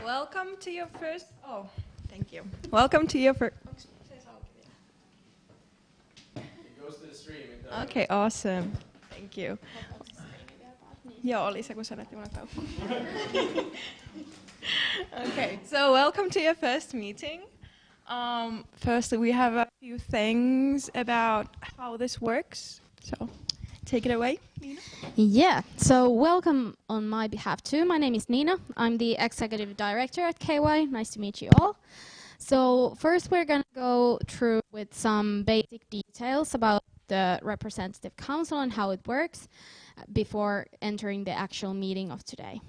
welcome to your first. Oh, thank you. Welcome to your first. It goes to the stream. Okay, awesome. Thank you. Joo, oli se, kun sanottiin mun Okay, so welcome to your first meeting. Firstly, we have a few things about how this works. So, take it away, Nina. Yeah, so welcome on my behalf too. My name is Nina. I'm the Executive Director at KYE. Nice to meet you all. So first we're going to go through with some basic details about the Representative Council and how it works before entering the actual meeting of today.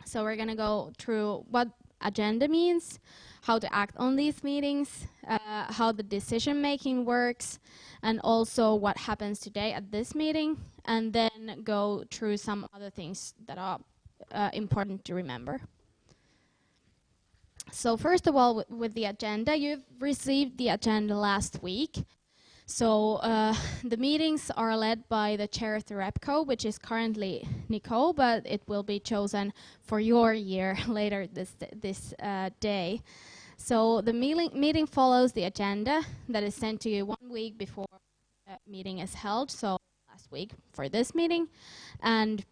So we're going to go through what agenda means, how to act on these meetings, how the decision making works, and also what happens today at this meeting, and then go through some other things that are important to remember. So first of all, with the agenda, you've received the agenda last week. So the meetings are led by the chair of the RepCo, which is currently Nicole, but it will be chosen for your year later this day. So the meeting follows the agenda that is sent to you 1 week before the meeting is held, so last week for this meeting. And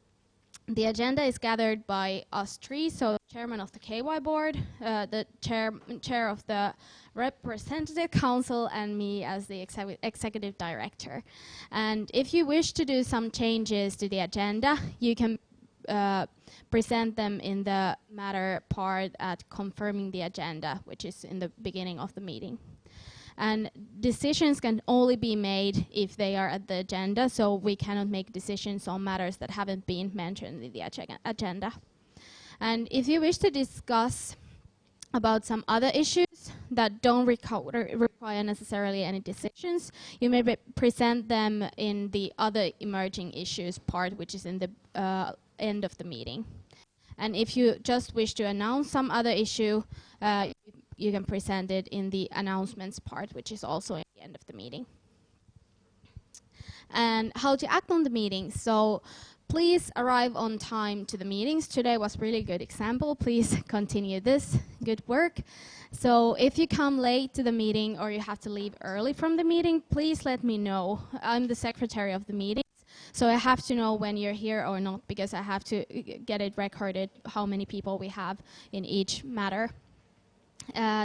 the agenda is gathered by us three, so the chairman of the KY board, the chair of the Representative Council, and me as the executive director. And if you wish to do some changes to the agenda, you can present them in the matter part at confirming the agenda, which is in the beginning of the meeting. And decisions can only be made if they are at the agenda, so we cannot make decisions on matters that haven't been mentioned in the agenda. And if you wish to discuss about some other issues that don't require necessarily any decisions, you may present them in the other emerging issues part, which is in the end of the meeting. And if you just wish to announce some other issue, you can present it in the announcements part, which is also at the end of the meeting. And how to act on the meeting. So please arrive on time to the meetings. Today was really good example. Please continue this good work. So if you come late to the meeting or you have to leave early from the meeting, please let me know. I'm the secretary of the meeting. So I have to know when you're here or not, because I have to get it recorded how many people we have in each matter.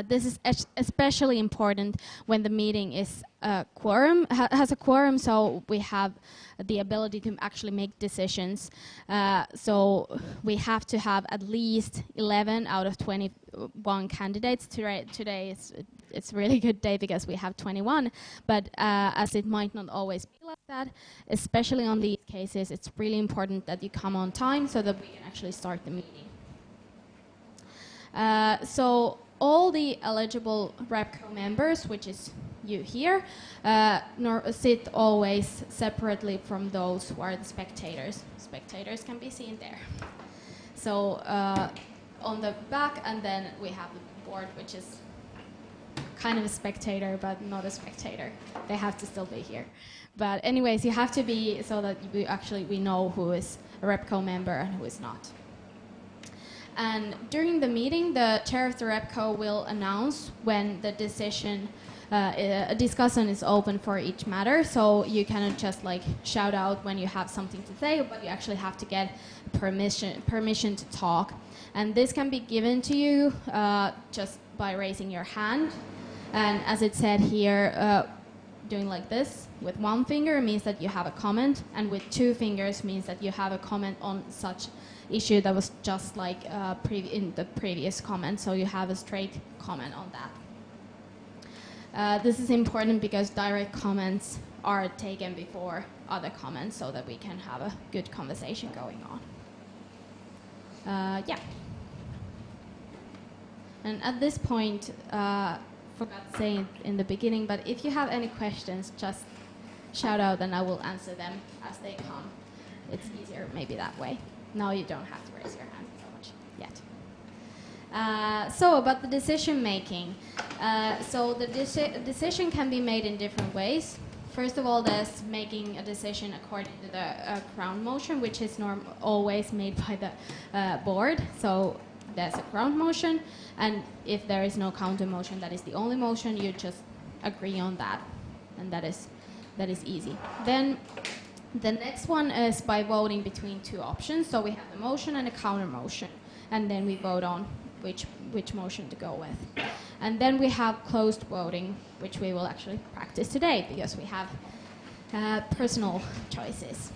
This is especially important when the meeting is has a quorum, so we have the ability to actually make decisions. So we have to have at least 11 out of 21 candidates. Today it's a really good day because we have 21, but as it might not always be like that, especially on these cases, it's really important that you come on time so that we can actually start the meeting. So all the eligible RepCo members, which is you here, sit always separately from those who are the spectators. Spectators can be seen there. So on the back, and then we have the board, which is kind of a spectator, but not a spectator. They have to still be here. But anyways, you have to be so that we know who is a RepCo member and who is not. And during the meeting, the chair of the RepCo will announce when the decision, a discussion is open for each matter. So you cannot just like shout out when you have something to say, but you actually have to get permission to talk. And this can be given to you just by raising your hand. And as it said here, doing like this with one finger means that you have a comment, and with 2 fingers means that you have a comment on such issue that was just like in the previous comment, so you have a straight comment on that. This is important because direct comments are taken before other comments so that we can have a good conversation going on. Yeah. And at this point, forgot to say it in the beginning, but if you have any questions, just shout out and I will answer them as they come. It's easier maybe that way. Now you don't have to raise your hand so much yet. So about the decision making. So the decision can be made in different ways. First of all, there's making a decision according to the ground motion, which is always made by the board. So there's a ground motion, and if there is no counter motion, that is the only motion, you just agree on that, and that is easy. Then the next one is by voting between two options. So we have the motion and a counter motion, and then we vote on which motion to go with. And then we have closed voting, which we will actually practice today because we have personal choices.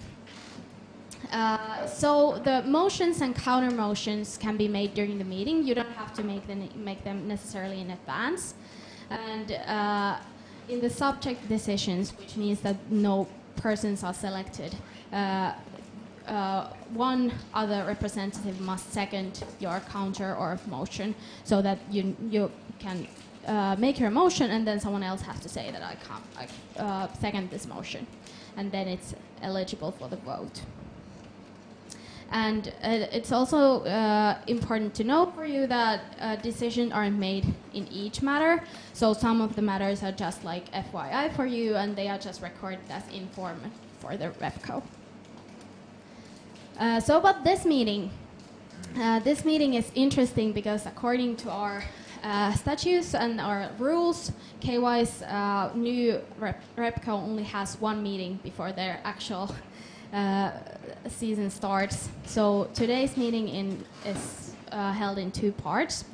So the motions and counter motions can be made during the meeting. You don't have to make them necessarily in advance. And in the subject decisions, which means that no persons are selected, one other representative must second your counter or motion, so that you can make your motion, and then someone else has to say that I second this motion, and then it's eligible for the vote. And it's also important to know for you that decisions aren't made in each matter. So some of the matters are just like FYI for you, and they are just recorded as information for the REPCO. So about this meeting is interesting because according to our statutes and our rules, KY's new REPCO only has one meeting before their actual season starts. So today's meeting is held in two parts.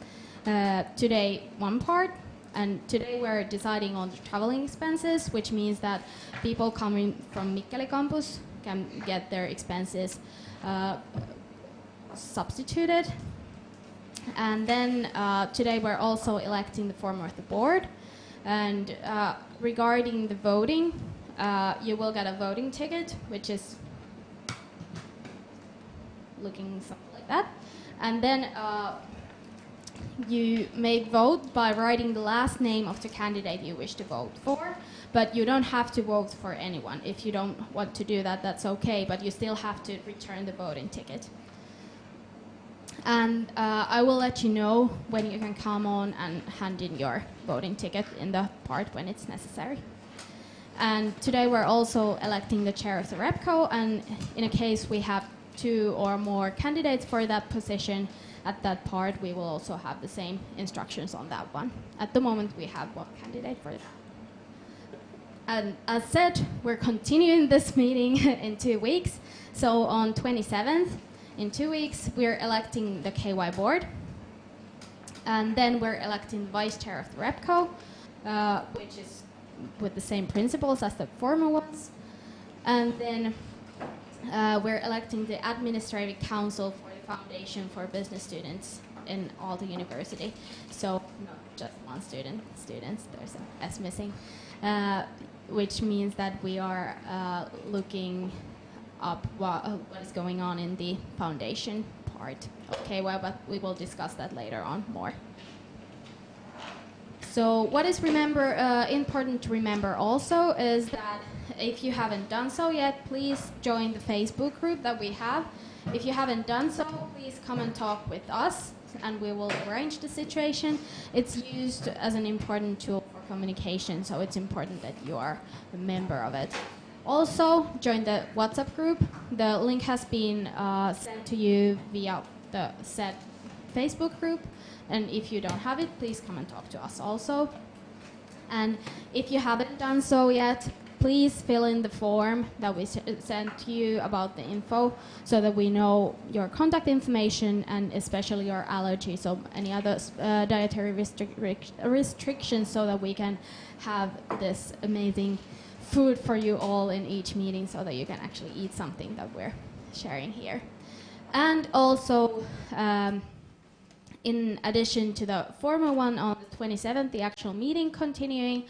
Today, one part, and today we're deciding on the traveling expenses, which means that people coming from Mikkeli campus can get their expenses substituted. And then today we're also electing the former of the board. And regarding the voting, you will get a voting ticket, which is looking something like that. And then you may vote by writing the last name of the candidate you wish to vote for, but you don't have to vote for anyone. If you don't want to do that, that's okay, but you still have to return the voting ticket. And I will let you know when you can come on and hand in your voting ticket in the part when it's necessary. And today we're also electing the chair of the REPCO, and in a case we have two or more candidates for that position, at that part we will also have the same instructions on that one. At the moment we have one candidate for that. And as said, we're continuing this meeting in 2 weeks. So on 27th, in 2 weeks, we're electing the KY board. And then we're electing the vice chair of the REPCO, which is with the same principles as the former ones. And then we're electing the administrative council for the Foundation for Business Students in Aalto University. So not just one students, there's an S missing, which means that we are looking up what is going on in the foundation part of KY, but we will discuss that later on more. So what is important to remember also is that if you haven't done so yet, please join the Facebook group that we have. If you haven't done so, please come and talk with us, and we will arrange the situation. It's used as an important tool for communication, so it's important that you are a member of it. Also, join the WhatsApp group. The link has been sent to you via the said Facebook group. And if you don't have it, please come and talk to us also. And if you haven't done so yet, please fill in the form that we sent to you about the info, so that we know your contact information and especially your allergies, so any other dietary restrictions, so that we can have this amazing food for you all in each meeting, so that you can actually eat something that we're sharing here. And also, in addition to the former one on the 27th, the actual meeting continuing,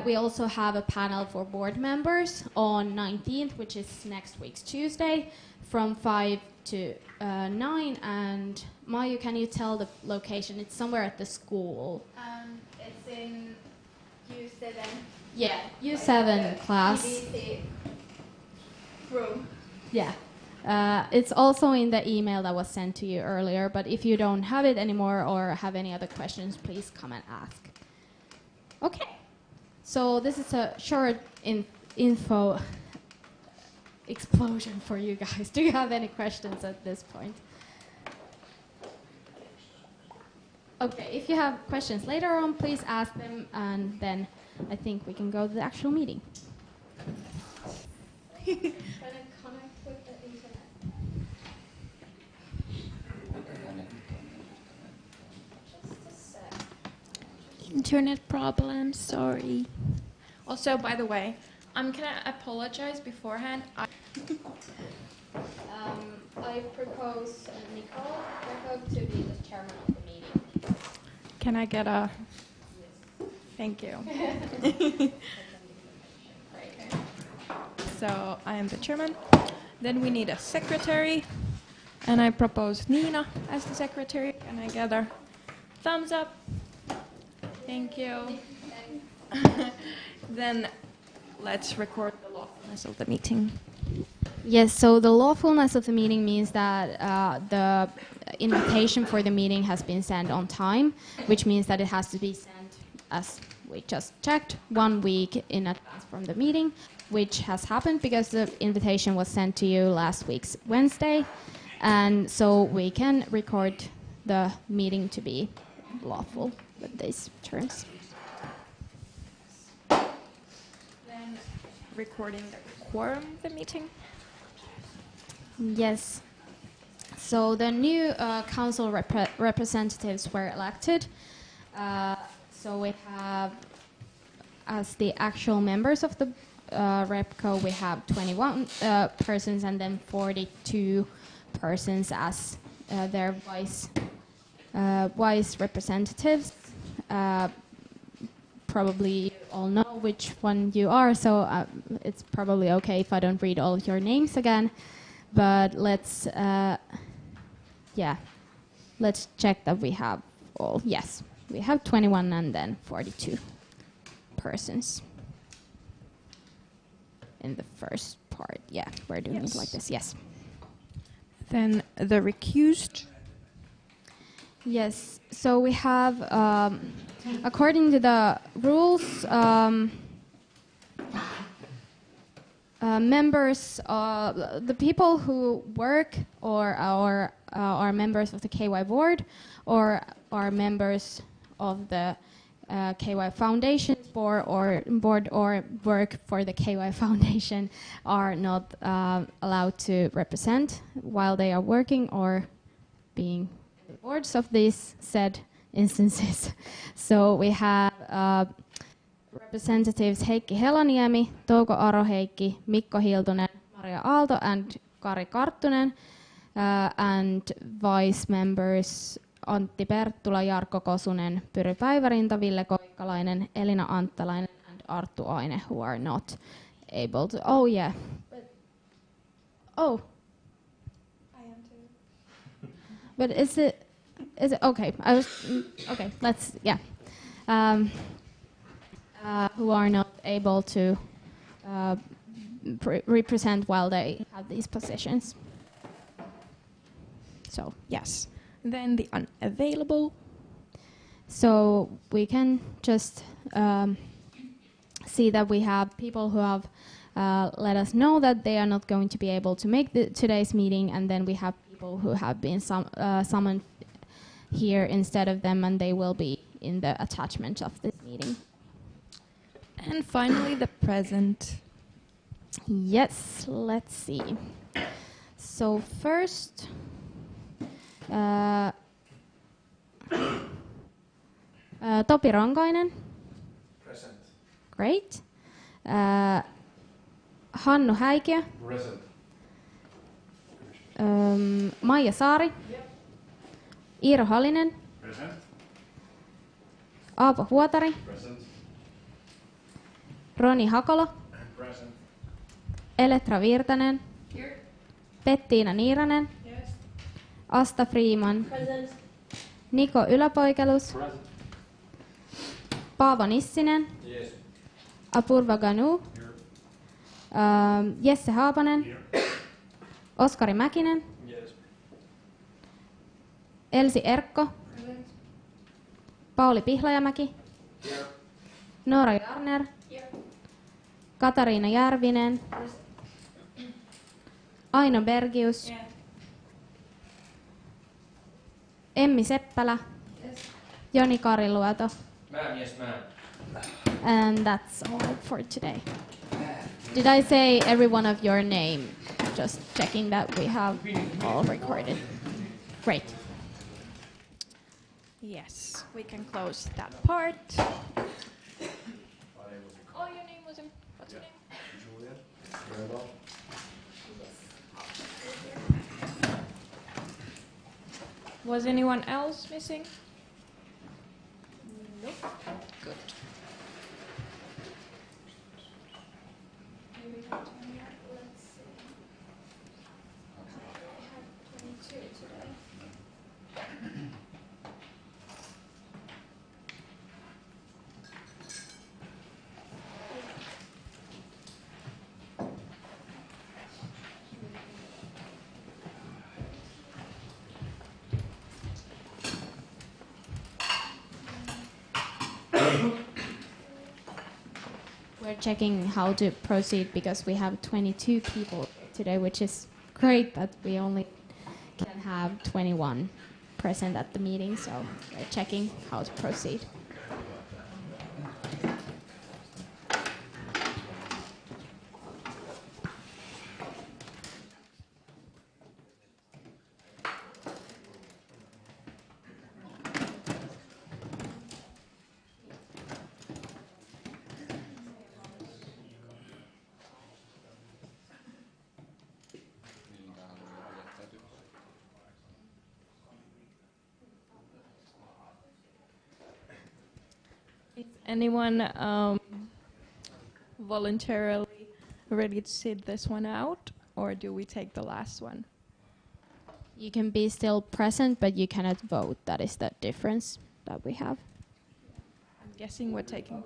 we also have a panel for board members on 19th, which is next week's Tuesday, from 5 to 9. And Maju, can you tell the location? It's somewhere at the school. It's in U7. Yeah, U7 class. PVC room. Yeah. It's also in the email that was sent to you earlier, but if you don't have it anymore or have any other questions, please come and ask. Okay. So this is a short info explosion for you guys. Do you have any questions at this point? Okay, if you have questions later on, please ask them, and then I think we can go to the actual meeting. Can I connect with the internet? Just a sec. Internet problems, sorry. Also, by the way, I'm gonna apologize beforehand. I propose Nicole to be the chairman of the meeting. Can I get a... Thank you. So I am the chairman. Then we need a secretary. And I propose Nina as the secretary. And I get a thumbs up. Thank you. Then let's record the lawfulness of the meeting. Yes, so the lawfulness of the meeting means that the invitation for the meeting has been sent on time, which means that it has to be sent, as we just checked, 1 week in advance from the meeting, which has happened because the invitation was sent to you last week's Wednesday, and so we can record the meeting to be lawful with these terms. Then recording the quorum of the meeting. Yes. So the new council representatives were elected. So we have, as the actual members of the RepCo, we have 21 persons and then 42 persons as their vice representatives. Probably you all know which one you are, so it's probably okay if I don't read all your names again. But let's check that we have all. Yes, we have 21 and then 42 persons in the first part. Yeah, we're doing it like this. Yes. Then the recused. Yes. So we have, according to the rules, members, the people who work or are members of the KY board or are members of the KY Foundation board or work for the KY Foundation are not allowed to represent while they are working or being the boards of these said instances. So we have representatives Heikki Helaniemi, Touko Aroheikki, Mikko Hiltunen, Maria Aalto, and Kari Karttunen, and vice members Antti Perttula, Jarkko Kosunen, Pyry Päivärinta, Ville Koikkalainen, Elina Anttalainen, and Arttu Aine, who are not able to. Oh yeah. Oh. I am too. But is it okay? Okay. Let's who are not able to represent while they have these positions. So Yes. Then the unavailable. So we can just see that we have people who have let us know that they are not going to be able to make today's meeting, and then we have people who have been summoned here instead of them, and they will be in the attachment of this meeting. And finally, the present. Yes, let's see. So first, Topi Ronkainen. Present. Great. Hannu Häikiö. Present. Maija Saari. Yep. Iiro Halinen. Present. Aapo Huotari. Present. Roni Hakolo. Present. Eletra Virtanen. Here. Pettiina Niiranen. Yes. Asta Freeman. Present. Niko Yläpoikelus. Present. Paavo Nissinen. Yes. Apurva Ganu. Here. Jesse Haapanen. Here. Oskari Mäkinen. Yes. Elsi Erkko. Present. Pauli Pihlajamäki. Here. Noora Jarner. Here. Katariina Järvinen. Aino Bergius. Yeah. Emmi Seppälä. Yes. Joni Kariluoto. Ma'am, yes ma'am. And that's all for today. Did I say every one of your name? Just checking that we have all recorded. Great. Yes, we can close that part. Oh, your name was in. What's your name? Julia. Was anyone else missing? Nope. Good. Maybe have 10 here. Let's see. I have 22 today. We're checking how to proceed because we have 22 people today, which is great, but we only can have 21 present at the meeting, so we're checking how to proceed. Is anyone voluntarily ready to sit this one out, or do we take the last one? You can be still present, but you cannot vote. That is the difference that we have. I'm guessing we're taking.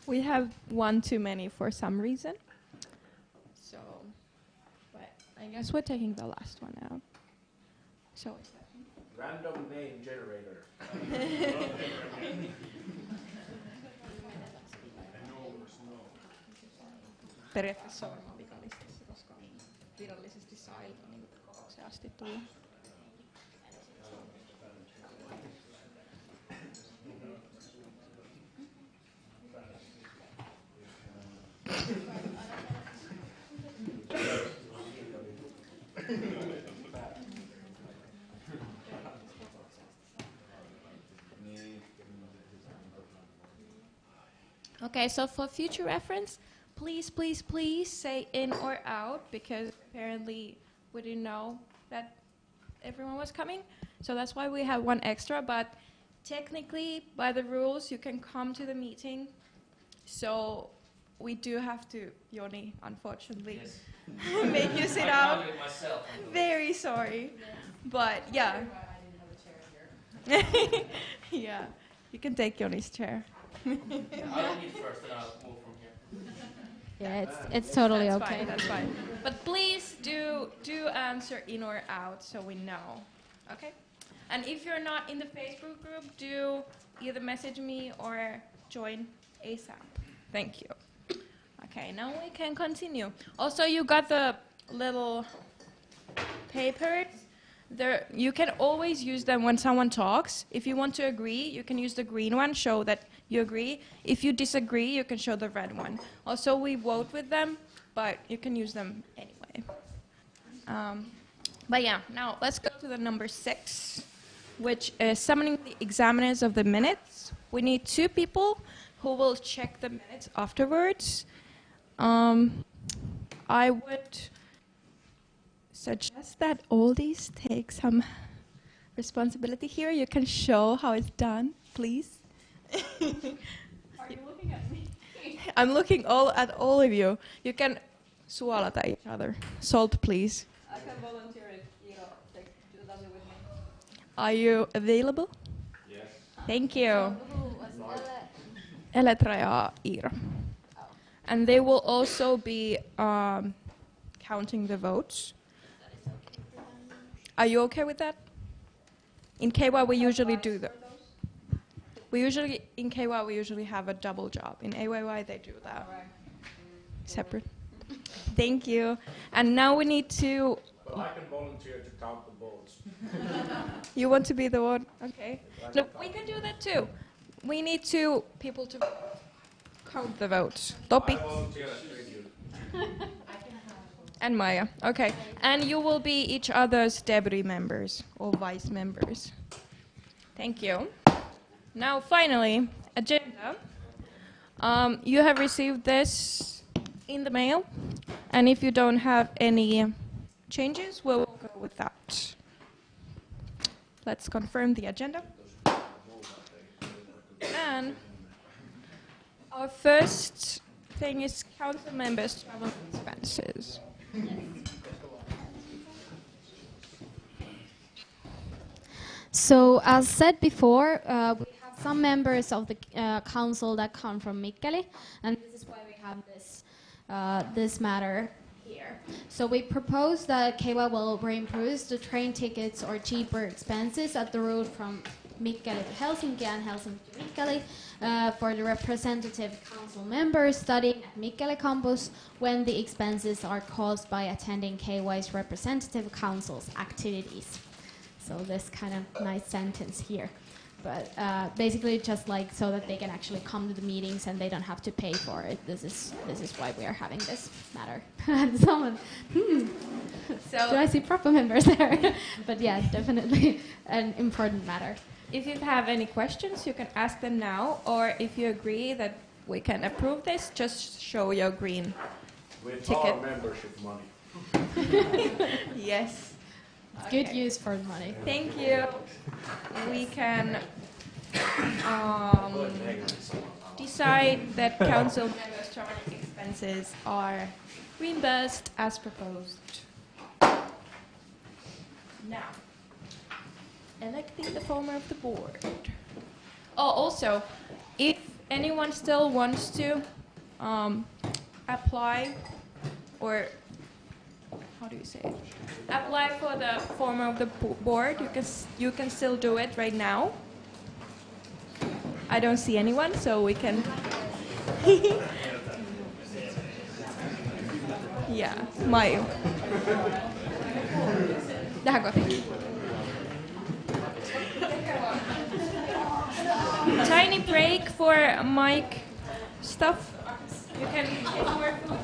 We have one too many for some reason. So, but I guess we're taking the last one out. So. Random name generator. Periaatteessa se on varmaan vikalistissa, koska virallisesti saa ilta niin se asti tulla. Okay, so for future reference, please, please, please say in or out, because apparently we didn't know that everyone was coming. So that's why we have one extra, but technically, by the rules, you can come to the meeting. So we do have to, Joni, unfortunately, Yes. make you sit I out. counted myself. Very sorry. But yeah. Yeah, you can take Joni's chair. I'll eat first and I'll move from here. Yeah, it's totally That's okay. fine, that's fine. But please do answer in or out so we know. Okay? And if you're not in the Facebook group, do either message me or join ASAP. Thank you. Okay, now we can continue. Also, you got the little papers. There, you can always use them when someone talks. If you want to agree, you can use the green one, show that you agree. If you disagree, you can show the red one. Also, we vote with them, but you can use them anyway. But yeah, now let's go to the number 6, which is summoning the examiners of the minutes. We need 2 people who will check the minutes afterwards. I would suggest that all these take some responsibility here. You can show how it's done, please. Are you looking at me? I'm looking at all of you. You can suolata each other. Salt, please. I can volunteer if you do the with me. Are you available? Yes. Thank you. Who was Eletra ja Iira. And they will also be counting the votes. Are you okay with that? In KY we usually do that. In KY we usually have a double job. In AYY they do that. Separate. Thank you. And now we need to But I can volunteer to count the votes. You want to be the one? Okay. Look, we can do that too. We need two people to count the votes. Topi I volunteer as tribute. and Maya. Okay. And you will be each other's deputy members or vice members. Thank you. Now, finally, agenda. You have received this in the mail, and if you don't have any changes, we'll go with that. Let's confirm the agenda. And our first thing is council members' travel expenses. So, as said before, we have some members of the council that come from Mikkeli, and this is why we have this matter here. So we propose that KYE will reimburse the train tickets or cheaper expenses at the route from Mikkeli to Helsinki and Helsinki to Mikkeli for the representative council members studying at Mikkeli campus when the expenses are caused by attending KYE's representative council's activities. So this kind of nice sentence here. But basically just like so that they can actually come to the meetings and they don't have to pay for it. This is why we are having this matter. And someone, So do I see proper members there? But yeah, definitely an important matter. if you have any questions, you can ask them now, or if you agree that we can approve this, just show your green With ticket. our membership money. Yes. It's good use for the money. Thank you. We can decide that council members' travel expenses are reimbursed as proposed. Now, electing the former of the board. Oh, also, if anyone still wants to apply, or how do you say it? Apply for the former of the board. You can still do it right now. I don't see anyone, so we can. Yeah, Maju. Tähän kohtaan. Tiny break for mic stuff. You can get more food.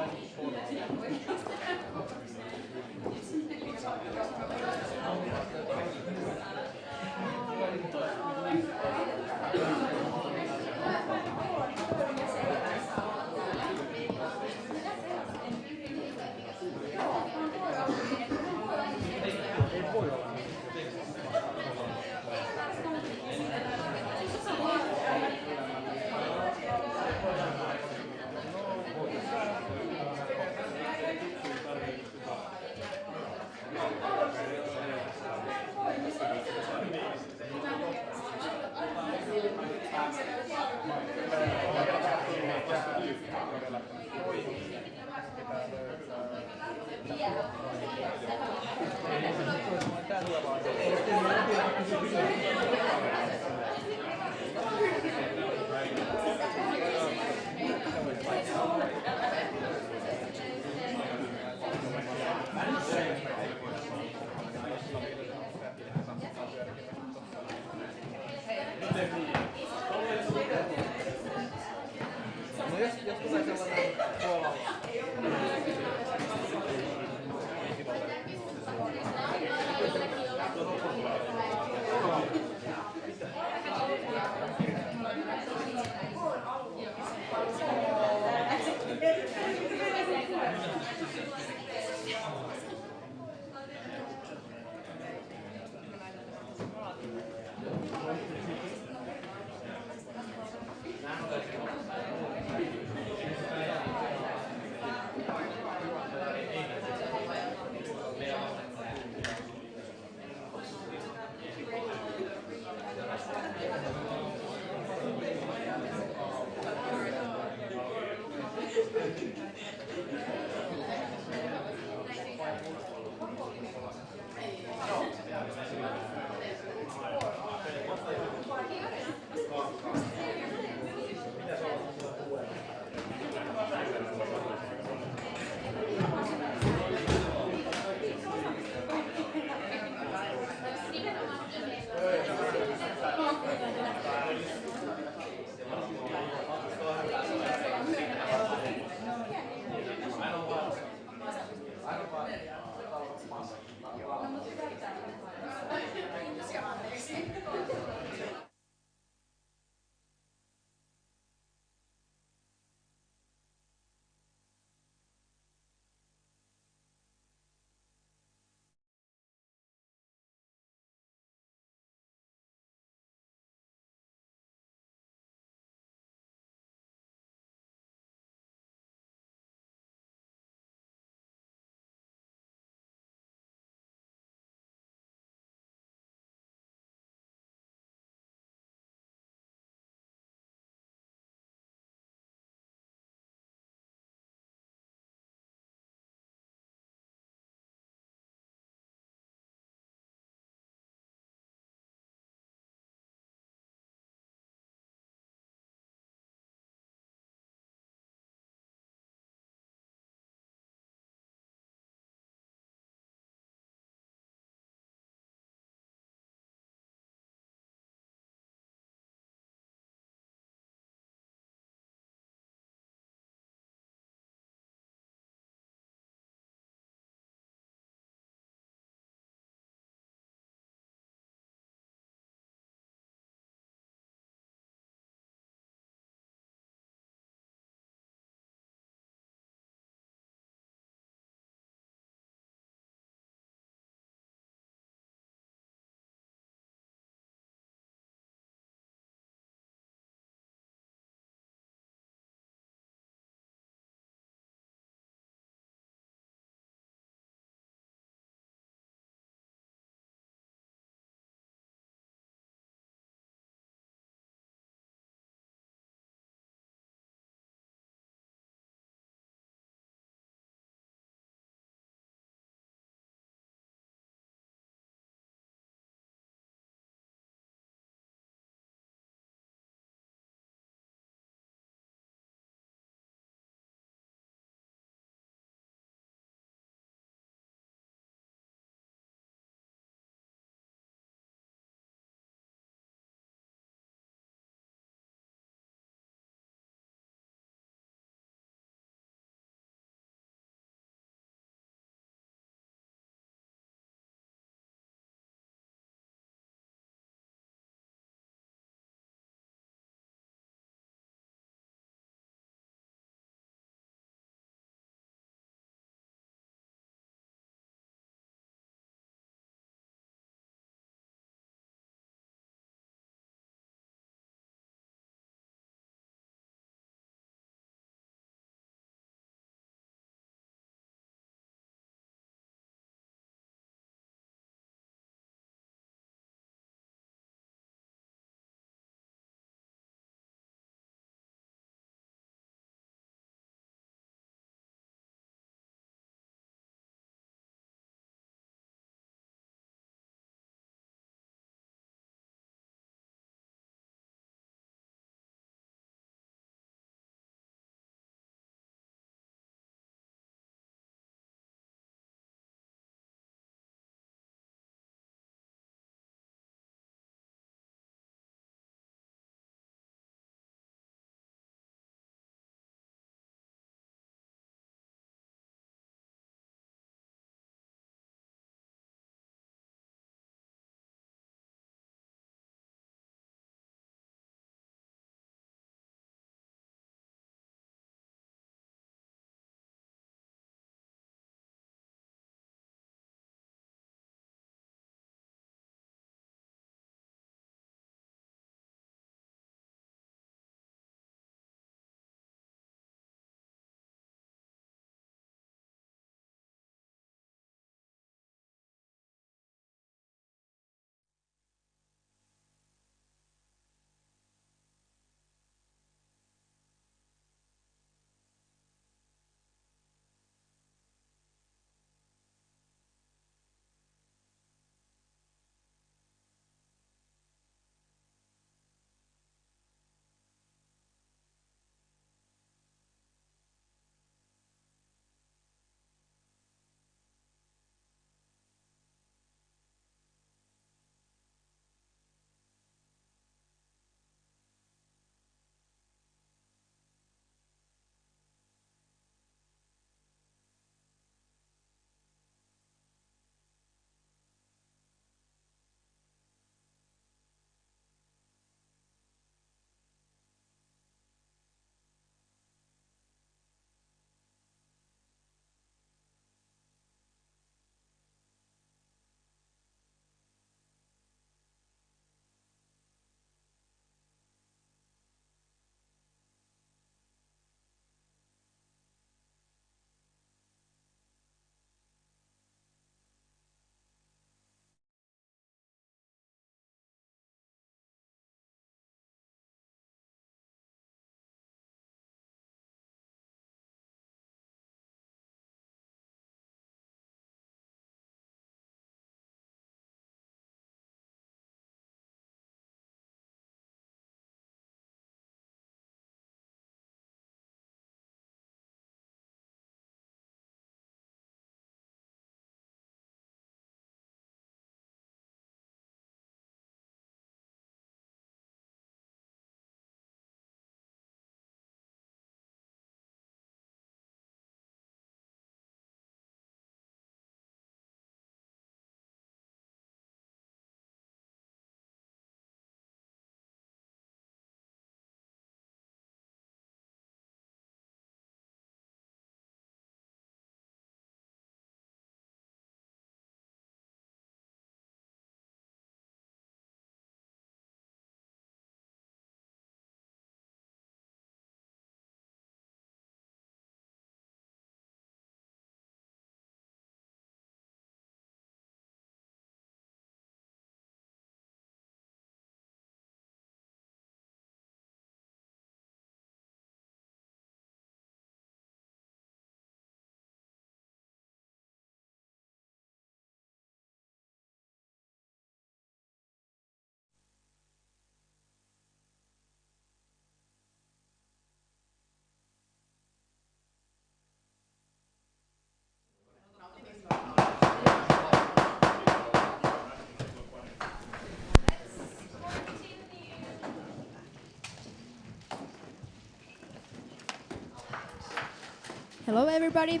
Hello everybody,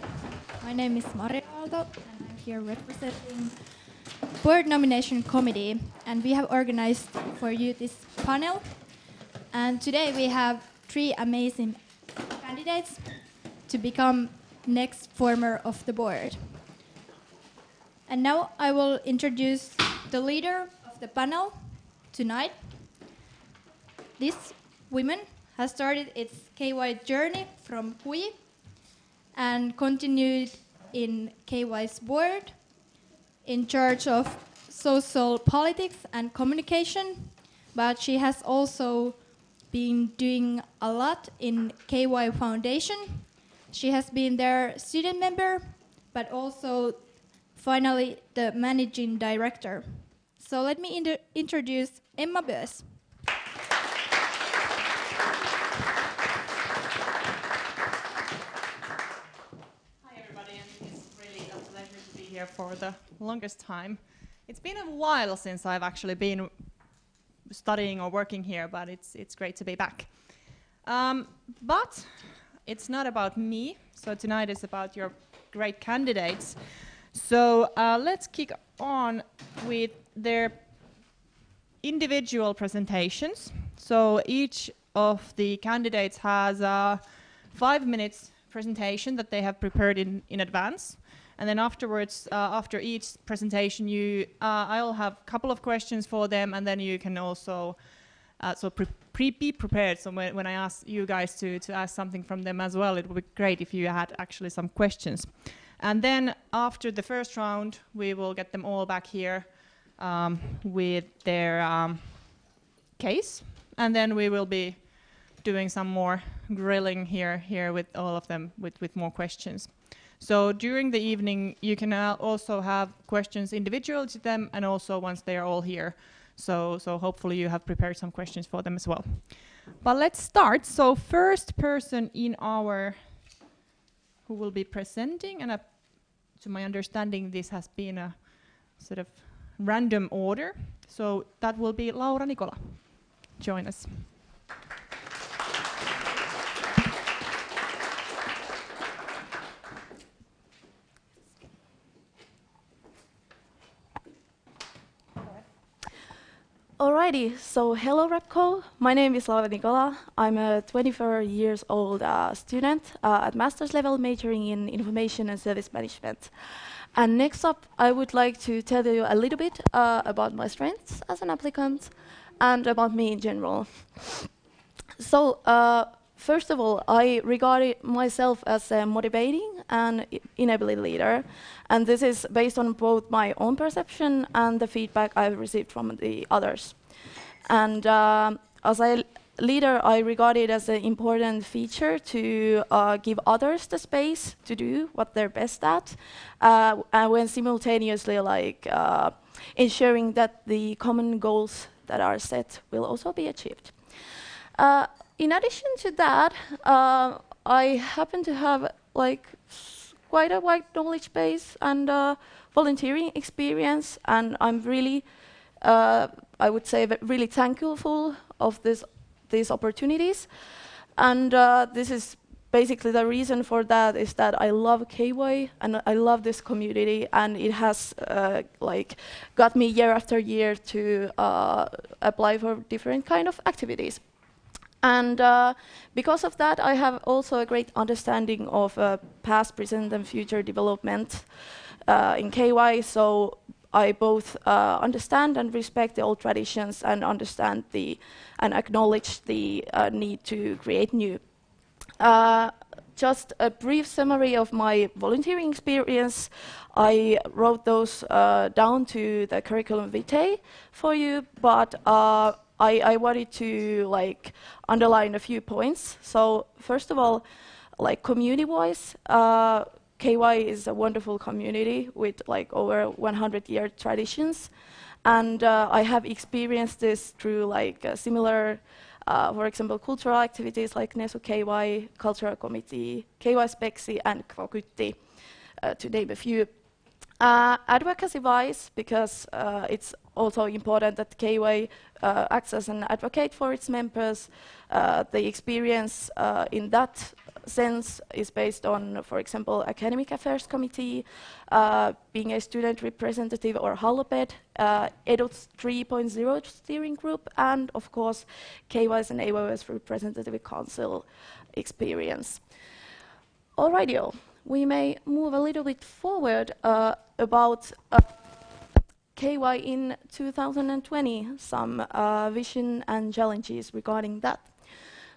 my name is Maria Aalto and I'm here representing Board Nomination Committee, and we have organized for you this panel, and today we have 3 amazing candidates to become next former of the board. And now I will introduce the leader of the panel tonight. This woman has started its KYE journey from KYE and continued in KYE's board in charge of social politics and communication, but she has also been doing a lot in KYE Foundation. She has been their student member, but also finally the managing director. So let me introduce Emma Bös. Hi everybody, and it's really a pleasure to be here for the longest time. It's been a while since I've actually been studying or working here, but it's great to be back. But it's not about me, so tonight is about your great candidates. So let's kick on with their individual presentations. So each of the candidates has a 5 minutes presentation that they have prepared in advance. And then afterwards, after each presentation, I'll have a couple of questions for them, and then you can also be prepared. So when I ask you guys to ask something from them as well, it would be great if you had actually some questions. And then after the first round, we will get them all back here with their case, and then we will be doing some more grilling here with all of them with more questions. So during the evening, you can also have questions individual to them, and also once they are all here. So hopefully you have prepared some questions for them as well. But let's start. So first person in our who will be presenting, and to my understanding, this has been a sort of random order. So that will be Laura Nikola. Join us. Alrighty, so hello Repco, my name is Laura Nikola. I'm a 24 years old student at master's level majoring in information and service management. And next up, I would like to tell you a little bit about my strengths as an applicant and about me in general. So first of all, I regard myself as a motivating and enabling leader. And this is based on both my own perception and the feedback I've received from the others. And as a leader, I regard it as an important feature to give others the space to do what they're best at, and when simultaneously ensuring that the common goals that are set will also be achieved. In addition to that, I happen to have quite a wide knowledge base and volunteering experience, and I'm really, I would say, really thankful of these opportunities. And this is basically the reason for that is that I love KYE and I love this community, and it has got me year after year to apply for different kind of activities. And because of that, I have also a great understanding of past, present, and future development in KYE. So I both understand and respect the old traditions and understand and acknowledge the need to create new. Just a brief summary of my volunteering experience. I wrote those down to the curriculum vitae for you, but I wanted to underline a few points. So first of all, community-wise, KYE is a wonderful community with over 100-year traditions, and I have experienced this through similar, for example, cultural activities like Nesu KYE, Cultural Committee, KYE Spexi, and Kvokytti, to name a few. Advocacy-wise, because it's also important that KYE acts as an advocate for its members, the experience in that sense is based on, for example, Academic Affairs Committee, being a student representative or Halloped, EDUT's 3.0 steering group, and of course, KY's and AYY's representative council experience. Alrighty, we may move a little bit forward about KY in 2020, some vision and challenges regarding that.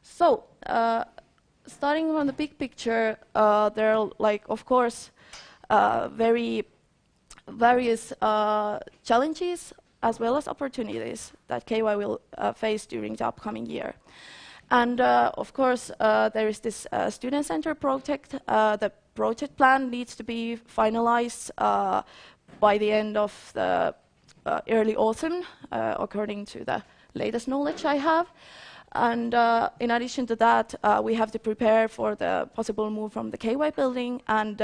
So, starting from the big picture, there are, like, of course, very various challenges as well as opportunities that KY will face during the upcoming year. And of course, there is this student center project. The project plan needs to be finalized by the end of the early autumn, according to the latest knowledge I have. And in addition to that, we have to prepare for the possible move from the KY building and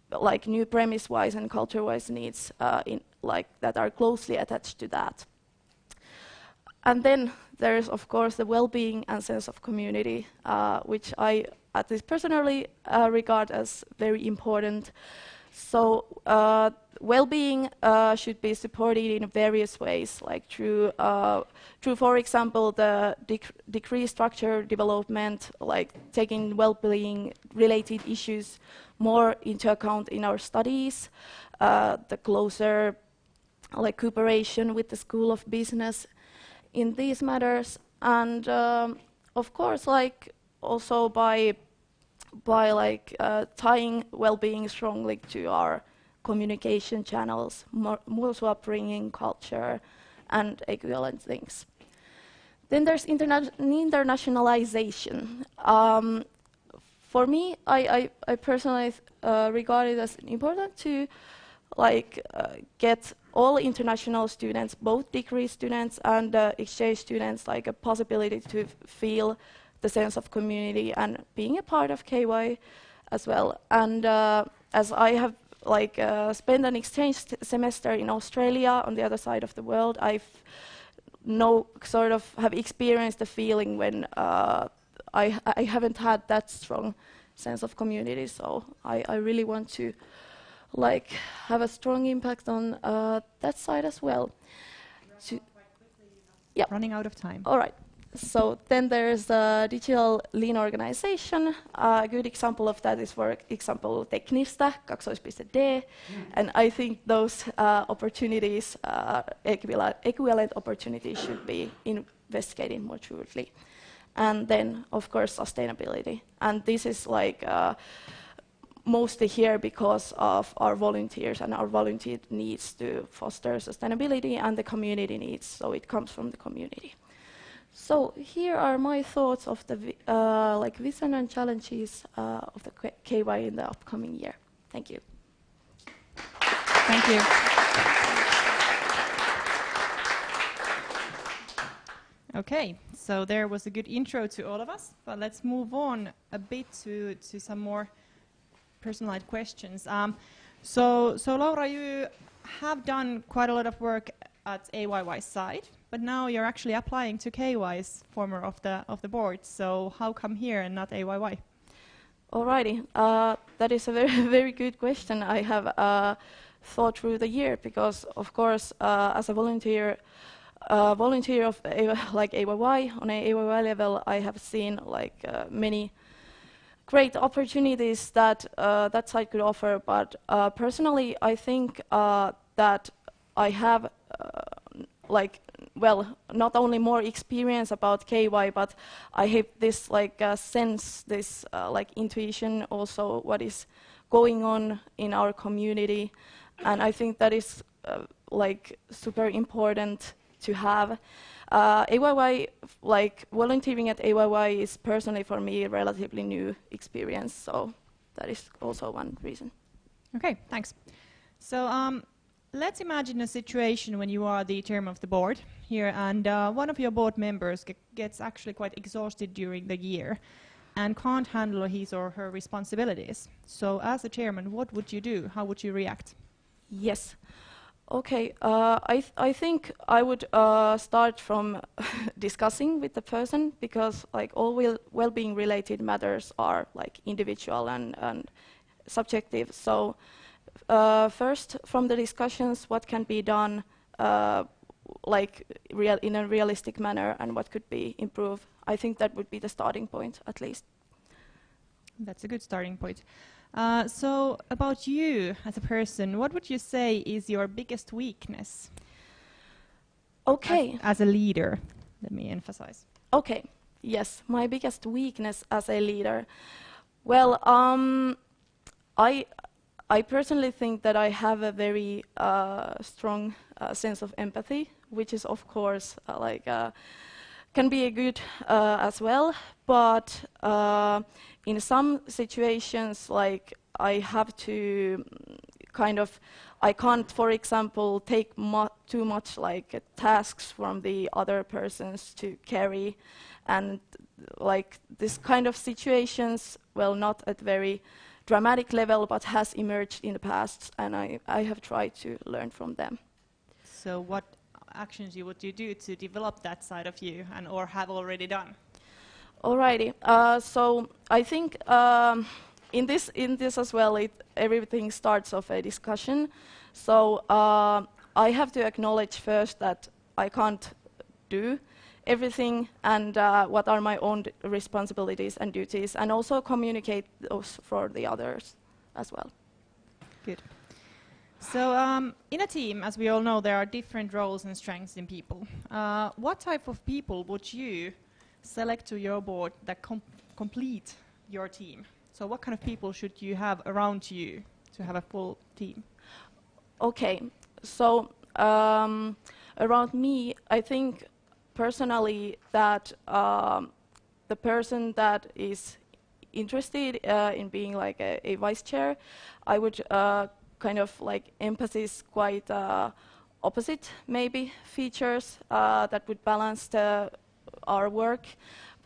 like new premise-wise and culture-wise needs that are closely attached to that. And then there is, of course, the well-being and sense of community, which I, at least personally, regard as very important. So well-being should be supported in various ways, like through, for example, the degree structure development, like taking well-being related issues more into account in our studies, the closer like cooperation with the School of Business in these matters, and of course, like also by tying well-being strongly to our communication channels, mutual upbringing, culture, and equivalent things. Then there's internationalization. For me, I personally regard it as important to get all international students, both degree students and exchange students, like a possibility to feel the sense of community and being a part of KY as well. And as I have spent an exchange semester in Australia on the other side of the world, have experienced the feeling when I haven't had that strong sense of community. So I really want to have a strong impact on that side as well. Running out of time. All right. So then there's digital lean organization. A good example of that is, for example, Teknistä, 2.D. And I think those opportunities, equivalent opportunities, should be investigated more truly. And then, of course, sustainability. And this is mostly here because of our volunteers and our volunteer needs to foster sustainability and the community needs. So it comes from the community. So here are my thoughts of the vision and challenges of the KY in the upcoming year. Thank you. Thank you. Okay, so there was a good intro to all of us, but let's move on a bit to some more personalized questions. So Laura, you have done quite a lot of work at AYY's side, but now you're actually applying to KY's former of the board. So how come here and not AYY? Alrighty, that is a very good question. I have thought through the year because, of course, as a volunteer of AYY on a AYY level, I have seen many great opportunities that that side could offer. But personally, I think that I have not only more experience about KY, but I have this sense, this intuition also what is going on in our community, and I think that is super important to have. AYY, volunteering at AYY is personally for me a relatively new experience, so that is also one reason. Okay, thanks. So let's imagine a situation when you are the chairman of the board here and one of your board members gets actually quite exhausted during the year and can't handle his or her responsibilities. So as a chairman, what would you do? How would you react? Yes. Okay, I think I would start from discussing with the person, because like all well-being related matters are like individual and subjective. So first, from the discussions, what can be done like in a realistic manner, and what could be improved. I think that would be the starting point, at least. That's a good starting point. So about you as a person, what would you say is your biggest weakness? Okay. As a leader, let me emphasize. Okay. Yes, my biggest weakness as a leader. Well, I personally think that I have a very strong sense of empathy, which is of course can be a good as well, but in some situations, like I have to I can't, for example, take too much like tasks from the other persons to carry, and like this kind of situations, well, not at very dramatic level, but has emerged in the past, and I have tried to learn from them. So what actions would you do to develop that side of you, and or have already done? Alrighty. So I think in this as well, everything starts off a discussion. So I have to acknowledge first that I can't do everything, and what are my own responsibilities and duties, and also communicate those for the others as well. Good. So in a team, as we all know, there are different roles and strengths in people. What type of people would you select to your board that complete your team? So what kind of people should you have around you to have a full team? Okay, so around me, I think personally that the person that is interested in being like a vice chair, I would kind of like emphasize quite opposite maybe features that would balance our work.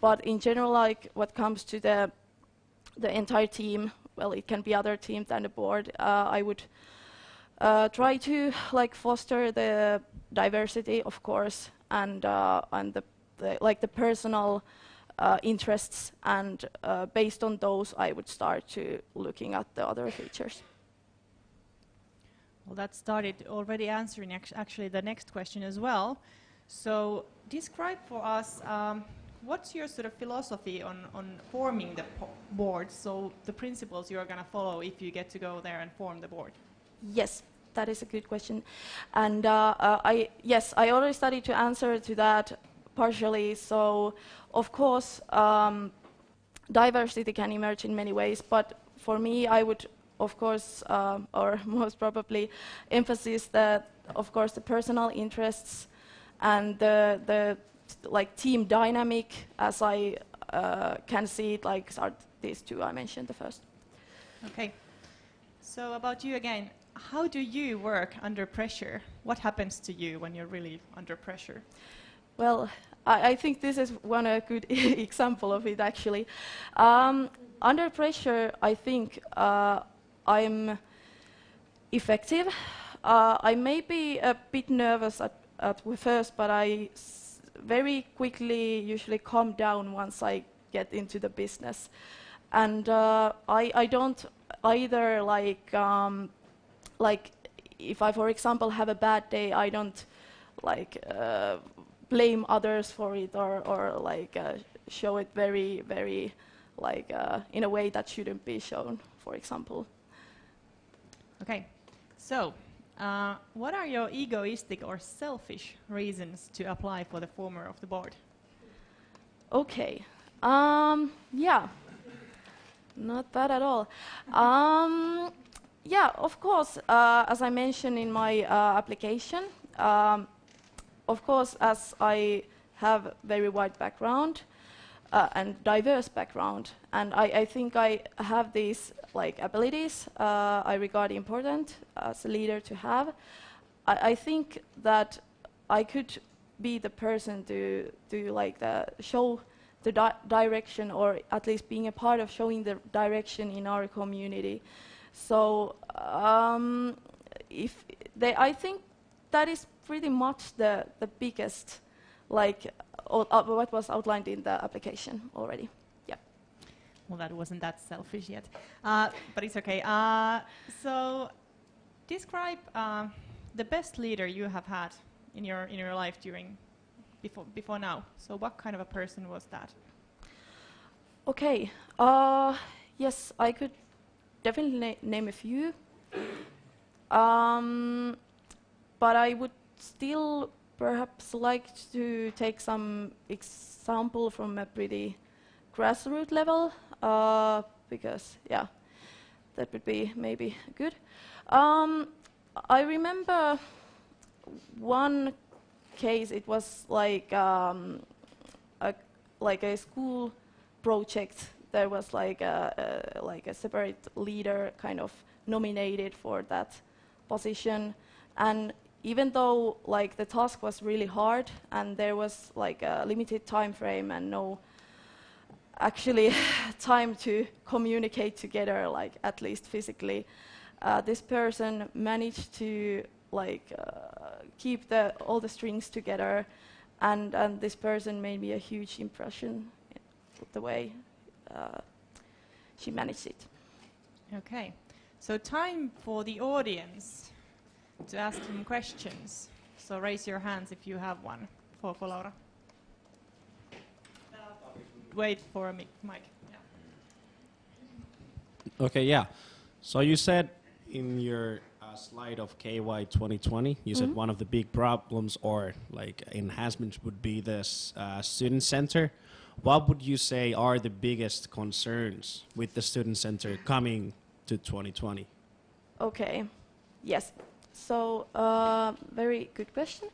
But in general, like what comes to the entire team, well, it can be other teams than the board, I would try to like foster the diversity, of course, and the personal interests, and based on those, I would start to looking at the other features. Well, that started already answering actually the next question as well. So describe for us what's your sort of philosophy on forming the board, so the principles you are going to follow if you get to go there and form the board? Yes, that is a good question. And I already started to answer to that partially. So, of course, diversity can emerge in many ways, but for me, I would, of course, or most probably, emphasize that, of course, the personal interests and the like team dynamic, as I can see it, like are these two I mentioned the first. Okay. So about you again, how do you work under pressure? What happens to you when you're really under pressure? Well, I think this is one good example of it, actually. Under pressure, I think I'm effective. I may be a bit nervous at first, but I very quickly usually calm down once I get into the business. And I don't either like if I, for example, have a bad day, I don't like blame others for it, or like show it very, very like in a way that shouldn't be shown, for example. Okay, so what are your egoistic or selfish reasons to apply for the former of the board? Okay, yeah, not bad at all. Yeah, of course, as I mentioned in my application, of course, as I have very wide background and diverse background, and I think I have these like abilities I regard important as a leader to have. I think that I could be the person to like show the direction, or at least being a part of showing the direction in our community. So I think that is pretty much the biggest, like what was outlined in the application already. Yeah. Well, that wasn't that selfish yet, but it's okay. So, describe the best leader you have had in your life before now. So, what kind of a person was that? Okay. Yes, I could definitely name a few. But I would still perhaps like to take some example from a pretty grassroots level, because, yeah, that would be maybe good. I remember one case. It was like a school project. There was like a separate leader kind of nominated for that position, and even though like the task was really hard and there was like a limited time frame and no actually time to communicate together, like at least physically, this person managed to like keep all the strings together, and this person made me a huge impression with the way she managed it. Okay, so time for the audience to ask him questions. So raise your hands if you have one for Laura. Wait for a mic. Yeah. Okay, yeah. So you said in your slide of KY 2020, you said one of the big problems or like enhancements would be this student center. What would you say are the biggest concerns with the student center coming to 2020? Okay, yes. So, very good question.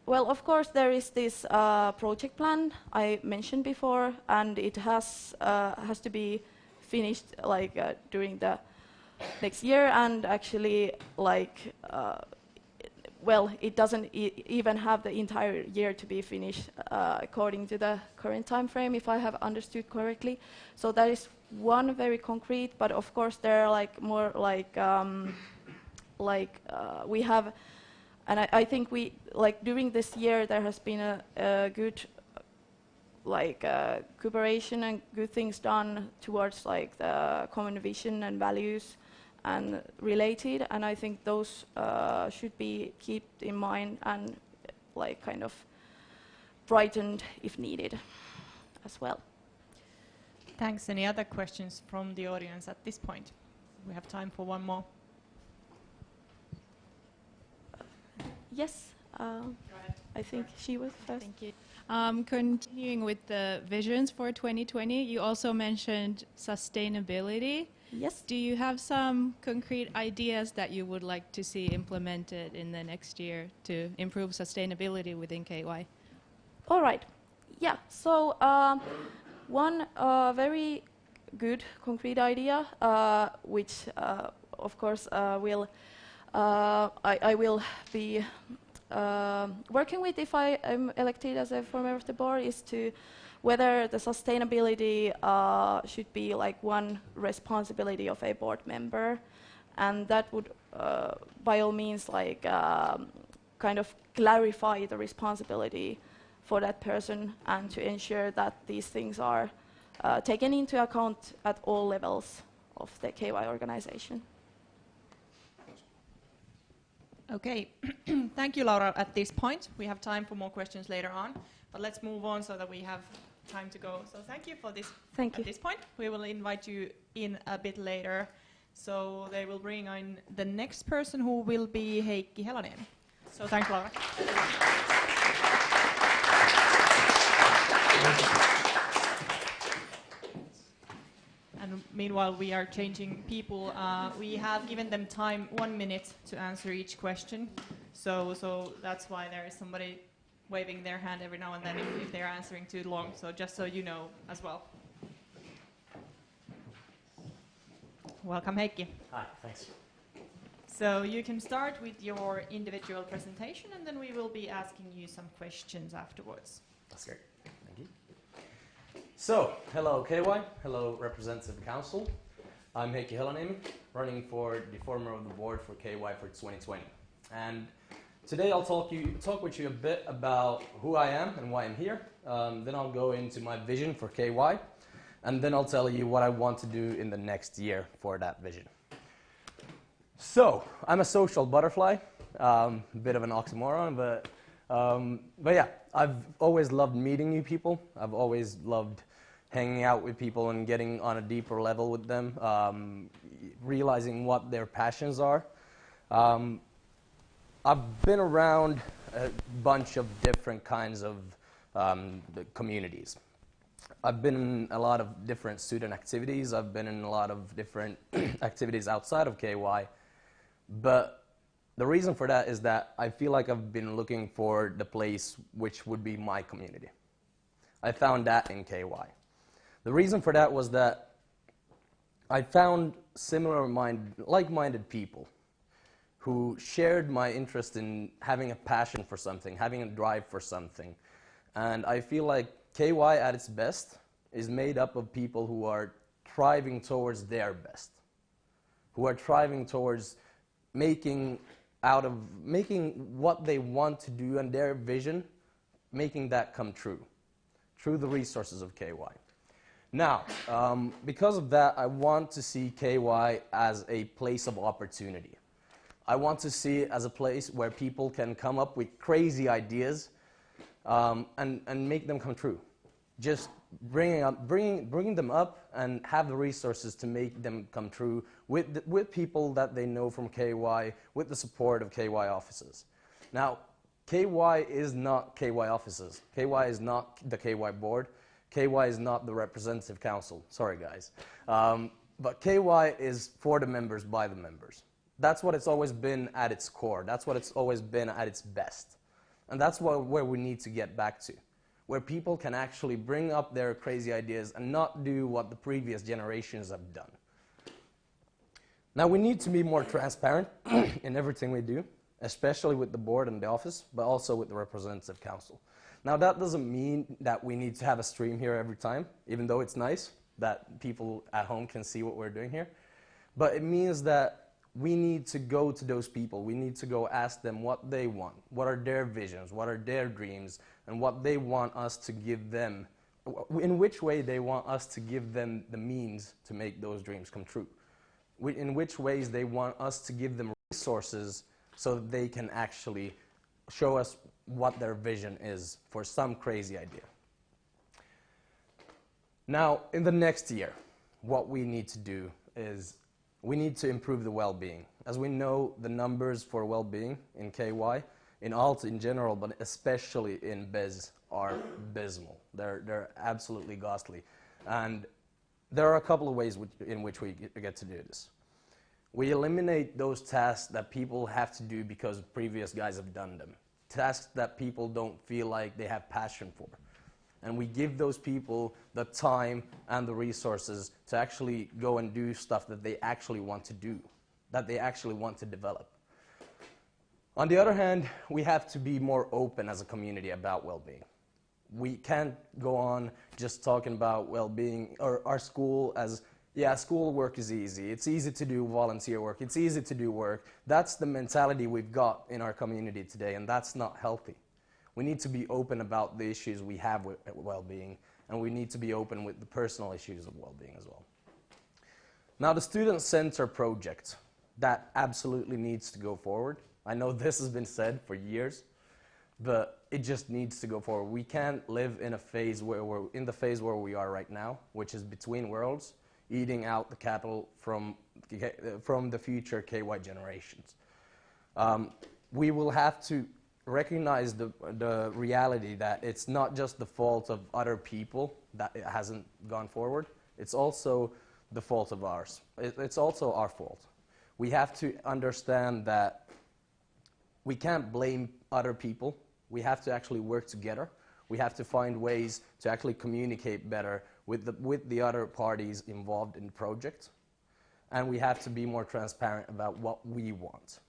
Well, of course, there is this project plan I mentioned before, and it has to be finished like during the next year. And actually, like, well, it doesn't even have the entire year to be finished according to the current time frame, if I have understood correctly. So that is one very concrete. But of course, there are like more like we have, and I think we, like during this year there has been a good like cooperation and good things done towards like the common vision and values and related, and I think those should be kept in mind and like kind of brightened if needed as well. Thanks. Any other questions from the audience at this point? We have time for one more. Yes, I think she was first. Thank you. Continuing with the visions for 2020, you also mentioned sustainability. Yes. Do you have some concrete ideas that you would like to see implemented in the next year to improve sustainability within KY? All right. Yeah. So one very good concrete idea, which of course I will be working with if I am elected as a member of the board, is to whether the sustainability should be like one responsibility of a board member, and that would by all means like kind of clarify the responsibility for that person and to ensure that these things are taken into account at all levels of the KY organization. Okay, thank you, Laura. At this point, we have time for more questions later on, but let's move on so that we have time to go. So thank you for this. Thank you. At this point, we will invite you in a bit later. So they will bring in the next person, who will be Heikki Helaniemi. So thanks, Laura. And meanwhile, we are changing people. We have given them time, 1 minute, to answer each question. So that's why there is somebody waving their hand every now and then if they're answering too long. So just so you know as well. Welcome, Heikki. Hi, thanks. So you can start with your individual presentation, and then we will be asking you some questions afterwards. That's great. Thank you. So, hello KY, hello Representative Council. I'm Heikki Helaniemi, running for the former of the board for KY for 2020. And Today I'll talk with you a bit about who I am and why I'm here. Then I'll go into my vision for KY, and then I'll tell you what I want to do in the next year for that vision. So, I'm a social butterfly, a bit of an oxymoron, but yeah, I've always loved meeting new people. I've always loved hanging out with people and getting on a deeper level with them, realizing what their passions are. I've been around a bunch of different kinds of communities. I've been in a lot of different student activities. I've been in a lot of different activities outside of KY. But the reason for that is that I feel like I've been looking for the place which would be my community. I found that in KY. The reason for that was that I found like-minded people who shared my interest in having a passion for something, having a drive for something. And I feel like KY at its best is made up of people who are striving towards their best, who are striving towards making what they want to do and their vision, making that come true, through the resources of KY. Now, because of that, I want to see KY as a place of opportunity. I want to see it as a place where people can come up with crazy ideas and make them come true. Just bringing them up and have the resources to make them come true with people that they know from KY, with the support of KY offices. Now, KY is not KY offices. KY is not the KY board. KY is not the representative council. Sorry, guys. But KY is for the members, by the members. That's what it's always been at its core. That's what it's always been at its best. And that's where we need to get back to, where people can actually bring up their crazy ideas and not do what the previous generations have done. Now, we need to be more transparent in everything we do, especially with the board and the office, but also with the representative council. Now, that doesn't mean that we need to have a stream here every time, even though it's nice that people at home can see what we're doing here. But it means that we need to go to those people. We need to go ask them what they want, what are their visions, what are their dreams, and what they want us to give them, in which way they want us to give them the means to make those dreams come true, in which ways they want us to give them resources so that they can actually show us what their vision is for some crazy idea. Now, in the next year, what we need to do is we need to improve the well-being. As we know, the numbers for well-being in KY, in ALT in general, but especially in BES, are abysmal. They're absolutely ghastly. And there are a couple of ways in which we get to do this. We eliminate those tasks that people have to do because previous guys have done them. Tasks that people don't feel like they have passion for. And we give those people the time and the resources to actually go and do stuff that they actually want to do, that they actually want to develop. On the other hand, we have to be more open as a community about well-being. We can't go on just talking about well-being or our school as, yeah, school work is easy. It's easy to do volunteer work. It's easy to do work. That's the mentality we've got in our community today, and that's not healthy. We need to be open about the issues we have with well-being, and we need to be open with the personal issues of well-being as well. Now, the Student Center project, that absolutely needs to go forward. I know this has been said for years, but it just needs to go forward. We can't live in a phase where we're in the phase where we are right now, which is between worlds, eating out the capital from the future KY generations. We will have to recognize the reality that it's not just the fault of other people that it hasn't gone forward. It's also the fault of ours. It's also our fault. We have to understand that we can't blame other people. We have to actually work together. We have to find ways to actually communicate better with the other parties involved in the project. And we have to be more transparent about what we want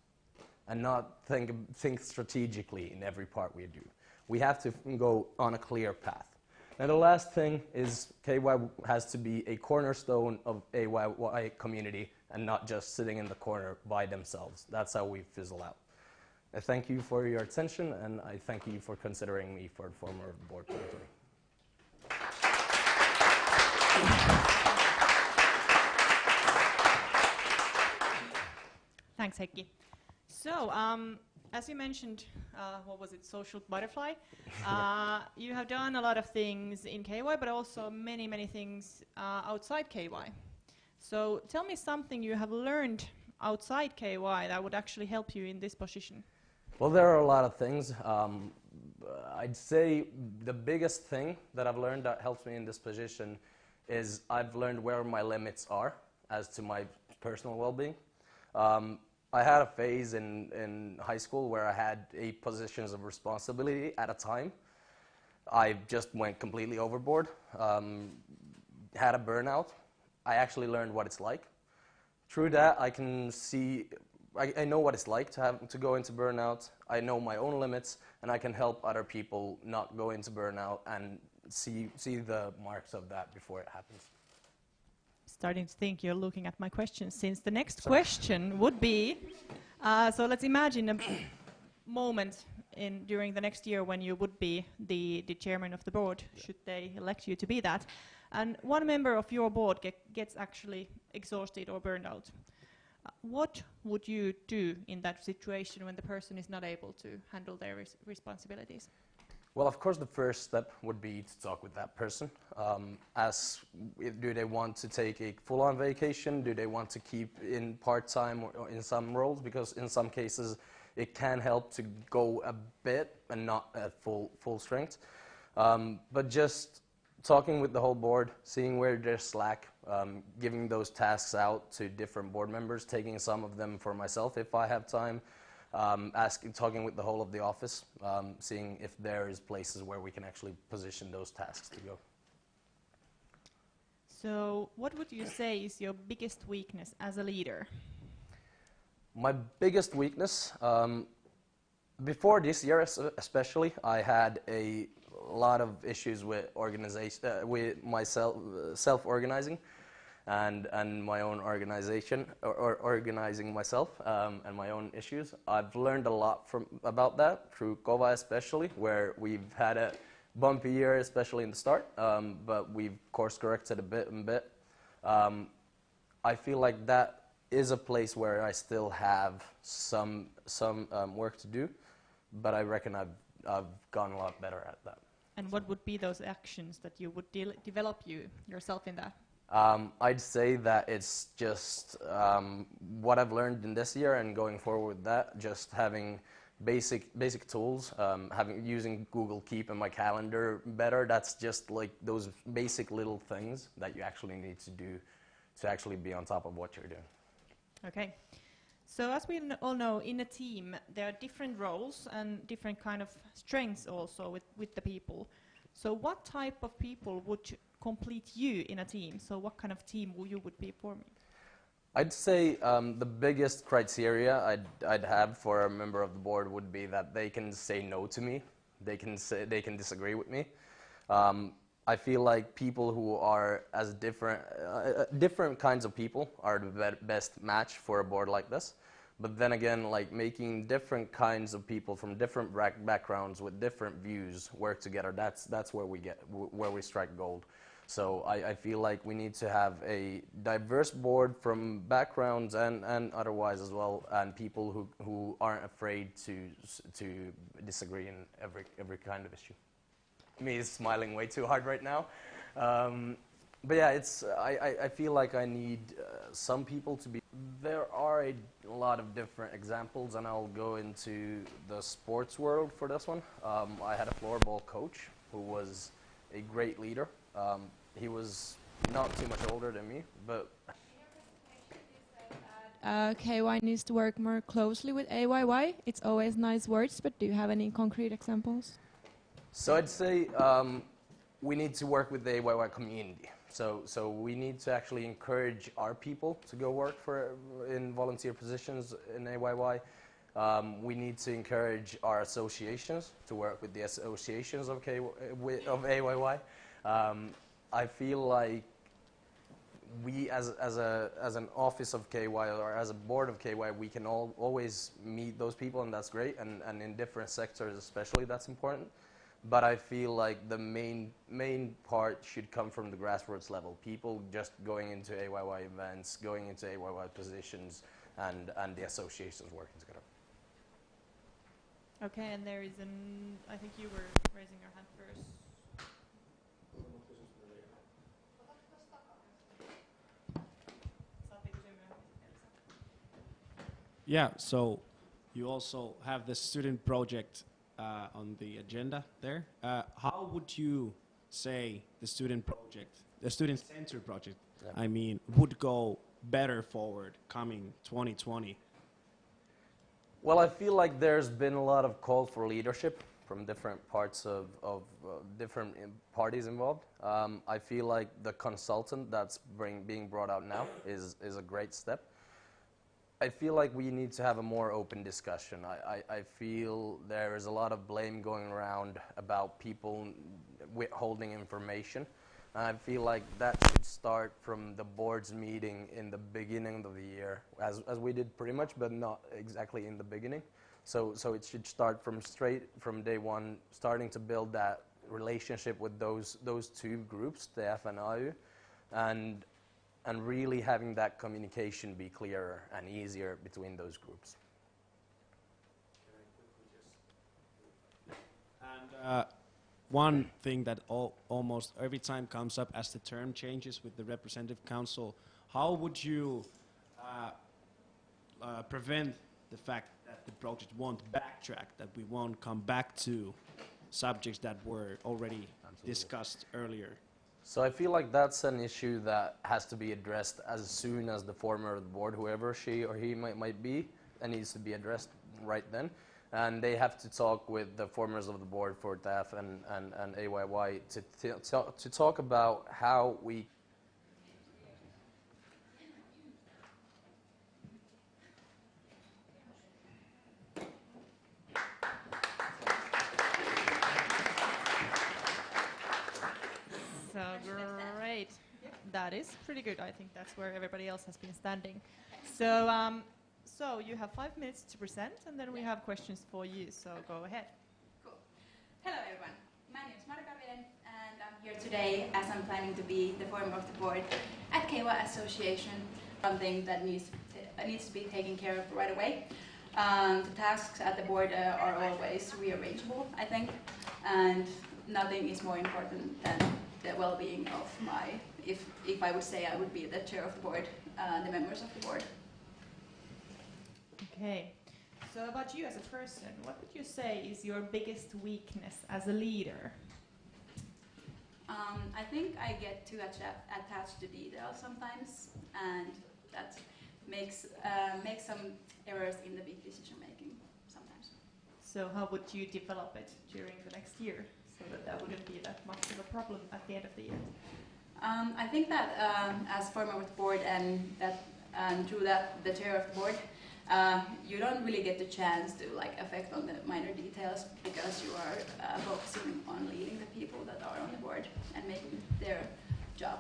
and not think strategically in every part we do. We have to go on a clear path. And the last thing is KY has to be a cornerstone of AYY community and not just sitting in the corner by themselves. That's how we fizzle out. I thank you for your attention, and I thank you for considering me for the former board 2020. Thanks, Heikki. So, as you mentioned, what was it, social butterfly? You have done a lot of things in KY, but also many, many things outside KY. So tell me something you have learned outside KY that would actually help you in this position. Well, there are a lot of things. I'd say the biggest thing that I've learned that helps me in this position is I've learned where my limits are as to my personal well-being. I had a phase in high school where I had 8 positions of responsibility at a time. I just went completely overboard, had a burnout. I actually learned what it's like. Through that, I can see, I know what it's like to go into burnout. I know my own limits, and I can help other people not go into burnout and see the marks of that before it happens. Starting to think you're looking at my questions, since the next question would be, so let's imagine a moment during the next year when you would be the chairman of the board, should they elect you to be that, and one member of your board gets actually exhausted or burned out. What would you do in that situation when the person is not able to handle their responsibilities? Well, of course, the first step would be to talk with that person. Do they want to take a full-on vacation? Do they want to keep in part-time or in some roles? Because in some cases, it can help to go a bit and not at full strength. But just talking with the whole board, seeing where there's slack, giving those tasks out to different board members, taking some of them for myself if I have time, talking with the whole of the office, seeing if there is places where we can actually position those tasks to go. So what would you say is your biggest weakness as a leader? My biggest weakness, before this year especially, I had a lot of issues with with myself, self-organizing. And my own organization, or organizing myself, and my own issues. I've learned a lot about that through KYE especially, where we've had a bumpy year, especially in the start, but we've course corrected a bit. I feel like that is a place where I still have some work to do, but I reckon I've gotten a lot better at that. And what would be those actions that you would develop yourself in that? I'd say that it's just what I've learned in this year and going forward with that, just having basic tools, using Google Keep in my calendar better. That's just like those basic little things that you actually need to do to actually be on top of what you're doing. Okay. So as we all know, in a team, there are different roles and different kind of strengths also with the people. So what type of people would complete you in a team? So what kind of team you would be forming? I'd say the biggest criteria I'd have for a member of the board would be that they can say no to me. They can disagree with me. I feel like people who are as different kinds of people are the best match for a board like this. But then again, like making different kinds of people from different backgrounds with different views work together, that's where we strike gold. So I feel like we need to have a diverse board from backgrounds and otherwise as well, and people who aren't afraid to disagree in every kind of issue. Me is smiling way too hard right now. But yeah, I feel like I need some people to be. There are a lot of different examples, and I'll go into the sports world for this one. I had a floorball coach who was a great leader. He was not too much older than me, but... KY needs to work more closely with AYY. It's always nice words, but do you have any concrete examples? So I'd say we need to work with the AYY community. So we need to actually encourage our people to go work in volunteer positions in AYY. We need to encourage our associations to work with the associations of AYY. I feel like we as an office of KY or as a board of KY, we can always meet those people, and that's great, and in different sectors especially that's important. But I feel like the main part should come from the grassroots level. People just going into AYY events, going into AYY positions, and the associations working together. Okay, and there is I think you were raising your hand first. Yeah, so you also have the student project on the agenda there. How would you say the student project, the student center project, I mean, would go better forward coming 2020? Well, I feel like there's been a lot of call for leadership from different parts of different parties involved. I feel like the consultant that's being brought out now is a great step. I feel like we need to have a more open discussion. I feel there is a lot of blame going around about people withholding information. I feel like that should start from the board's meeting in the beginning of the year, as we did pretty much, but not exactly in the beginning. So it should start from day one, starting to build that relationship with those two groups, the F and AU, and really having that communication be clearer and easier between those groups. And one thing that almost every time comes up as the term changes with the representative council, how would you prevent the fact that the project won't backtrack, that we won't come back to subjects that were already discussed earlier? So I feel like that's an issue that has to be addressed as soon as the former of the board, whoever she or he might be, and needs to be addressed right then. And they have to talk with the formers of the board for TAF and AYY to talk about how we So great. That is pretty good. I think that's where everybody else has been standing. So so you have 5 minutes to present, and then we have questions for you. So go ahead. Cool. Hello, everyone. My name is Marika, and I'm here today as I'm planning to be the former of the board at KYE Association. Something that needs to be taken care of right away. The tasks at the board are always rearrangeable, I think, and nothing is more important than the well-being of if I would say I would be the chair of the board, the members of the board. Okay. So about you as a person, what would you say is your biggest weakness as a leader? I think I get too attached to details sometimes, and that makes some errors in the big decision making sometimes. So how would you develop it during the next year so that wouldn't be that much of a problem at the end of the year? I think that as former with the board and through that the chair of the board, you don't really get the chance to affect on the minor details because you are focusing on leading the people that are on the board and making their job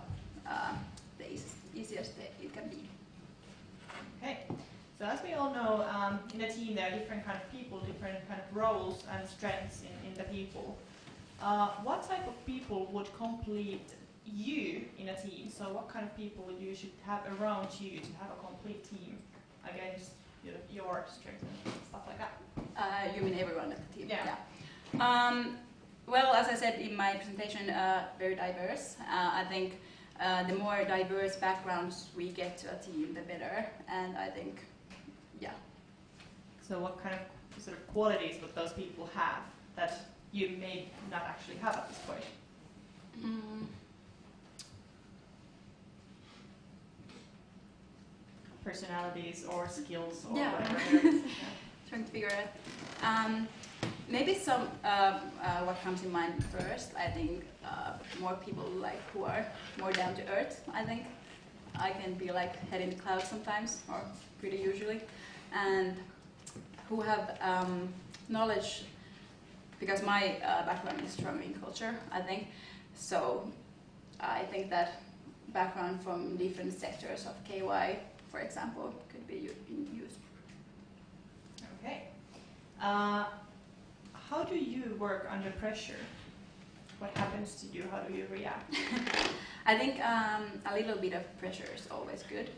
the easiest it can be. Okay. So as we all know, in a team there are different kind of people, different kind of roles and strengths in the people. What type of people would complete you in a team? So what kind of people you should have around you to have a complete team against your strengths and stuff like that? You mean everyone at the team? Yeah. Well, as I said in my presentation, very diverse. I think the more diverse backgrounds we get to a team, the better. And I think, yeah. So what kind of sort of qualities would those people have that you may not actually have at this point? Personalities or skills or whatever. Trying to figure it out. Maybe some what comes in mind first. I think more people who are more down to earth. I think I can be head in the clouds sometimes, or pretty usually, and who have knowledge. Because my background is strongly in culture, I think. So I think that background from different sectors of KY, for example, could be used. Okay. How do you work under pressure? What happens to you? How do you react? I think a little bit of pressure is always good.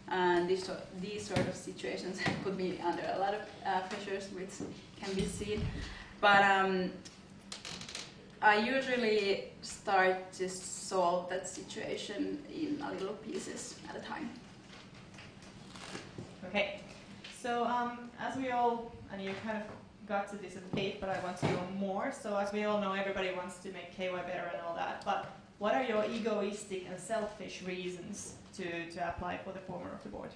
And these sort of situations put me under a lot of pressures, which can be seen. But I usually start to solve that situation in a little pieces at a time. Okay. So as we all, and you kind of got to this a bit, but I want to know more. So as we all know, everybody wants to make KY better and all that. But what are your egoistic and selfish reasons to apply for the former of the board?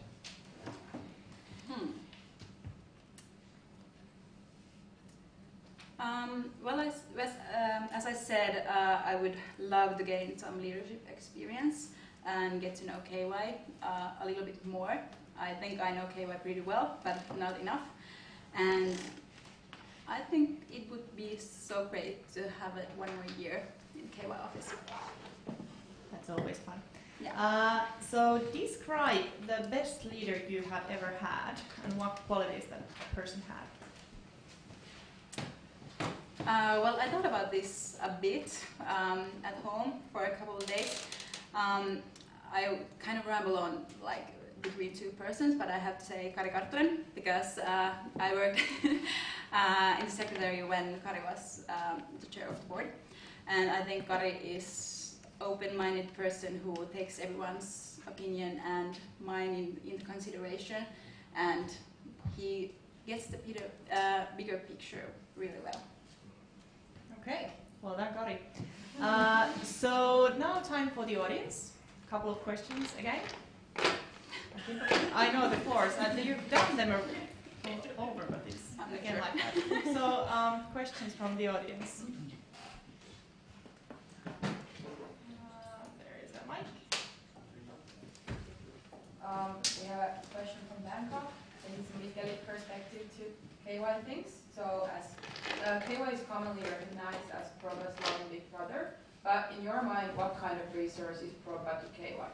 Well, as I said, I would love to gain some leadership experience and get to know KY a little bit more. I think I know KY pretty well, but not enough. And I think it would be so great to have it 1 more year in KY office. That's always fun. Yeah. So describe the best leader you have ever had and what qualities that person had. Well, I thought about this a bit at home for a couple of days. I kind of ramble on like between two persons, but I have to say Kari Karttunen because I worked in the secretary when Kari was the chair of the board. And I think Kari is open-minded person who takes everyone's opinion and mine into consideration, and he gets the bigger picture really well. Okay, well done, Kari. So now time for the audience. A couple of questions again. I know the course. You've done them over, but it's again like that. So questions from the audience. There is a mic. We have a question from Bangkok. It's a Mikkeli perspective to KY things. So as KY is commonly recognized as Proba's loving big brother, but in your mind, what kind of resource is Proba to KY?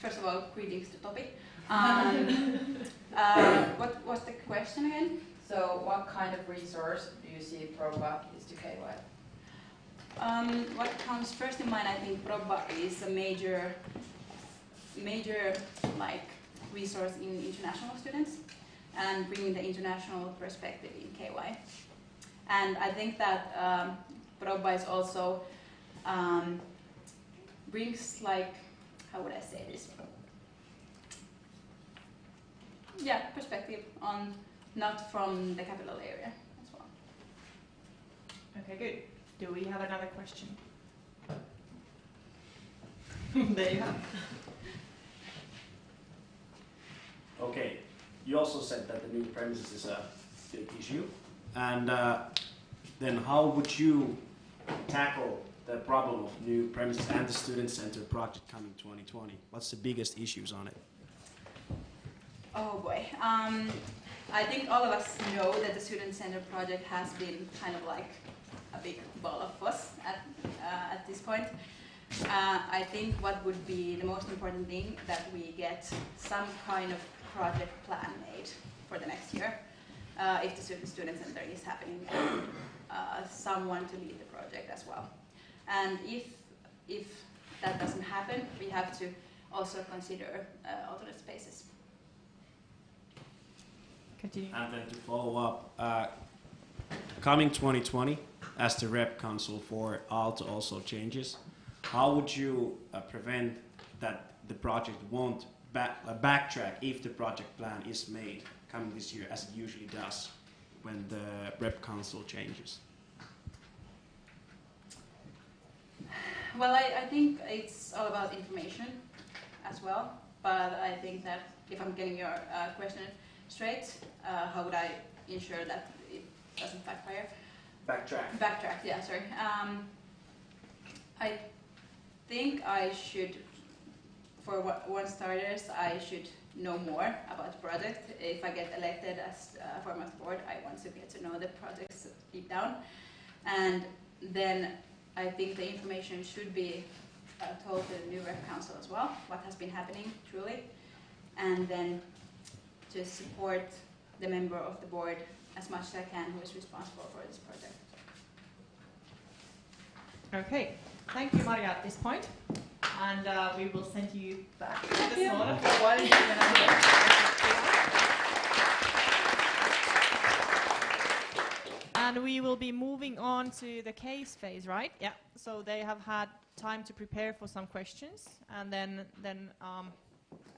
First of all, greetings to Topi. What was the question again? So what kind of resource do you see Proba is to KY? What comes first in mind, I think Proba is a major like resource in international students and bringing the international perspective in KY. And I think that Proba is also brings like, how would I say this? Yeah, perspective on not from the capital area as well. Okay, good. Do we have another question? There you have. Okay, you also said that the new premises is a big issue, and then how would you tackle the problem of new premises and the student center project coming 2020? What's the biggest issues on it? Oh boy. I think all of us know that the student center project has been kind of like a big ball of fuzz at this point. I think what would be the most important thing that we get some kind of project plan made for the next year if the student center is happening, and someone to lead the project as well. And if that doesn't happen, we have to also consider alternate spaces. Continue. And then to follow up, coming 2020, as the rep council for Aalto also changes, how would you prevent that the project won't backtrack if the project plan is made coming this year, as it usually does when the rep council changes? Well, I think it's all about information as well, but I think that if I'm getting your question straight, how would I ensure that it doesn't backfire? Backtrack, yeah, sorry. I think I should, for one starters, I should know more about the project. If I get elected as a former board, I want to get to know the projects deep down. And then I think the information should be told the new rep council as well what has been happening truly, and then to support the member of the board as much as I can who is responsible for this project. Okay, thank you, Maria, at this point. And we will send you back to the sauna for a while. And we will be moving on to the case phase, right? Yeah. So they have had time to prepare for some questions, and then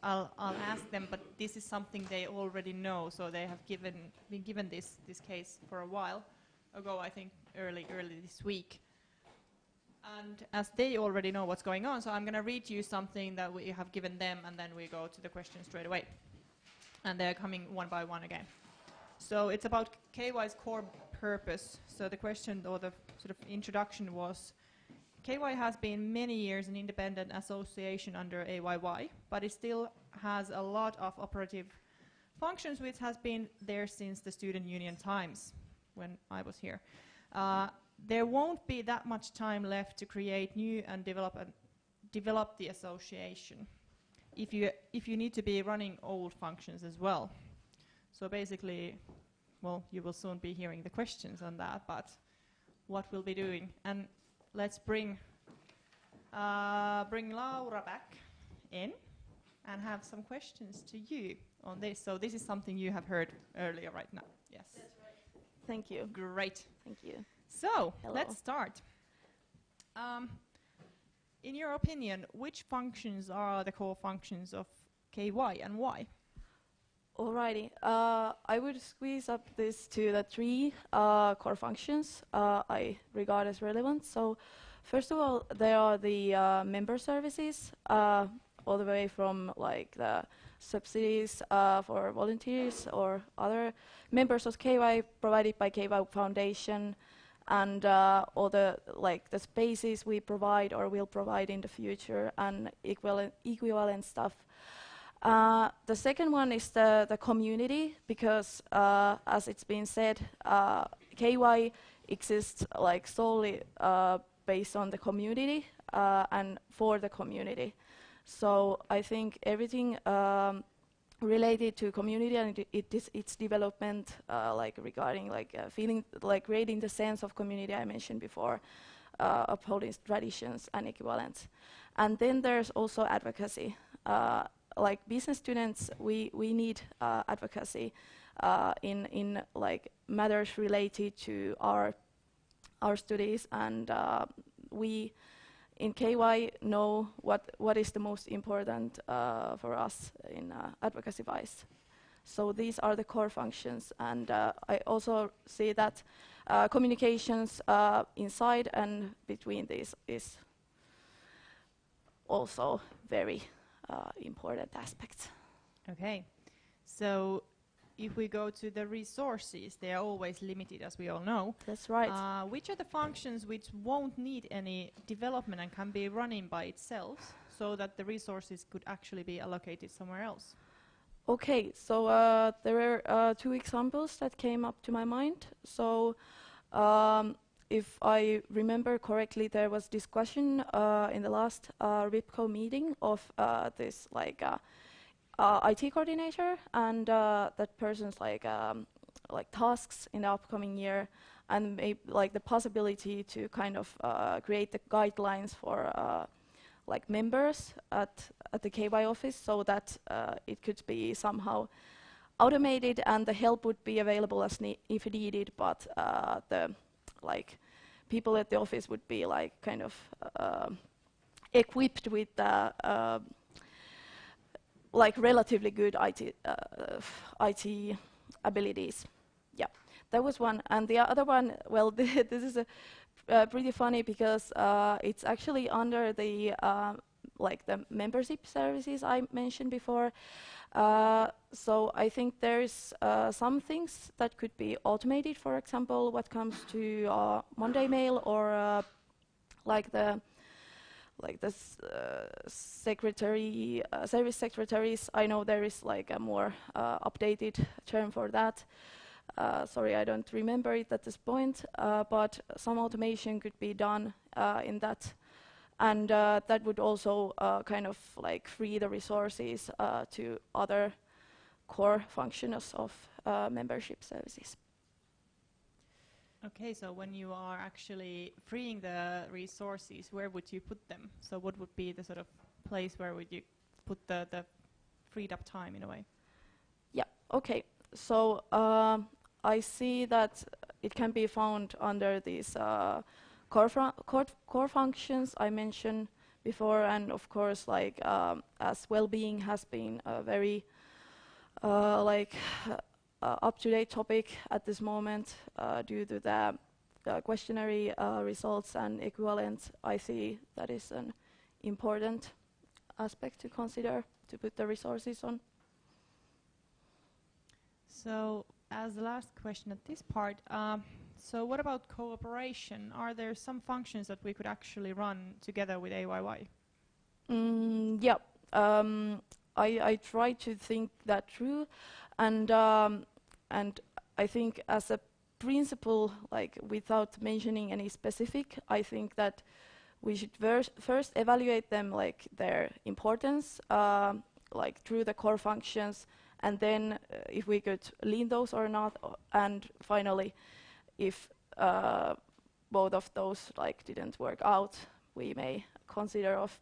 I'll ask them. But this is something they already know, so they have been given this case for a while ago. I think early this week. And as they already know what's going on, so I'm going to read you something that we have given them, and then we go to the questions straight away. And they're coming one by one again. So it's about KY's core purpose. So the question or the sort of introduction was, KY has been many years an independent association under AYY, but it still has a lot of operative functions which has been there since the student union times when I was here. There won't be that much time left to create new and develop the association if you need to be running old functions as well. So basically, well, you will soon be hearing the questions on that, but what we'll be doing. And let's bring Laura back in and have some questions to you on this. So this is something you have heard earlier right now. Yes. That's right. Thank you. Great. Thank you. So, Hello. let's start. In your opinion, which functions are the core functions of KY and why? Alrighty. I would squeeze up this to the three core functions I regard as relevant. So, first of all, there are the member services, all the way from like the subsidies for volunteers or other members of KY provided by KY Foundation, and all the the spaces we provide or will provide in the future, and equivalent stuff. The second one is the community, because as it's been said, KY exists like solely based on the community and for the community. So I think everything related to community and its development, regarding feeling creating the sense of community I mentioned before, upholding traditions and equivalents. And then there's also advocacy. Like business students, we need advocacy in matters related to our studies, and we in KY know what is the most important for us in advocacy-wise. So these are the core functions, and I also see that communications inside and between these is also very important aspect. Okay, so if we go to the resources, they are always limited, as we all know. That's right. Which are the functions which won't need any development and can be running by itself, so that the resources could actually be allocated somewhere else? Okay, so there are two examples that came up to my mind. So if I remember correctly, there was discussion in the last RIPCO meeting of this IT coordinator and that person's tasks in the upcoming year, and the possibility to kind of create the guidelines for members at the KY office, so that it could be somehow automated and the help would be available if needed, but the people at the office would be kind of equipped with relatively good IT abilities. Yeah, that was one. And the other one, well, this is pretty funny, because it's actually under the the membership services I mentioned before. So I think there's some things that could be automated. For example, what comes to Monday mail or secretary, service secretaries. I know there is a more updated term for that. Sorry, I don't remember it at this point, but some automation could be done in that And that would also kind of like free the resources to other core functions of membership services. Okay, so when you are actually freeing the resources, where would you put them? So what would be the sort of place where would you put the freed up time in a way? Yeah, okay. So I see that it can be found under these core functions I mentioned before, and of course, like as well-being has been a very up-to-date topic at this moment due to the questionnaire results and equivalent. I see that is an important aspect to consider to put the resources on. So as the last question at this part, so what about cooperation? Are there some functions that we could actually run together with AYY? Yeah, I try to think that through, and I think as a principle, like without mentioning any specific, I think that we should first evaluate them, like their importance, like through the core functions, and then if we could lean those or not, and finally, if both of those like didn't work out, we may consider of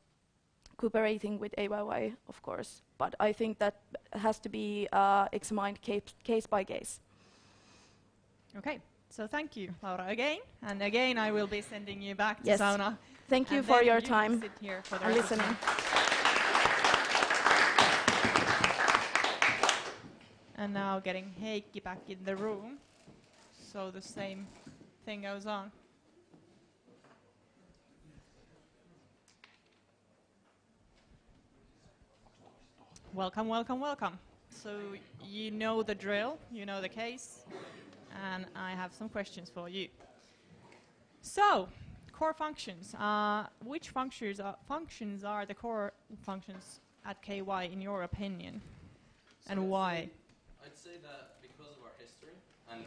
cooperating with AYY, of course. But I think that has to be examined case by case. Okay, so thank you, Laura, again. And again, I will be sending you back to Yes. sauna. Thank you And for then your you time sit here for the and rest of the listening. And now getting Heikki back in the room, so the same thing goes on. Welcome, welcome, welcome. So you know the drill, you know the case, and I have some questions for you. So, core functions. Which functions are the core functions at KY in your opinion, and why? I'd say that because of our history and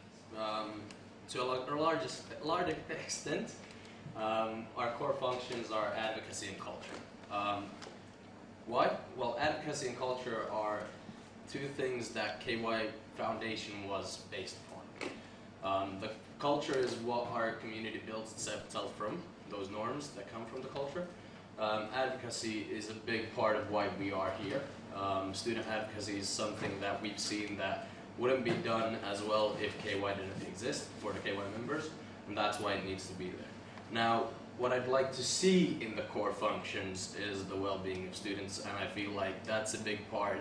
to a large extent, our core functions are advocacy and culture. Why? Well, advocacy and culture are two things that KY Foundation was based upon. The culture is what our community builds itself from, those norms that come from the culture. Advocacy is a big part of why we are here. Student advocacy is something that we've seen that wouldn't be done as well if KY didn't exist for the KY members, and that's why it needs to be there. Now, what I'd like to see in the core functions is the well-being of students, and I feel like that's a big part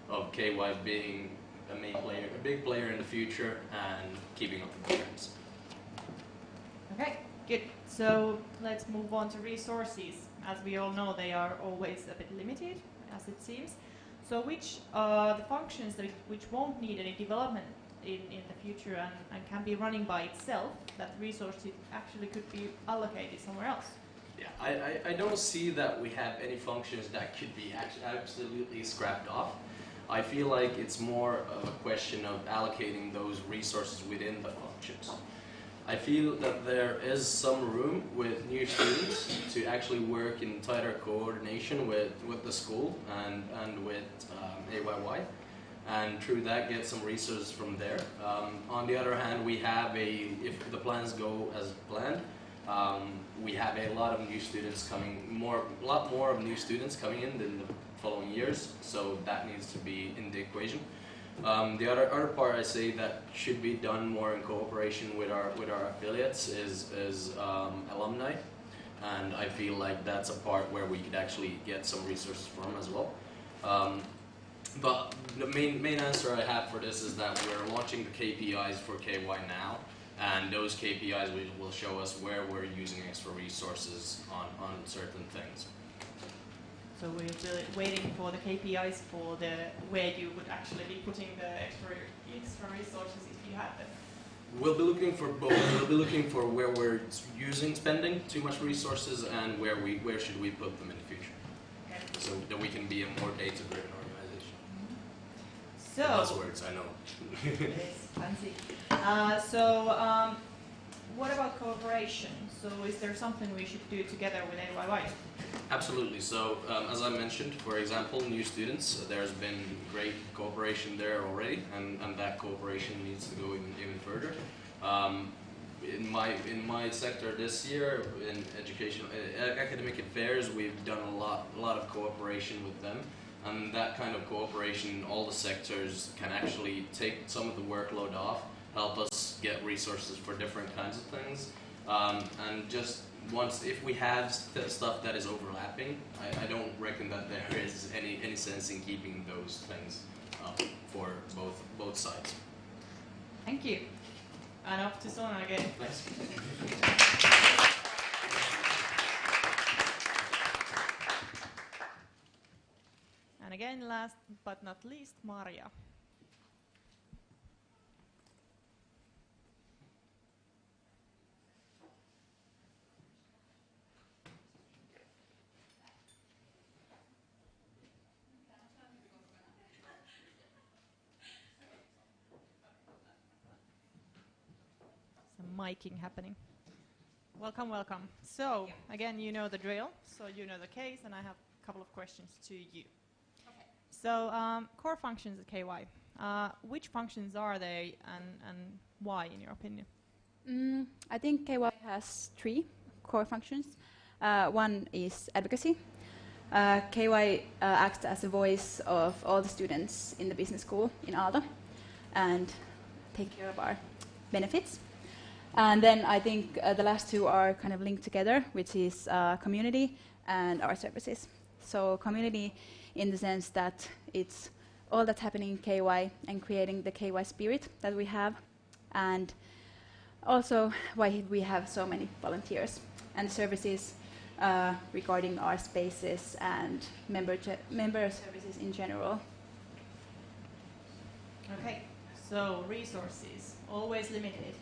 of KY being a big player in the future and keeping up with the trends. Okay, good. So let's move on to resources. As we all know, they are always a bit limited, as it seems. So which are the functions which won't need any development in the future and can be running by itself, that resources actually could be allocated somewhere else? Yeah, I don't see that we have any functions that could be absolutely scrapped off. I feel like it's more of a question of allocating those resources within the functions. I feel that there is some room with new students to actually work in tighter coordination with the school and with AYY, and through that get some resources from there. On the other hand, we have if the plans go as planned, we have a lot of new students coming, a lot more of new students coming in than the following years, so that needs to be in the equation. The other part I say that should be done more in cooperation with our affiliates is alumni, and I feel like that's a part where we could actually get some resources from as well. But the main answer I have for this is that we're launching the KPIs for KY now, and those KPIs will show us where we're using extra resources on certain things. So we're waiting for the KPIs for where you would actually be putting the extra resources if you have them. We'll be looking for both. We'll be looking for where we're spending too much resources and where should we put them in the future. Okay. So that we can be a more data-driven organization. So buzzwords, I know. It is fancy. what about cooperation? So is there something we should do together with AYY? Absolutely. So, as I mentioned, for example, new students, there's been great cooperation there already, and that cooperation needs to go even further. In my sector this year, in education, academic affairs, we've done a lot of cooperation with them, and that kind of cooperation, all the sectors can actually take some of the workload off, help us get resources for different kinds of things, and just once, if we have stuff that is overlapping, I don't reckon that there is any sense in keeping those things for both sides. Thank you. And off to Sona again. Thanks. And again, last but not least, Maria. Miking happening. Welcome, welcome. So, again, you know the drill, so you know the case, and I have a couple of questions to you. Okay. So, core functions at KY. Which functions are they, and why, in your opinion? I think KY has 3 core functions. One is advocacy. KY acts as a voice of all the students in the business school in Aalto and take care of our benefits. And then I think the last 2 are kind of linked together, which is community and our services. So community in the sense that it's all that's happening in KY and creating the KY spirit that we have, and also why we have so many volunteers, and services regarding our spaces and member services in general. Okay, so resources, always limited.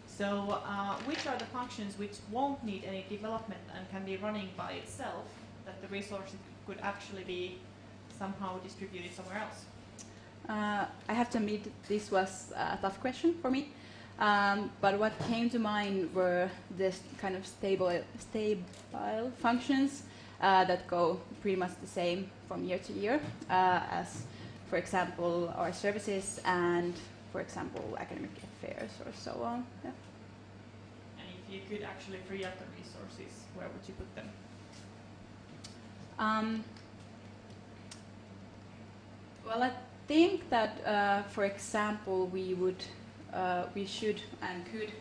So which are the functions which won't need any development and can be running by itself, that the resources could actually be somehow distributed somewhere else? I have to admit this was a tough question for me, but what came to mind were this kind of stable functions that go pretty much the same from year to year, as, for example, our services and, for example, academic affairs or so on. Yeah. And if you could actually free up the resources, where would you put them? Well, I think that, for example, we should and could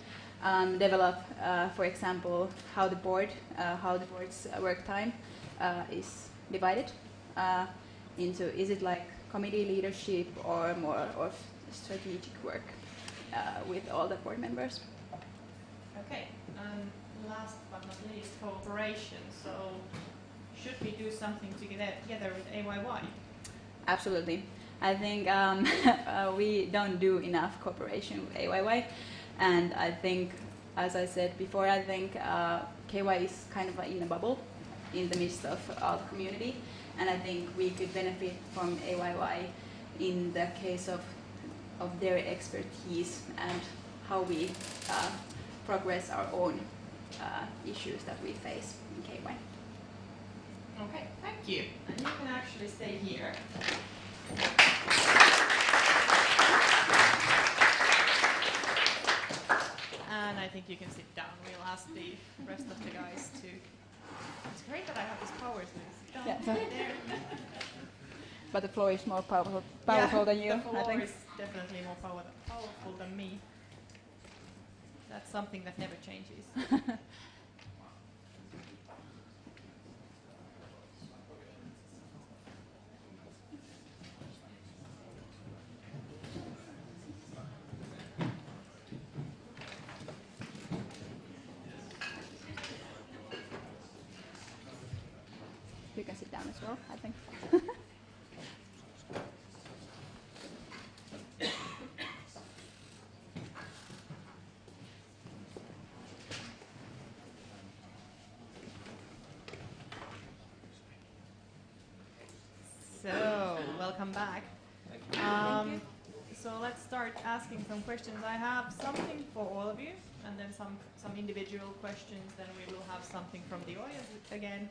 develop, for example, how the board's work time is divided into. Is it like committee leadership or more of strategic work with all the board members? Okay, and last but not least, cooperation. So, should we do something together with AYY? Absolutely. I think we don't do enough cooperation with AYY, and I think, as I said before, I think KY is kind of in a bubble in the midst of our community, and I think we could benefit from AYY in the case of their expertise and how we progress our own issues that we face in KY. Okay, thank you. And you can actually stay here. And I think you can sit down. We'll ask the rest of the guys to... It's great that I have this power to sit down there. But the floor is more powerful than you, the floor I think. is definitely more powerful than me. That's something that never changes. You can sit down as well, I think. So, welcome back. Thank you. So let's start asking some questions. I have something for all of you, and then some individual questions. Then we will have something from the audience again,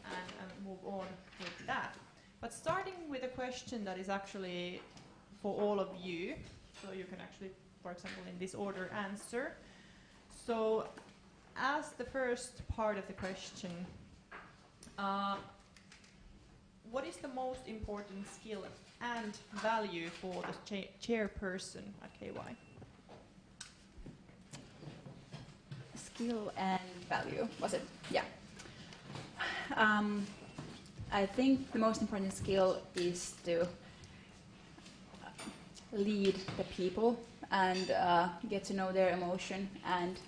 and move on with that. But starting with a question that is actually for all of you, so you can actually, for example, in this order, answer. So, as the first part of the question, what is the most important skill and value for the chairperson at KY? Skill and value, was it? Yeah. I think the most important skill is to lead the people and get to know their emotion and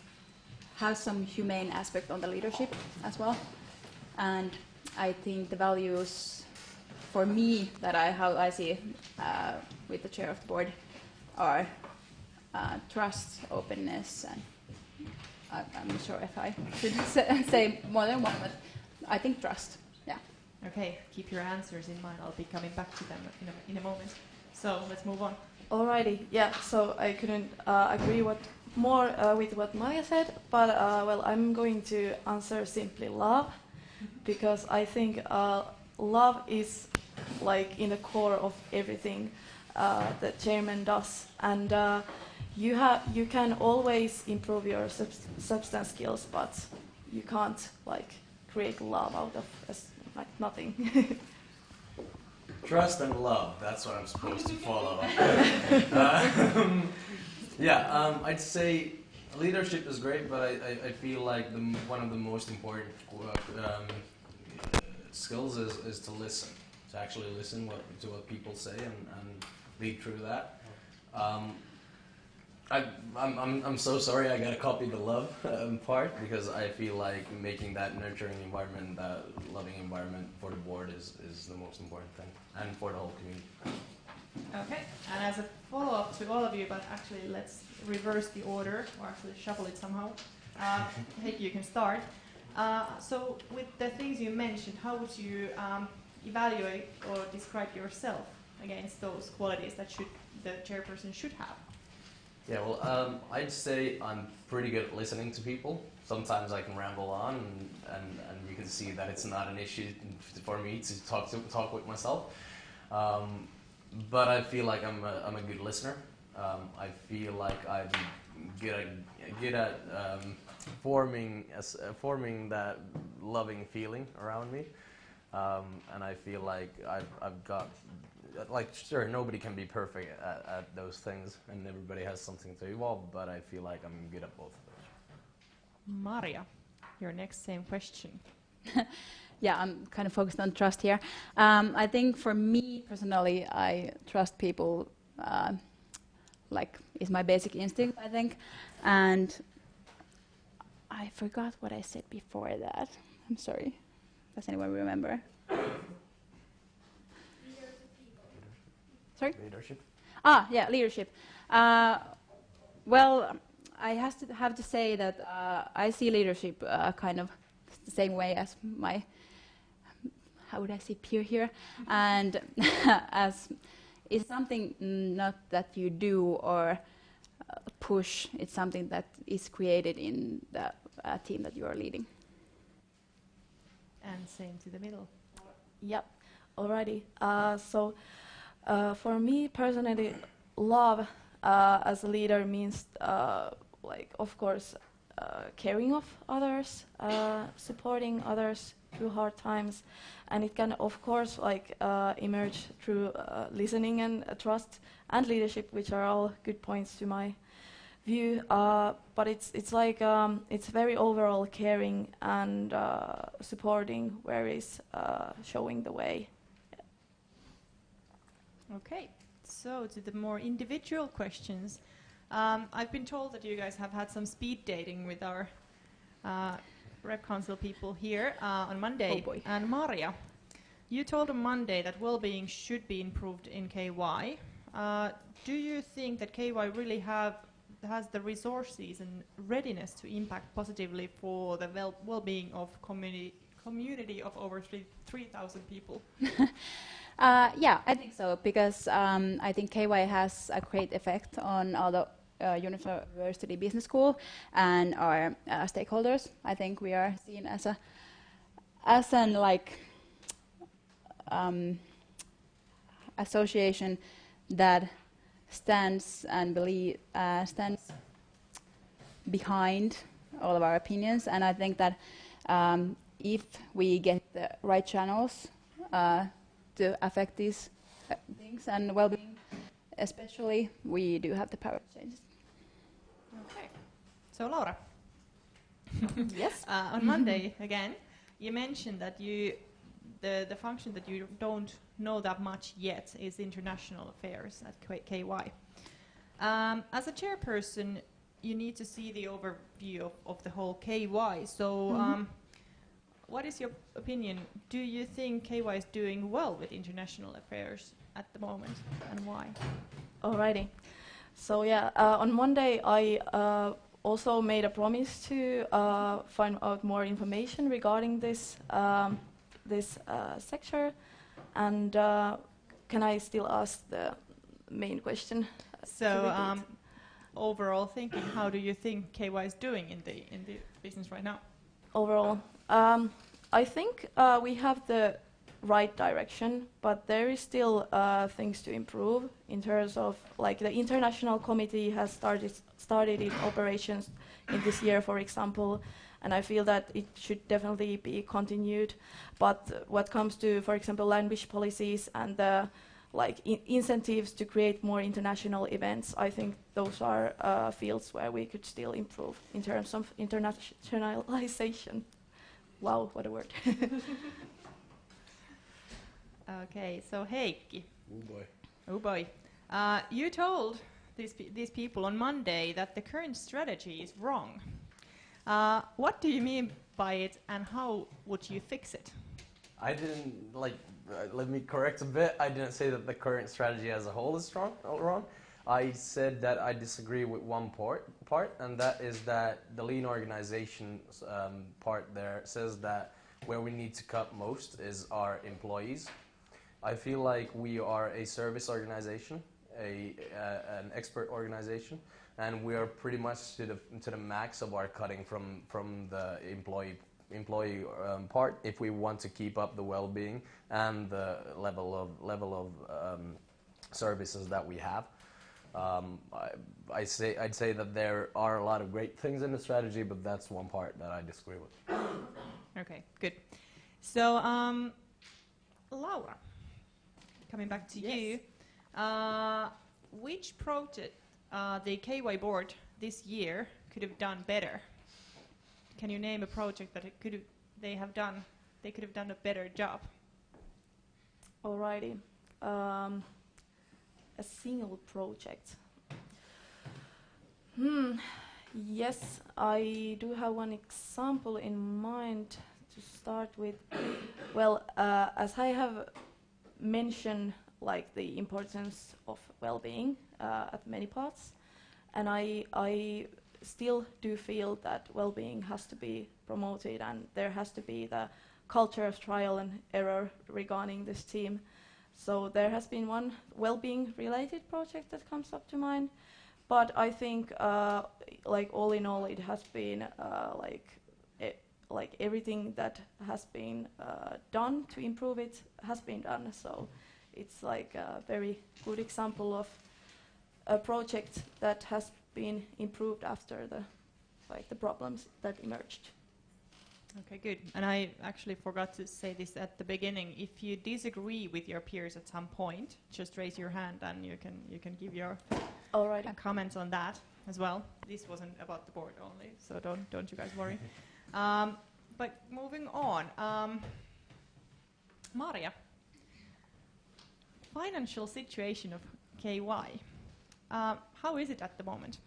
have some humane aspect on the leadership as well. And I think the values for me that how I see with the chair of the board are trust, openness, and I'm not sure if I should say more than one, but I think trust. Yeah. Okay, keep your answers in mind. I'll be coming back to them in a moment. So let's move on. Alrighty, yeah, so I couldn't agree more with what Maria said, but well, I'm going to answer simply love, because I think love is like in the core of everything the chairman does, and you can always improve your substance skills, but you can't like create love out of like nothing. Trust and love, that's what I'm supposed to follow. I'd say leadership is great, but I feel like one of the most important skills is to listen, to actually listen to what people say and lead through that. I'm so sorry I gotta copy the love part, because I feel like making that nurturing environment, that loving environment for the board is the most important thing, and for the whole community. Okay, and as a follow-up to all of you, but actually let's reverse the order, or actually shuffle it somehow. Heikki, you can start. So with the things you mentioned, how would you evaluate or describe yourself against those qualities that the chairperson should have? Yeah, well, I'd say I'm pretty good at listening to people. Sometimes I can ramble on, and you can see that it's not an issue for me to talk with myself. But I feel like I'm a good listener. I feel like I'm good at forming that loving feeling around me, and I feel like I've got. Like, sure, nobody can be perfect at those things, and everybody has something to evolve, but I feel like I'm good at both of those. Maria, your next same question. Yeah, I'm kind of focused on trust here. I think for me personally, I trust people, like, is my basic instinct, I think. And I forgot what I said before that. I'm sorry. Does anyone remember? Sorry? Leadership. Yeah, leadership. Well, I have to say that I see leadership kind of the same way as my, how would I say, peer here, and as it's something not that you do or push. It's something that is created in the team that you are leading. And same to the middle. Yep. Alrighty. So. For me personally, love as a leader means, like, of course, caring of others, supporting others through hard times, and it can, of course, like emerge through listening and trust and leadership, which are all good points to my view. But it's like it's very overall caring and supporting, whereas showing the way. Okay, so to the more individual questions. I've been told that you guys have had some speed dating with our Rep Council people here on Monday. Oh boy. And Maria, you told on Monday that well-being should be improved in KY. Do you think that KY really has the resources and readiness to impact positively for the well-being of community of over 3,000 people? Yeah, I think so, because I think KY has a great effect on all the University Business School and our stakeholders. I think we are seen as an association that stands behind all of our opinions, and I think that if we get the right channels to affect these things and well-being, especially, we do have the power to change it. Okay. So Laura. Yes. On Monday again, you mentioned that the function that you don't know that much yet is international affairs at KY. As a chairperson, you need to see the overview of the whole KY. So, what is your opinion? Do you think KY is doing well with international affairs at the moment, and why? Alrighty. So yeah, on Monday I also made a promise to find out more information regarding this sector. And can I still ask the main question? So, overall thinking, how do you think KY is doing in the business right now? Overall, I think we have the right direction, but there is still things to improve in terms of, like, the international committee has started its operations in this year, for example, and I feel that it should definitely be continued. But what comes to, for example, language policies and the incentives to create more international events, I think those are fields where we could still improve in terms of internationalization. Wow, what a word. Okay, so Heikki. Oh boy. Oh boy. You told these people on Monday that the current strategy is wrong. What do you mean by it, and how would you fix it? I didn't, let me correct a bit. I didn't say that the current strategy as a whole is wrong. I said that I disagree with one part, and that is that the lean organization part there says that where we need to cut most is our employees. I feel like we are a service organization, an expert organization, and we are pretty much to the max of our cutting from the employee part if we want to keep up the well-being and the level of services that we have. I'd say that there are a lot of great things in the strategy, but that's one part that I disagree with. Okay, good. So, Laura, coming back to you, which project the KY board this year could have done better? Can you name a project that they could have done a better job? Alrighty. A single project. Yes, I do have one example in mind to start with. Well, as I have mentioned, the importance of well-being at many parts, and I still do feel that well-being has to be promoted, and there has to be the culture of trial and error regarding this team. So there has been one well-being related project that comes up to mind, but I think all in all it has been everything that has been done to improve it has been done. So it's a very good example of a project that has been improved after the problems that emerged. Okay, good. And I actually forgot to say this at the beginning. If you disagree with your peers at some point, just raise your hand and you can give your comments on that as well. This wasn't about the board only, so don't you guys worry. But moving on, Maria, financial situation of KY. How is it at the moment?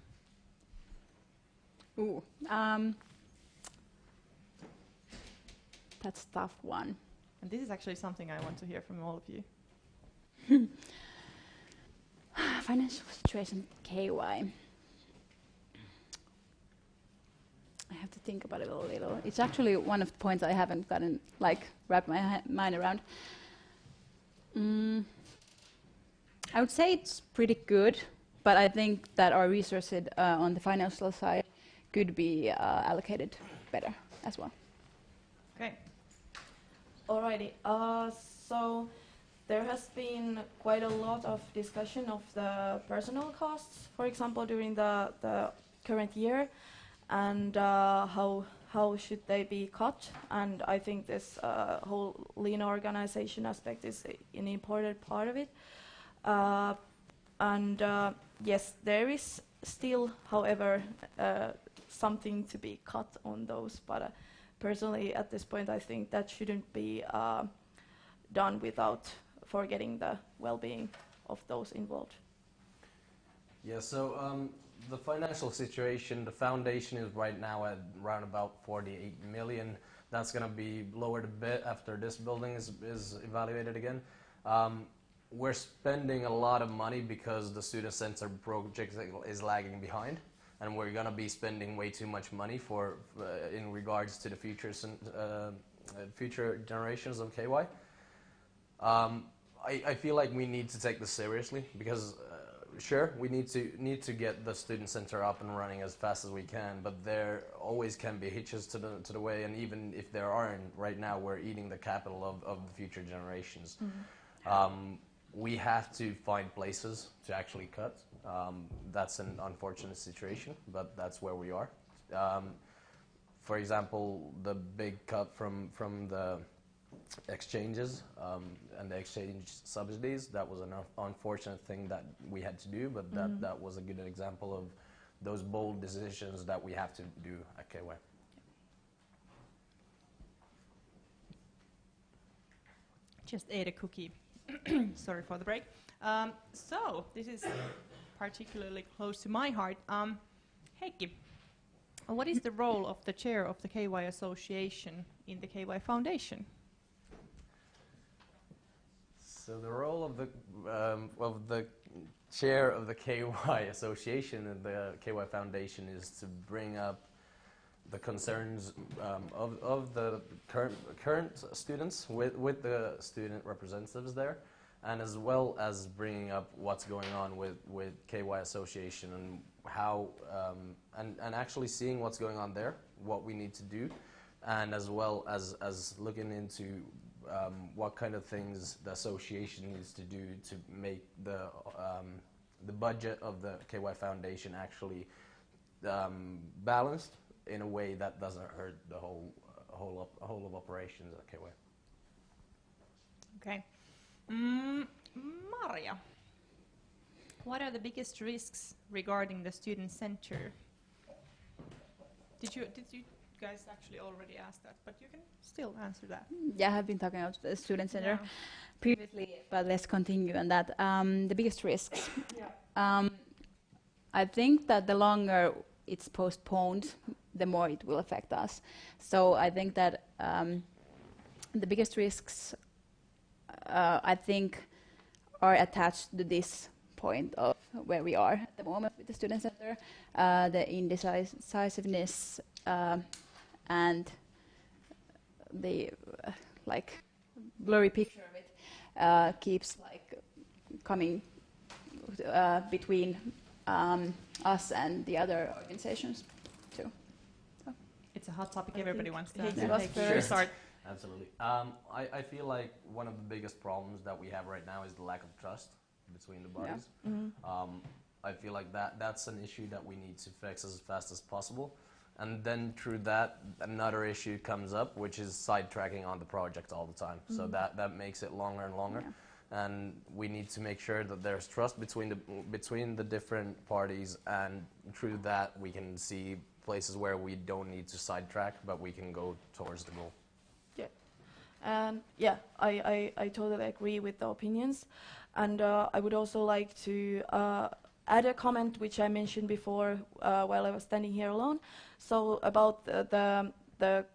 That's a tough one. And this is actually something I want to hear from all of you. Financial situation KY. I have to think about it a little. It's actually one of the points I haven't gotten wrapped my mind around. I would say it's pretty good but I think that our resources on the financial side could be allocated better as well. Okay. Alrighty. So there has been quite a lot of discussion of the personal costs, for example, during the current year, and how should they be cut. And I think this whole lean organization aspect is an important part of it. Yes, there is still, however, something to be cut on those, but personally at this point I think that shouldn't be done without forgetting the well-being of those involved. Yeah, so the financial situation, the foundation is right now at around about 48 million. That's going to be lowered a bit after this building is evaluated again. We're spending a lot of money because the student center project is lagging behind, and we're going to be spending way too much money for in regards to the future generations of KY. I feel like we need to take this seriously because sure, we need to get the student center up and running as fast as we can, but there always can be hitches to the way, and even if there aren't, right now we're eating the capital of the future generations. Mm-hmm. We have to find places to actually cut. That's an unfortunate situation, but that's where we are. For example, the big cut from the exchanges and the exchange subsidies, that was an unfortunate thing that we had to do, but that was a good example of those bold decisions that we have to do at KY. Just ate a cookie. Sorry for the break. So this is particularly close to my heart. Heikki, what is the role of the chair of the KY Association in the KY Foundation? So the role of the chair of the KY Association and the KY Foundation is to bring up the concerns of the current students with the student representatives there, and as well as bringing up what's going on with KY Association and how and actually seeing what's going on there, what we need to do, and as well as looking into what kind of things the association needs to do to make the budget of the KY Foundation actually balanced in a way that doesn't hurt the whole of operations at KY. Okay, Maria, what are the biggest risks regarding the student center? Did you guys actually already ask that? But you can still answer that. Yeah, I have been talking about the student center previously, but let's continue on that. The biggest risks. I think that the longer it's postponed, the more it will affect us. So I think that the biggest risks, I think, are attached to this point of where we are at the moment with the student center, the indecisiveness and the blurry picture of it keeps coming between us and the other organizations too. So. It's a hot topic. Everybody wants to start. Absolutely. I feel like one of the biggest problems that we have right now is the lack of trust between the bodies. Yeah. Mm-hmm. I feel like that's an issue that we need to fix as fast as possible. And then through that, another issue comes up, which is sidetracking on the project all the time. Mm-hmm. So that makes it longer and longer. Yeah. And we need to make sure that there's trust between the different parties, and through that we can see places where we don't need to sidetrack, but we can go towards the goal. Yeah, and yeah, I totally agree with the opinions, and I would also like to add a comment which I mentioned before while I was standing here alone. So about the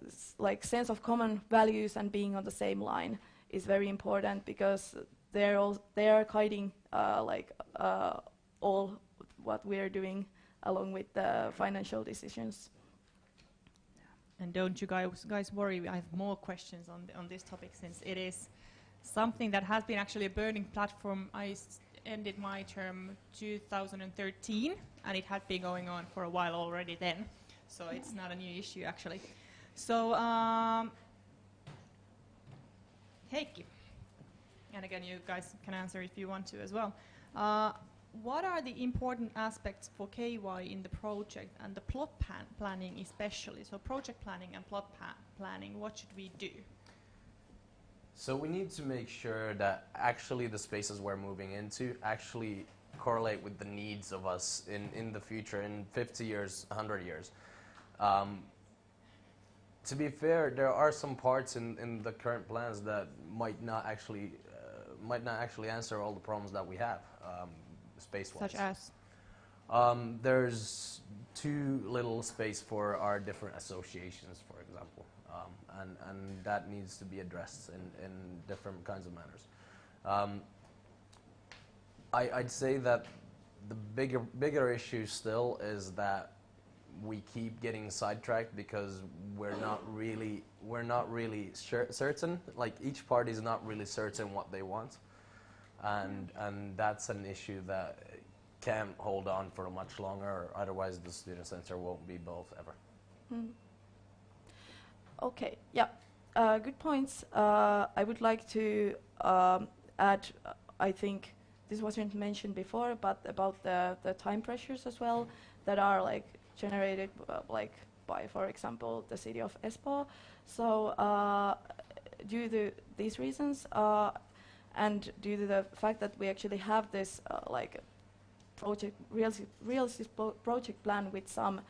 sense of common values and being on the same line is very important, because they are guiding all what we are doing along with the financial decisions. And don't you guys worry, I have more questions on this topic, since it is something that has been actually a burning platform. ended my term 2013, and it had been going on for a while already then, so it's not a new issue actually. So, Heikki, and again you guys can answer if you want to as well. What are the important aspects for KYE in the project and the plot planning especially? So project planning and plot planning, what should we do? So we need to make sure that actually the spaces we're moving into actually correlate with the needs of us in the future, in 50 years, 100 years. To be fair, there are some parts in the current plans that might not actually answer all the problems that we have, space-wise. Such as? There's too little space for our different associations, for example, and that needs to be addressed in different kinds of manners. I'd say that the bigger issue still is that we keep getting sidetracked because we're not really certain. Like each party is not really certain what they want, and that's an issue that can't hold on for much longer, or otherwise the student center won't be built ever. Okay, yeah, good points. I would like to add, I think this wasn't mentioned before, but about the time pressures as well that are like generated like by, for example, the city of Espoo. So due to these reasons and due to the fact that we actually have this like realistic project plan with some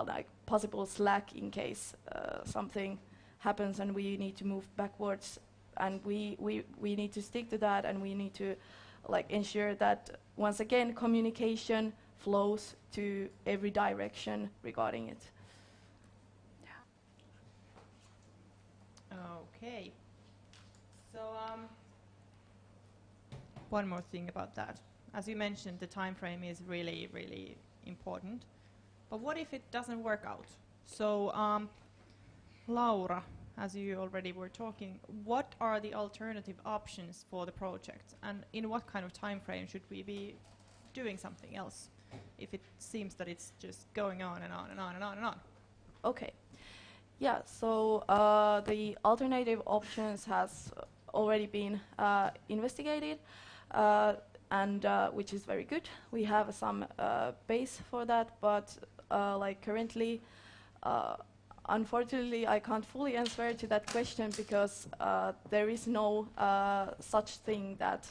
like possible slack in case something happens and we need to move backwards, and we need to stick to that, and we need to like ensure that once again communication flows to every direction regarding it. Okay. So one more thing about that. As you mentioned, the time frame is really, really important. But what if it doesn't work out? So Laura, as you already were talking, what are the alternative options for the project? And in what kind of time frame should we be doing something else if it seems that it's just going on and on and on and on and on? Okay. Yeah, so the alternative options has already been investigated, and which is very good. We have some base for that, but like currently, unfortunately, I can't fully answer to that question because there is no such thing that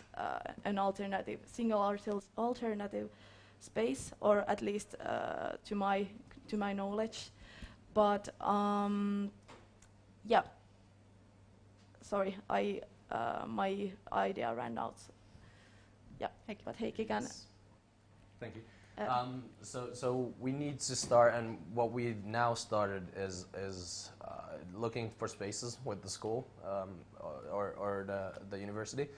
an alternative, single alternative space, or at least to my knowledge. But yeah, sorry, my idea ran out. Yeah, but Heikki can. Thank you. So we need to start, and what we've now started is looking for spaces with the school or the university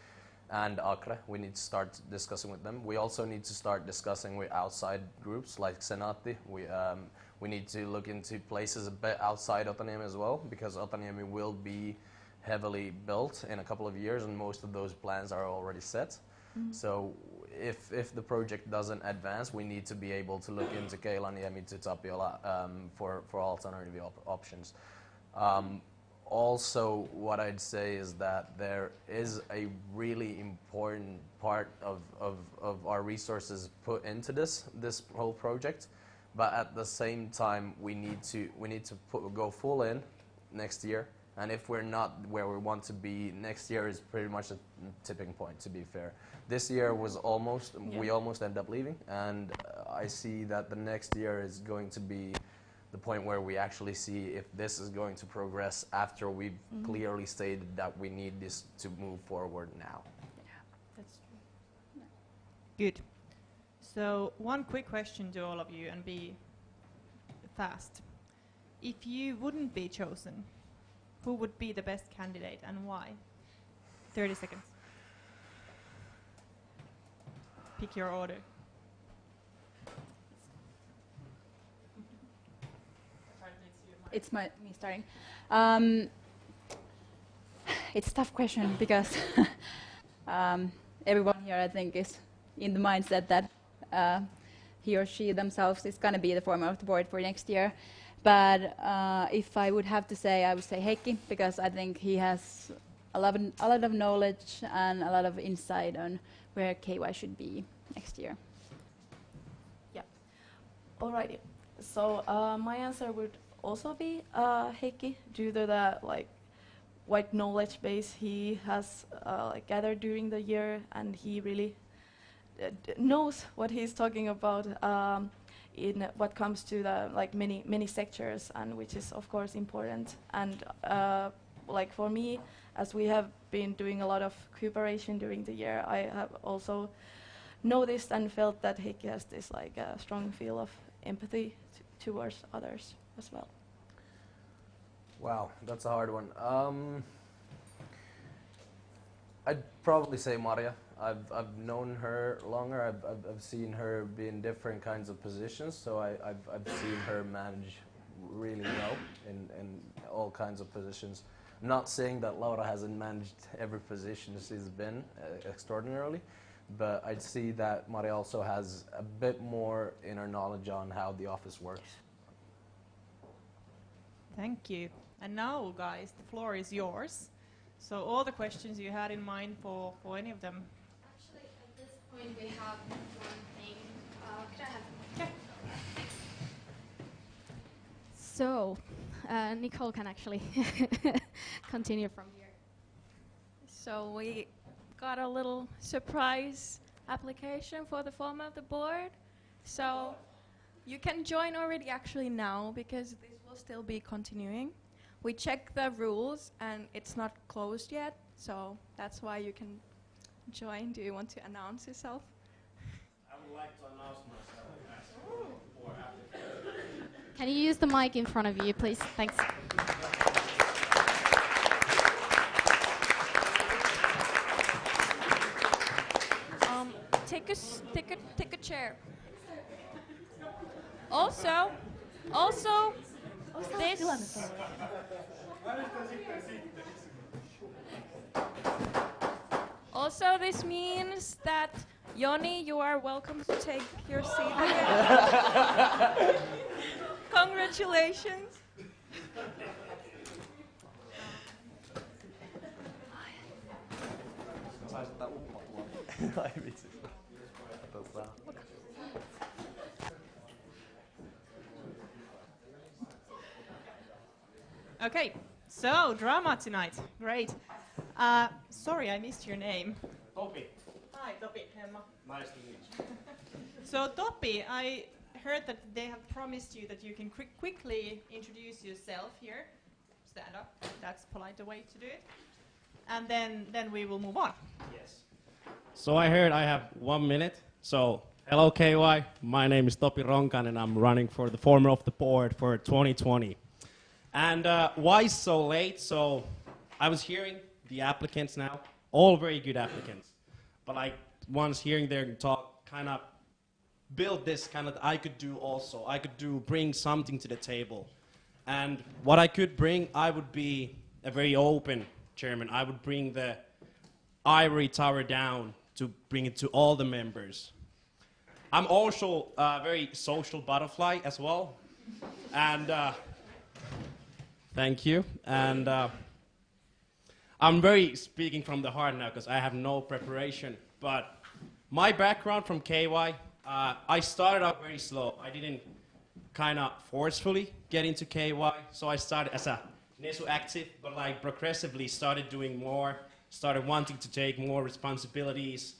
and Acre. We need to start discussing with them. We also need to start discussing with outside groups like Senati. We need to look into places a bit outside Otaniemi as well, because Otaniemi will be heavily built in a couple of years, and most of those plans are already set. So if the project doesn't advance, we need to be able to look into Keilaniemi to Tapiola for alternative options. Also, what I'd say is that there is a really important part of our resources put into this whole project, but at the same time we need to go full in next year. And if we're not where we want to be, next year is pretty much a tipping point, to be fair. This year was almost, we almost ended up leaving, and I see that the next year is going to be the point where we actually see if this is going to progress after we've clearly stated that we need this to move forward now. Yeah, that's true. Good. So one quick question to all of you, and be fast. If you wouldn't be chosen, who would be the best candidate and why? 30 seconds. Pick your order. It's me starting. It's a tough question because everyone here, I think, is in the mindset that he or she themselves is going to be the foreman of the board for next year. But if I would have to say, I would say Heikki, because I think he has a lot of knowledge and a lot of insight on where KY should be next year. Yeah. Alrighty. So my answer would also be Heikki, due to the wide knowledge base he has gathered during the year, and he really knows what he's talking about in what comes to the many sectors, and which is of course important. And for me, as we have been doing a lot of cooperation during the year, I have also noticed and felt that Heikki has this strong feel of empathy towards others as well. Wow, that's a hard one. I'd probably say Maria. I've known her longer. I've seen her be in different kinds of positions, so I've seen her manage really well in all kinds of positions. I'm not saying that Laura hasn't managed every position she's been extraordinarily, but I'd see that Maria also has a bit more inner knowledge on how the office works. Thank you. And now, guys, the floor is yours. So all the questions you had in mind for any of them. Actually, at this point, we have one thing. Could I have? Okay. So, Nicole can actually continue from here. So we got a little surprise application for the form of the board. So you can join already actually now, because this will still be continuing. We checked the rules and it's not closed yet, so that's why you can join. Do you want to announce yourself? I would like to announce myself as for applicants. Can you use the mic in front of you, please? Thanks. Take a chair. Also, this. Also, this means that Joni, you are welcome to take your seat again. Congratulations. Okay, so drama tonight. Great. Sorry, I missed your name. Topi. Hi, Topi. Emma. Nice to meet you. So, Topi, I heard that they have promised you that you can quickly introduce yourself here. Stand up. That's polite way to do it. And then we will move on. Yes. So I heard I have 1 minute. So, hello KY. My name is Topi Ronkan and I'm running for the former of the board for 2020. And why so late? So I was hearing the applicants now, all very good applicants. But once hearing their talk, kind of build this kind of, I could do also. I could bring something to the table. And what I could bring, I would be a very open chairman. I would bring the ivory tower down to bring it to all the members. I'm also a very social butterfly as well. And thank you. And I'm very speaking from the heart now because I have no preparation. But my background from KY, I started out very slow. I didn't kind of forcefully get into KY. So I started as a Nesu active, but progressively started doing more, started wanting to take more responsibilities.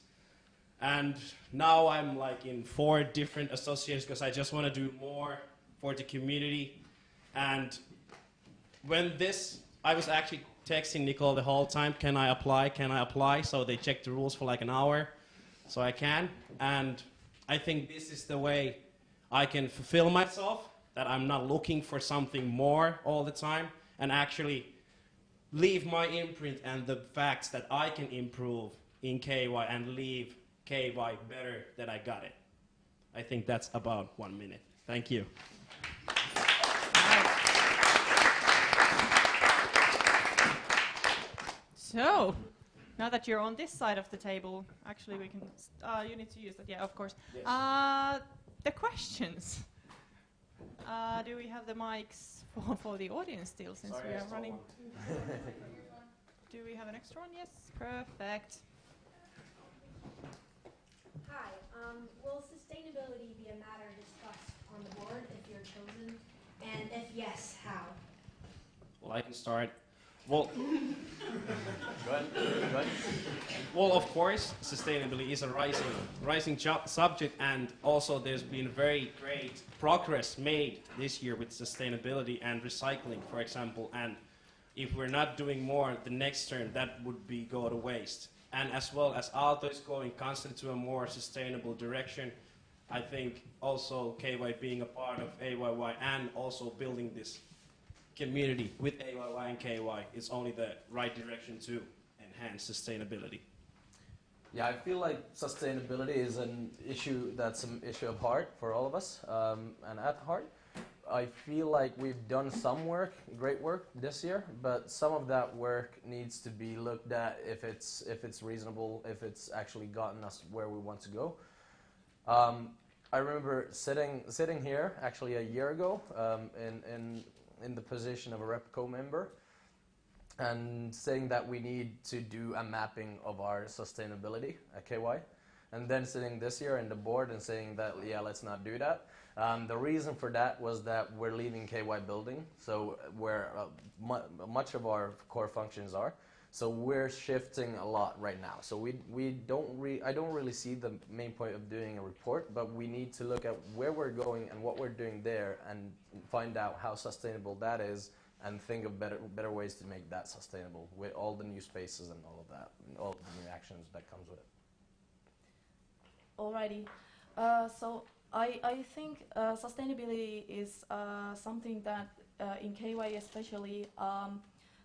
And now I'm in 4 different associations because I just want to do more for the community. And when I was actually texting Nicole the whole time, can I apply, can I apply? So they checked the rules for an hour, so I can. And I think this is the way I can fulfill myself, that I'm not looking for something more all the time, and actually leave my imprint and the facts that I can improve in KY and leave KY better than I got it. I think that's about 1 minute. Thank you. So, Now that you're on this side of the table, actually we can, you need to use that, yeah, of course. Yes. The questions. Do we have the mics for the audience still, since Sorry, we I are stole running? one. Do we have an extra one? Yes, perfect. Hi. Will sustainability be a matter discussed on the board if you're chosen? And if yes, how? Well, I can start. Well, Good. well, of course, sustainability is a rising subject, and also there's been very great progress made this year with sustainability and recycling, for example. And if we're not doing more the next term, that would be go to waste. And as well as Aalto is going constantly to a more sustainable direction, I think also KY being a part of AYY and also building this community with AYY and KY is only the right direction to enhance sustainability. Yeah, I feel like sustainability is an issue that's an issue of heart for all of us, and at heart. I feel like we've done some work, great work this year, but some of that work needs to be looked at if it's reasonable, if it's actually gotten us where we want to go. I remember sitting here actually a year ago in the position of a RepCo member, and saying that we need to do a mapping of our sustainability at KY, and then sitting this year in the board and saying that, yeah, let's not do that. The reason for that was that we're leaving KY building, so where much of our core functions are. So we're shifting a lot right now. So I don't really see the main point of doing a report, but we need to look at where we're going and what we're doing there and find out how sustainable that is, and think of better ways to make that sustainable with all the new spaces and all of that, and all the new actions that comes with it. Alrighty. So I think sustainability is something that in KY especially,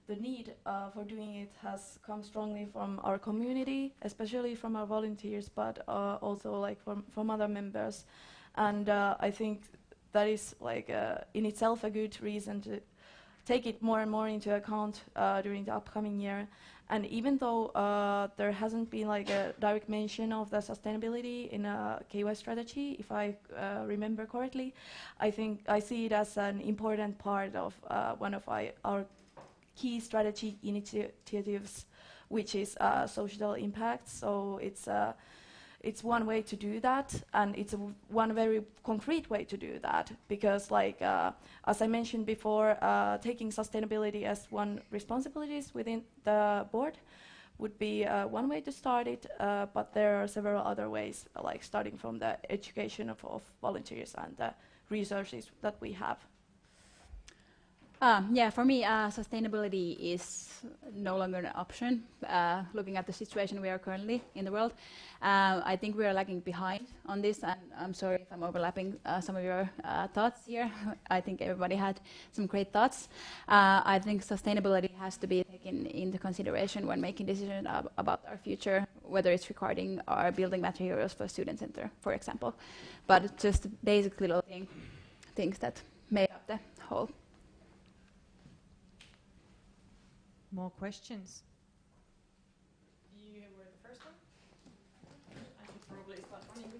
the need for doing it has come strongly from our community, especially from our volunteers, but also like from other members. And I think that is like in itself a good reason to take it more and more into account during the upcoming year. And even though there hasn't been like a direct mention of the sustainability in a KY strategy, if I remember correctly, I think I see it as an important part of one of our key strategic initiatives, which is social impact. So it's one way to do that, and it's one very concrete way to do that, because like as I mentioned before, taking sustainability as one responsibilities within the board would be one way to start it, but there are several other ways, like starting from the education of volunteers and the resources that we have. Yeah, for me, sustainability is no longer an option. Looking at the situation we are currently in the world, I think we are lagging behind on this, and I'm sorry if I'm overlapping some of your thoughts here. I think everybody had some great thoughts. I think sustainability has to be taken into consideration when making decisions about our future, whether it's regarding our building materials for student center, for example. But it's just basic little things that make up the whole. More questions? You were the first one. I should probably start running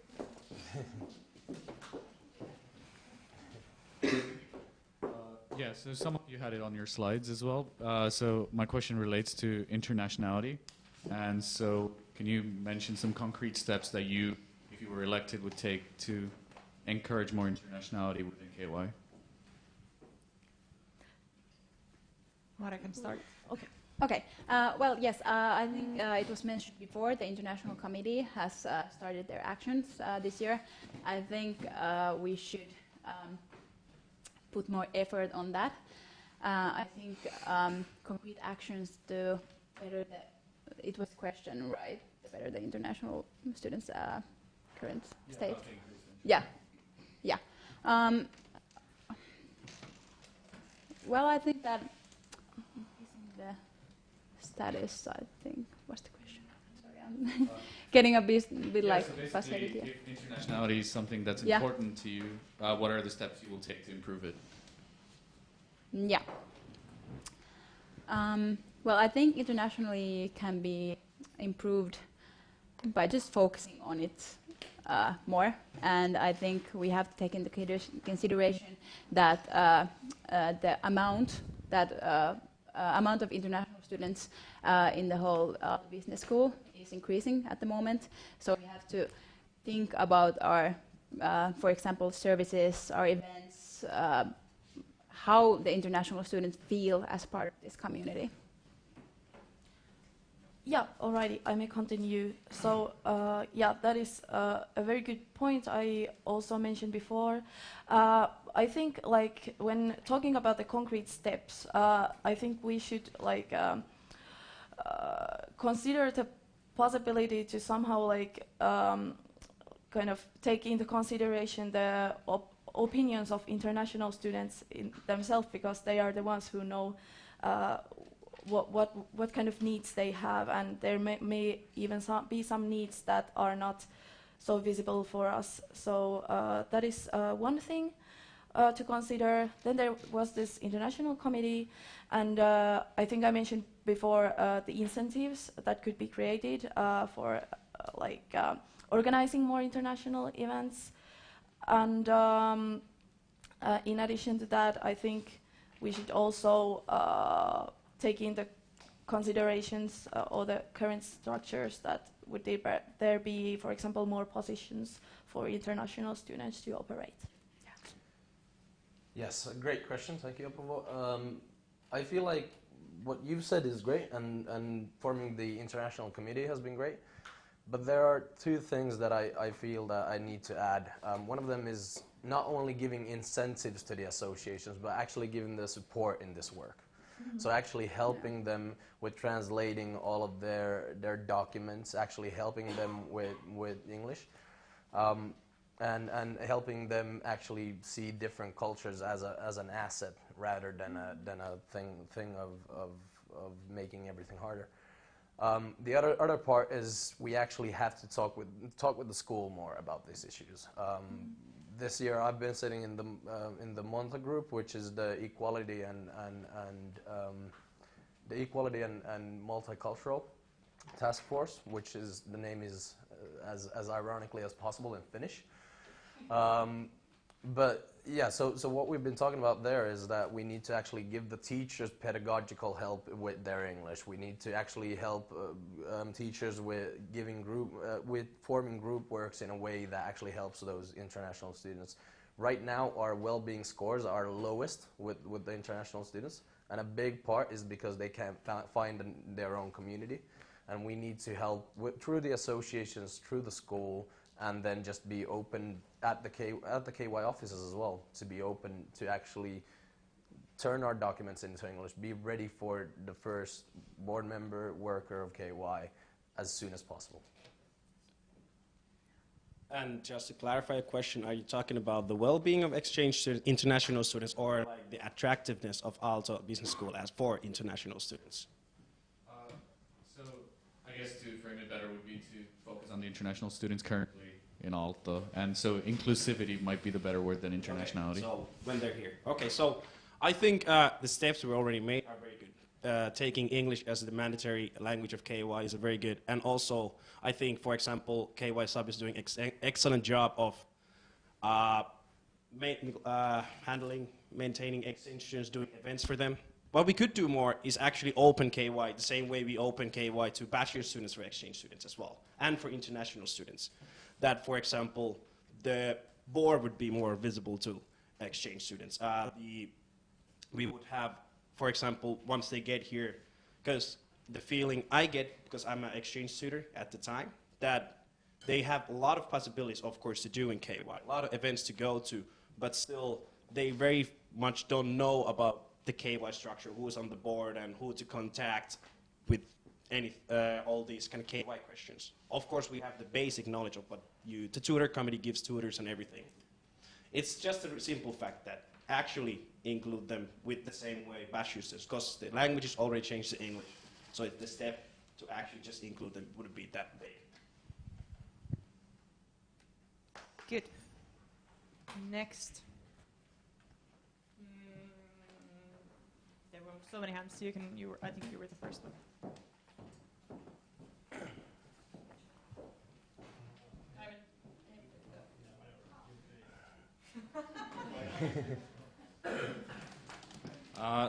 with Yeah, so some of you had it on your slides as well. So my question relates to internationality. And so can you mention some concrete steps that you, if you were elected, would take to encourage more internationality within KY? Mara can start. Okay. Well, yes, I think it was mentioned before, the International Committee has started their actions this year. I think we should put more effort on that. I think concrete actions to better it was a question, right? To better the international students' current state. Yeah. Well, I think that the status, I think, was the question. Sorry, I'm getting a bit like so frustrated here. If internationality is something that's important to you, what are the steps you will take to improve it? Yeah. Well, I think internationally can be improved by just focusing on it more. And I think we have to take into consideration that the amount of international students in the whole business school is increasing at the moment. So we have to think about our, for example, services, our events, how the international students feel as part of this community. Yeah, alrighty, I may continue. So, yeah, that is a very good point I also mentioned before. I think, like, when talking about the concrete steps, I think we should, like, consider the possibility to somehow, like, kind of take into consideration the opinions of international students in themselves, because they are the ones who know what kind of needs they have, and there may even be some needs that are not so visible for us. So that is one thing to consider. Then there was this international committee, and I think I mentioned before the incentives that could be created for organizing more international events. And in addition to that, I think we should also take into considerations all the current structures that would there be, for example, more positions for international students to operate. Yes, a great question. Thank you, Apovo. I feel like what you've said is great, and forming the international committee has been great. But there are two things that I feel that I need to add. One of them is not only giving incentives to the associations, but actually giving the support in this work. So actually helping them with translating all of their documents, actually helping them with English, and helping them actually see different cultures as an asset rather than a thing of making everything harder. The other part is we actually have to talk with the school more about these issues. This year I've been sitting in the Monta group, which is the equality and multicultural task force, which is the name is as ironically as possible in Finnish. But yeah, so what we've been talking about there is that we need to actually give the teachers pedagogical help with their English. We need to actually help teachers with forming group works in a way that actually helps those international students. Right now, our well-being scores are lowest with the international students, and a big part is because they can't find their own community, and we need to help through the associations, through the school, and then just be open at the KY offices as well, to be open to actually turn our documents into English, be ready for the first board member worker of KY as soon as possible. And just to clarify a question, are you talking about the well-being of international students, or like the attractiveness of Aalto Business School as for international students? So I guess to frame it better would be to focus on the international students currently in Aalto, and so inclusivity might be the better word than internationality. Okay, so when they're here. Okay, so I think the steps we already made are very good. Taking English as the mandatory language of KY is very good, and also I think, for example, KY Sub is doing excellent job of maintaining exchange students, doing events for them. What we could do more is actually open KY the same way we open KY to bachelor students for exchange students as well, and for international students. That, for example, the board would be more visible to exchange students. We would have, for example, once they get here, because the feeling I get, because I'm an exchange student at the time, that they have a lot of possibilities, of course, to do in KY, a lot of events to go to, but still they very much don't know about the KY structure, who is on the board and who to contact with all these kind of KY questions. Of course, we have the basic knowledge of what the tutor committee gives tutors and everything. It's just a simple fact that actually include them with the same way bachelor's students, because the language is already changed to English. So the step to actually just include them wouldn't be that big. Good. Next. There were so many hands. I think you were the first one.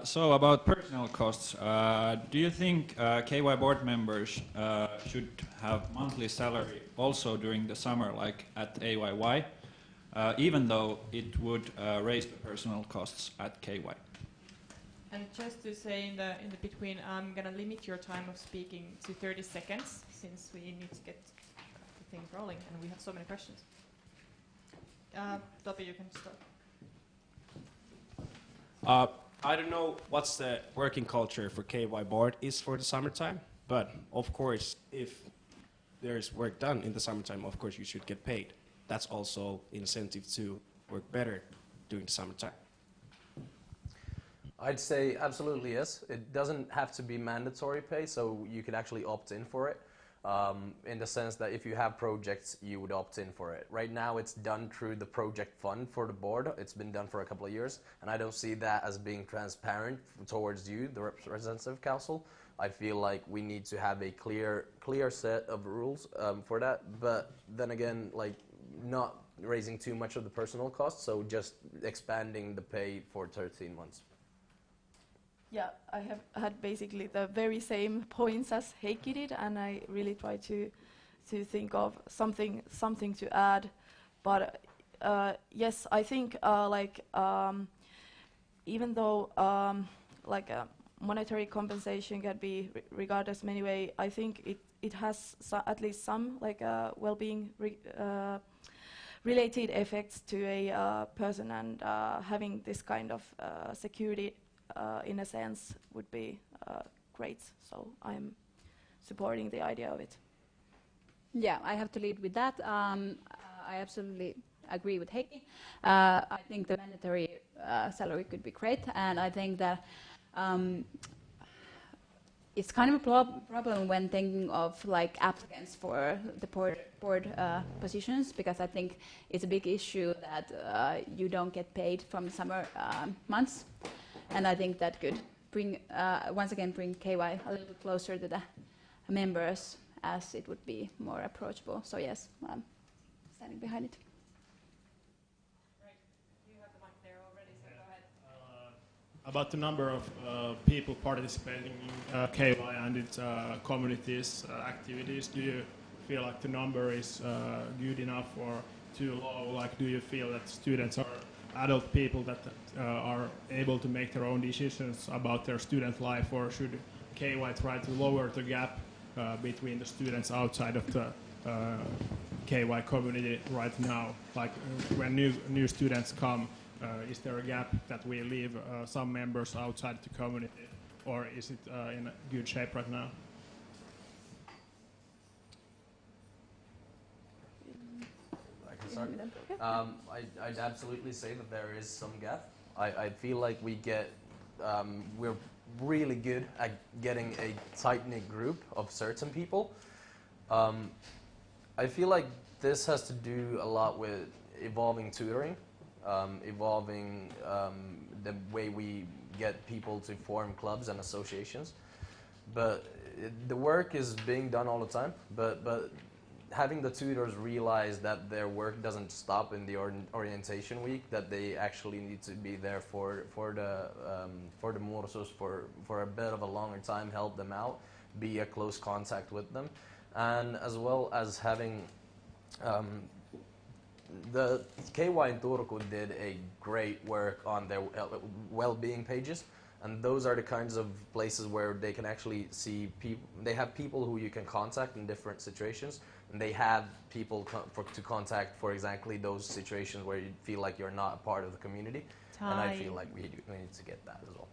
So about personnel costs, do you think KY board members should have monthly salary also during the summer, like at AYY, even though it would raise the personnel costs at KY? And just to say in the between, I'm gonna limit your time of speaking to 30 seconds, since we need to get the thing rolling, and we have so many questions. Topi, you can start. I don't know what's the working culture for KY board is for the summertime, but of course, if there's work done in the summertime, of course you should get paid. That's also incentive to work better during the summertime. I'd say absolutely yes. It doesn't have to be mandatory pay, so you could actually opt in for it. In the sense that if you have projects, you would opt in for it. Right now it's done through the project fund for the board. It's been done for a couple of years, and I don't see that as being transparent towards you, the representative council. I feel like we need to have a clear set of rules for that, but then again, like not raising too much of the personal costs, so just expanding the pay for 13 months. Yeah, I have had basically the very same points as Heikki did, and I really try to think of something to add. But yes, I think even though monetary compensation can be regarded as many ways, I think it has at least some well-being related effects to a person, and having this kind of security in a sense would be great. So I'm supporting the idea of it. Yeah, I have to lead with that. I absolutely agree with Heikki. I think the mandatory salary could be great, and I think that it's kind of a problem when thinking of like applicants for the board positions, because I think it's a big issue that you don't get paid from summer months. And I think that could bring, once again, bring KY a little bit closer to the members, as it would be more approachable. So yes, I'm standing behind it. Right. You have the mic there already, so go ahead. About the number of people participating in KY and its communities activities, do you feel like the number is good enough or too low? Like, do you feel that students are adult people that are able to make their own decisions about their student life, or should KY try to lower the gap between the students outside of the KY community right now? Like when new students come, is there a gap that we leave some members outside the community, or is it in a good shape right now? I'd absolutely say that there is some gap. I feel like we're really good at getting a tight-knit group of certain people. I feel like this has to do a lot with evolving tutoring, evolving the way we get people to form clubs and associations. But the work is being done all the time, but having the tutors realize that their work doesn't stop in the orientation week, that they actually need to be there for the mursos for a bit of a longer time, help them out, be a close contact with them, and as well as having the KY in Turku did a great work on their well-being pages. And those are the kinds of places where they can actually see people. They have people who you can contact in different situations, and they have people to contact for exactly those situations where you feel like you're not a part of the community. And I feel like we need to get that as well.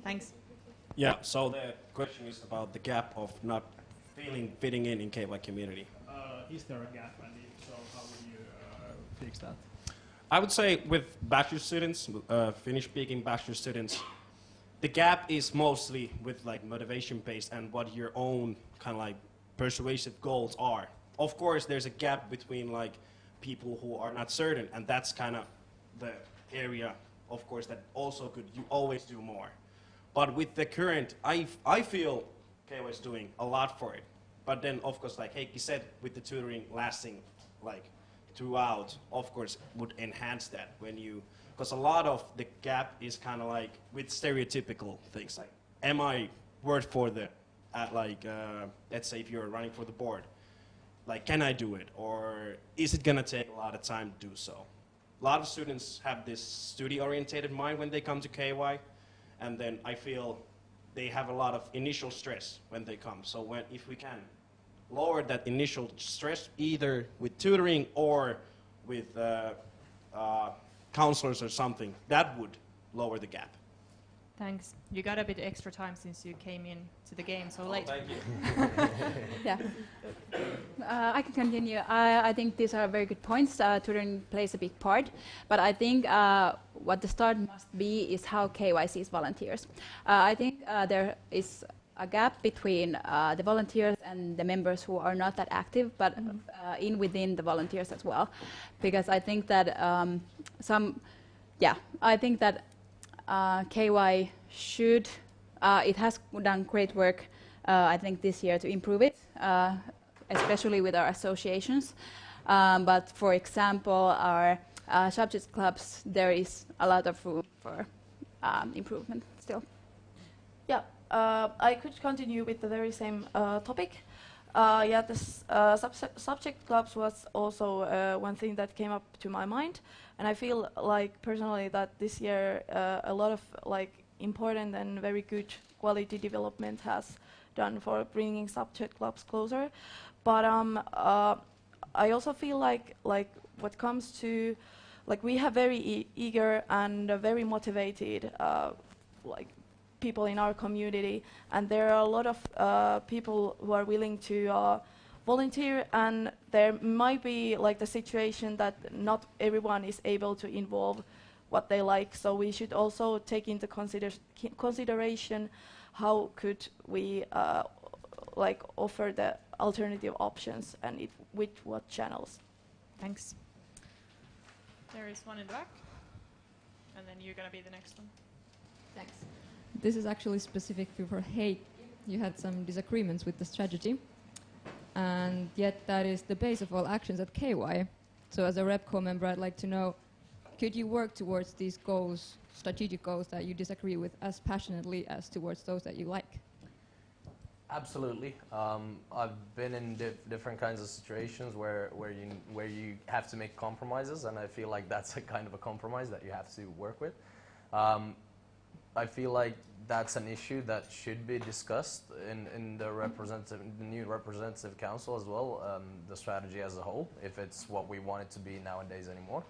Thanks. Yeah, so the question is about the gap of not fitting in KY community. Is there a gap, and if so, how will you fix that? I would say with bachelor students, Finnish-speaking bachelor students, the gap is mostly with like motivation-based and what your own kind of like persuasive goals are. Of course, there's a gap between like people who are not certain, and that's kind of the area, of course, that also could you always do more. But with the current, I feel KY is doing a lot for it. But then, of course, like Heikki said, with the tutoring lasting like throughout, of course, would enhance that when you, because a lot of the gap is kind of like with stereotypical things like, am I worth for the, let's say if you're running for the board, like, can I do it? Or is it gonna take a lot of time to do so? A lot of students have this study-orientated mind when they come to KY, and then I feel they have a lot of initial stress when they come. So if we can lower that initial stress, either with tutoring or with counselors or something, that would lower the gap. Thanks. You got a bit extra time since you came in to the game so late. Thank you. Yeah. I can continue. I think these are very good points. Tutoring plays a big part, but I think what the start must be is how KY sees volunteers. I think there is a gap between the volunteers and the members who are not that active, but within the volunteers as well, because I think that I think that KY should, it has done great work, I think, this year to improve it, especially with our associations. But for example, our subject clubs, there is a lot of room for improvement still. Yeah, I could continue with the very same topic. Subject clubs was also one thing that came up to my mind, and I feel like personally that this year a lot of important and very good quality development has done for bringing subject clubs closer. But I also feel like what comes to we have very eager and very motivated people in our community, and there are a lot of people who are willing to volunteer, and there might be the situation that not everyone is able to involve what they like, so we should also take into consideration how could we offer the alternative options and with what channels. Thanks. There is one in the back, and then you're going to be the next one. Thanks. This is actually specific for Heikki. You had some disagreements with the strategy, and yet that is the base of all actions at KY. So as a RepCo member, I'd like to know, could you work towards these goals, strategic goals that you disagree with, as passionately as towards those that you like? Absolutely. I've been in different kinds of situations where you have to make compromises, and I feel like that's a kind of a compromise that you have to work with. I feel like that's an issue that should be discussed in the new representative council as well, the strategy as a whole, if it's what we want it to be nowadays anymore.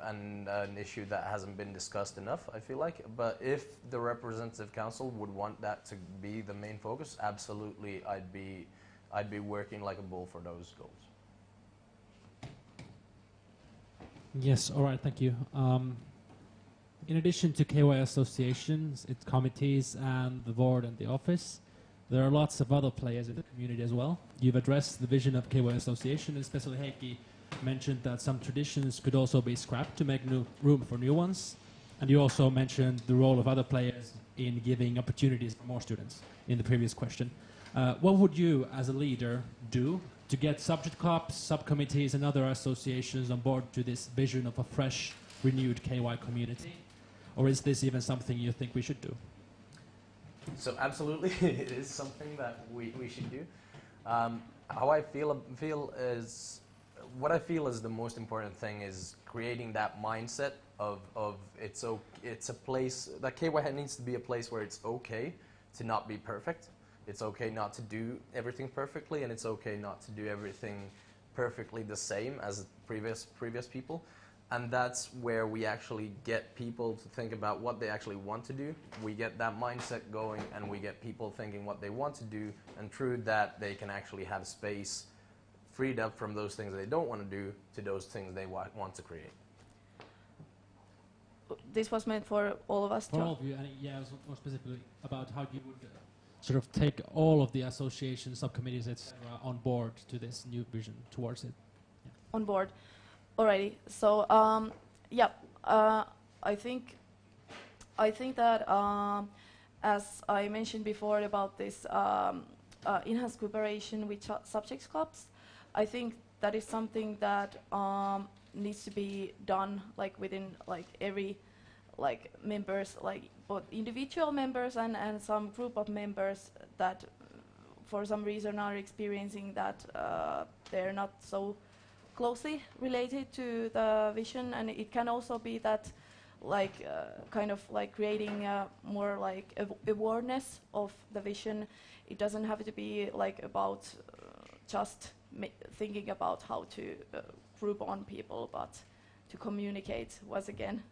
And an issue that hasn't been discussed enough, I feel like. But if the representative council would want that to be the main focus, absolutely, I'd be working like a bull for those goals. Yes, all right, thank you. In addition to KY associations, its committees, and the board and the office, there are lots of other players in the community as well. You've addressed the vision of KY association, especially Heikki mentioned that some traditions could also be scrapped to make room for new ones. And you also mentioned the role of other players in giving opportunities for more students in the previous question. What would you, as a leader, do to get subject clubs, subcommittees, and other associations on board to this vision of a fresh, renewed KY community? Or is this even something you think we should do? So absolutely, it is something that we should do. How I feel is, what I feel is the most important thing is creating that mindset of it's a place, that KY needs to be a place where it's okay to not be perfect. It's okay not to do everything perfectly, and it's okay not to do everything perfectly the same as previous people. And that's where we actually get people to think about what they actually want to do. We get that mindset going, and we get people thinking what they want to do, and through that they can actually have space freed up from those things they don't want to do to those things they want to create. This was meant for all of us. For all of you, and yeah, more specifically about how you would sort of take all of the associations, subcommittees, etc., on board to this new vision towards it. Yeah. On board. Alrighty. So I think that as I mentioned before about this enhanced cooperation with subject clubs, I think that is something that needs to be done like within like every like members, like both individual members and some group of members that for some reason are experiencing that they're not so closely related to the vision. And it can also be that like kind of like creating more like awareness of the vision. It doesn't have to be like about just thinking about how to group on people, but to communicate once again.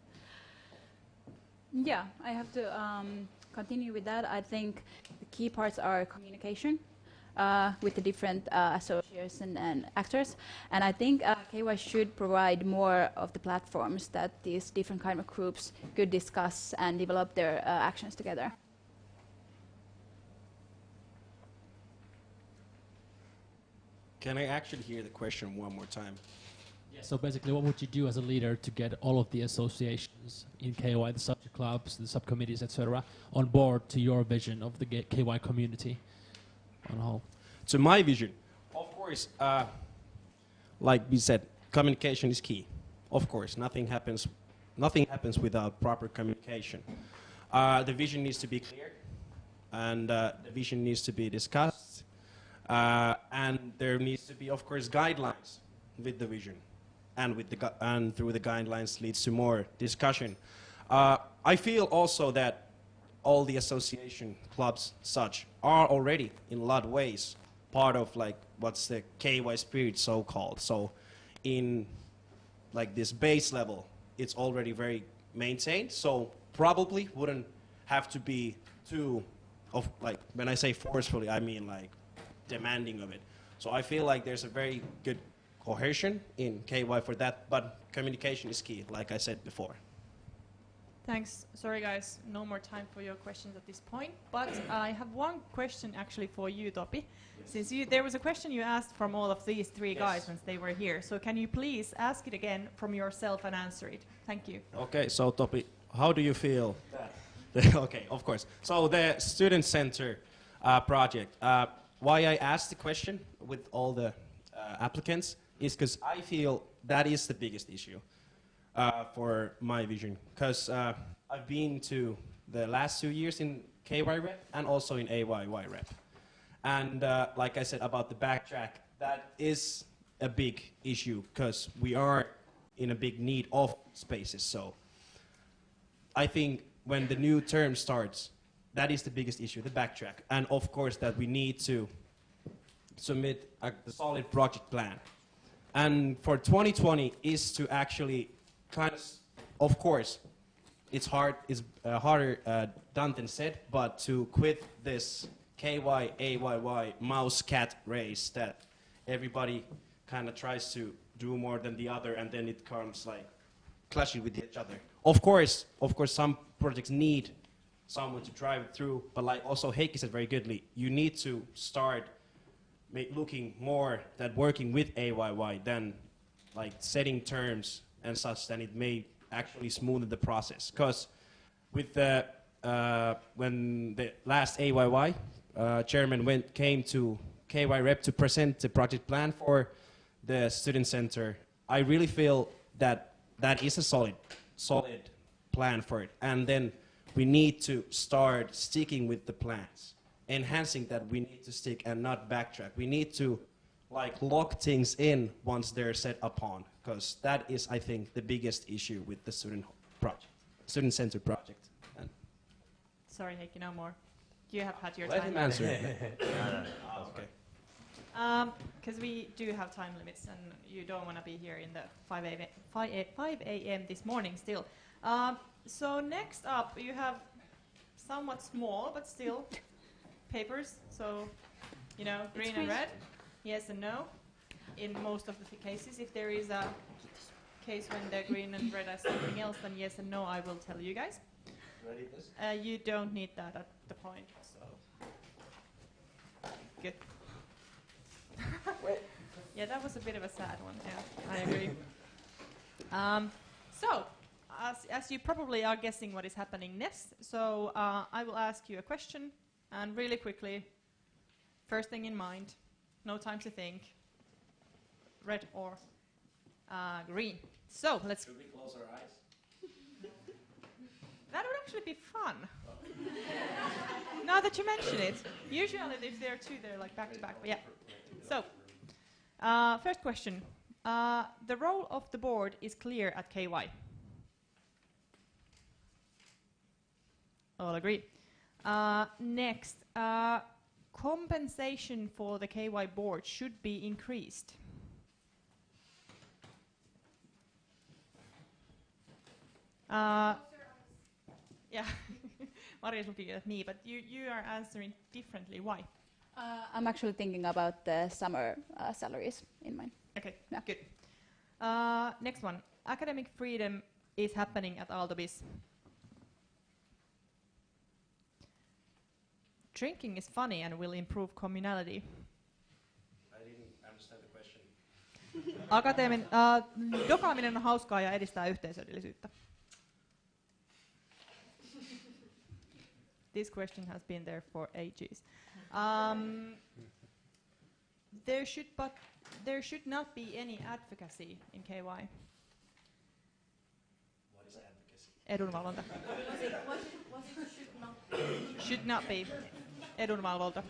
Yeah, I have to continue with that. I think the key parts are communication with the different associates and actors. And I think KY should provide more of the platforms that these different kind of groups could discuss and develop their actions together. Can I actually hear the question one more time? Yeah, so basically, what would you do as a leader to get all of the associations in KY, the subject clubs, the subcommittees, etc., on board to your vision of the KY community on a whole? To my vision, of course, like we said, communication is key. Of course, nothing happens without proper communication. The vision needs to be clear, and the vision needs to be discussed, and there needs to be, of course, guidelines with the vision, and through the guidelines leads to more discussion. I feel also that all the association clubs such are already in a lot of ways part of like what's the KY spirit so-called. So in like this base level, it's already very maintained, so probably wouldn't have to be too of like, when I say forcefully, I mean like demanding of it. So I feel like there's a very good cohesion in KY for that, but communication is key, like I said before. Thanks. Sorry guys, no more time for your questions at this point, but I have one question actually for you, Topi. Since there was a question you asked from all of these three guys when they were here, so can you please ask it again from yourself and answer it? Thank you. Okay, so Topi, how do you feel? Okay, of course. So the student center project, why I asked the question with all the applicants is because I feel that is the biggest issue for my vision. Because I've been to the last 2 years in KY rep and also in AYY rep. And like I said about the backtrack, that is a big issue because we are in a big need of spaces. So I think when the new term starts, that is the biggest issue, the backtrack. And of course that we need to submit a solid project plan. And for 2020 is to actually kind of course, it's harder done than said, but to quit this KY, AYY mouse cat race that everybody kind of tries to do more than the other, and then it comes like clashing with each other. Of course, some projects need someone to drive it through, but like also Heikki said very goodly, you need to start looking more at working with AYY than like setting terms and such, then it may actually smoothen the process. Because with the when the last AYY chairman came to KY Rep to present the project plan for the student center, I really feel that that is a solid plan for it. And then we need to start sticking with the plans, enhancing that we need to stick and not backtrack. We need to like lock things in once they're set upon, because that is, I think, the biggest issue with the student center project. And sorry, Heikki, no more. You have had your let time. him answer. Okay. Because we do have time limits, and you don't want to be here in the 5 a.m. this morning still. So next up, you have somewhat small, but still papers. So, you know, green and red, yes and no. In most of the cases, if there is a case when the green and red are something else, then yes and no, I will tell you guys. Ready this? You don't need that at the point. So good. Yeah, that was a bit of a sad one. Yeah, I agree. So, as you probably are guessing what is happening next, so I will ask you a question, and really quickly, first thing in mind, no time to think. red or green. So let's. Should we close our eyes? That would actually be fun. Now that you mention it, usually if there are two, they're like back to back. But yeah. So, first question: the role of the board is clear at KY. All agree. Next, compensation for the KY board should be increased. Yeah, Mari is looking at me, but you are answering differently. Why? I'm actually thinking about the summer salaries in mind. Okay, yeah. Good. Next one. Academic freedom is happening at Aalto-Bis. Drinking is funny and will improve communality. I didn't understand the question. Dokaaminen on hauskaa ja edistää yhteisöllisyyttä. This question has been there for ages. There should not be any advocacy in KY. What is advocacy? Edunvalvonta. Was it should not be? Should not be. Edunvalvonta.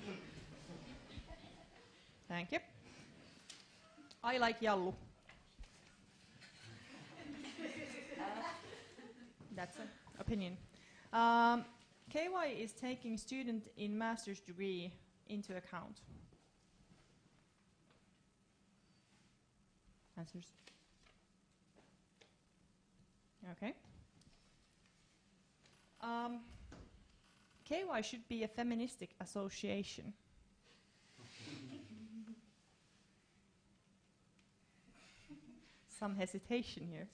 Thank you. I like Jallu. That's an opinion. KY is taking student in master's degree into account. Answers? Okay. KY should be a feministic association. Some hesitation here.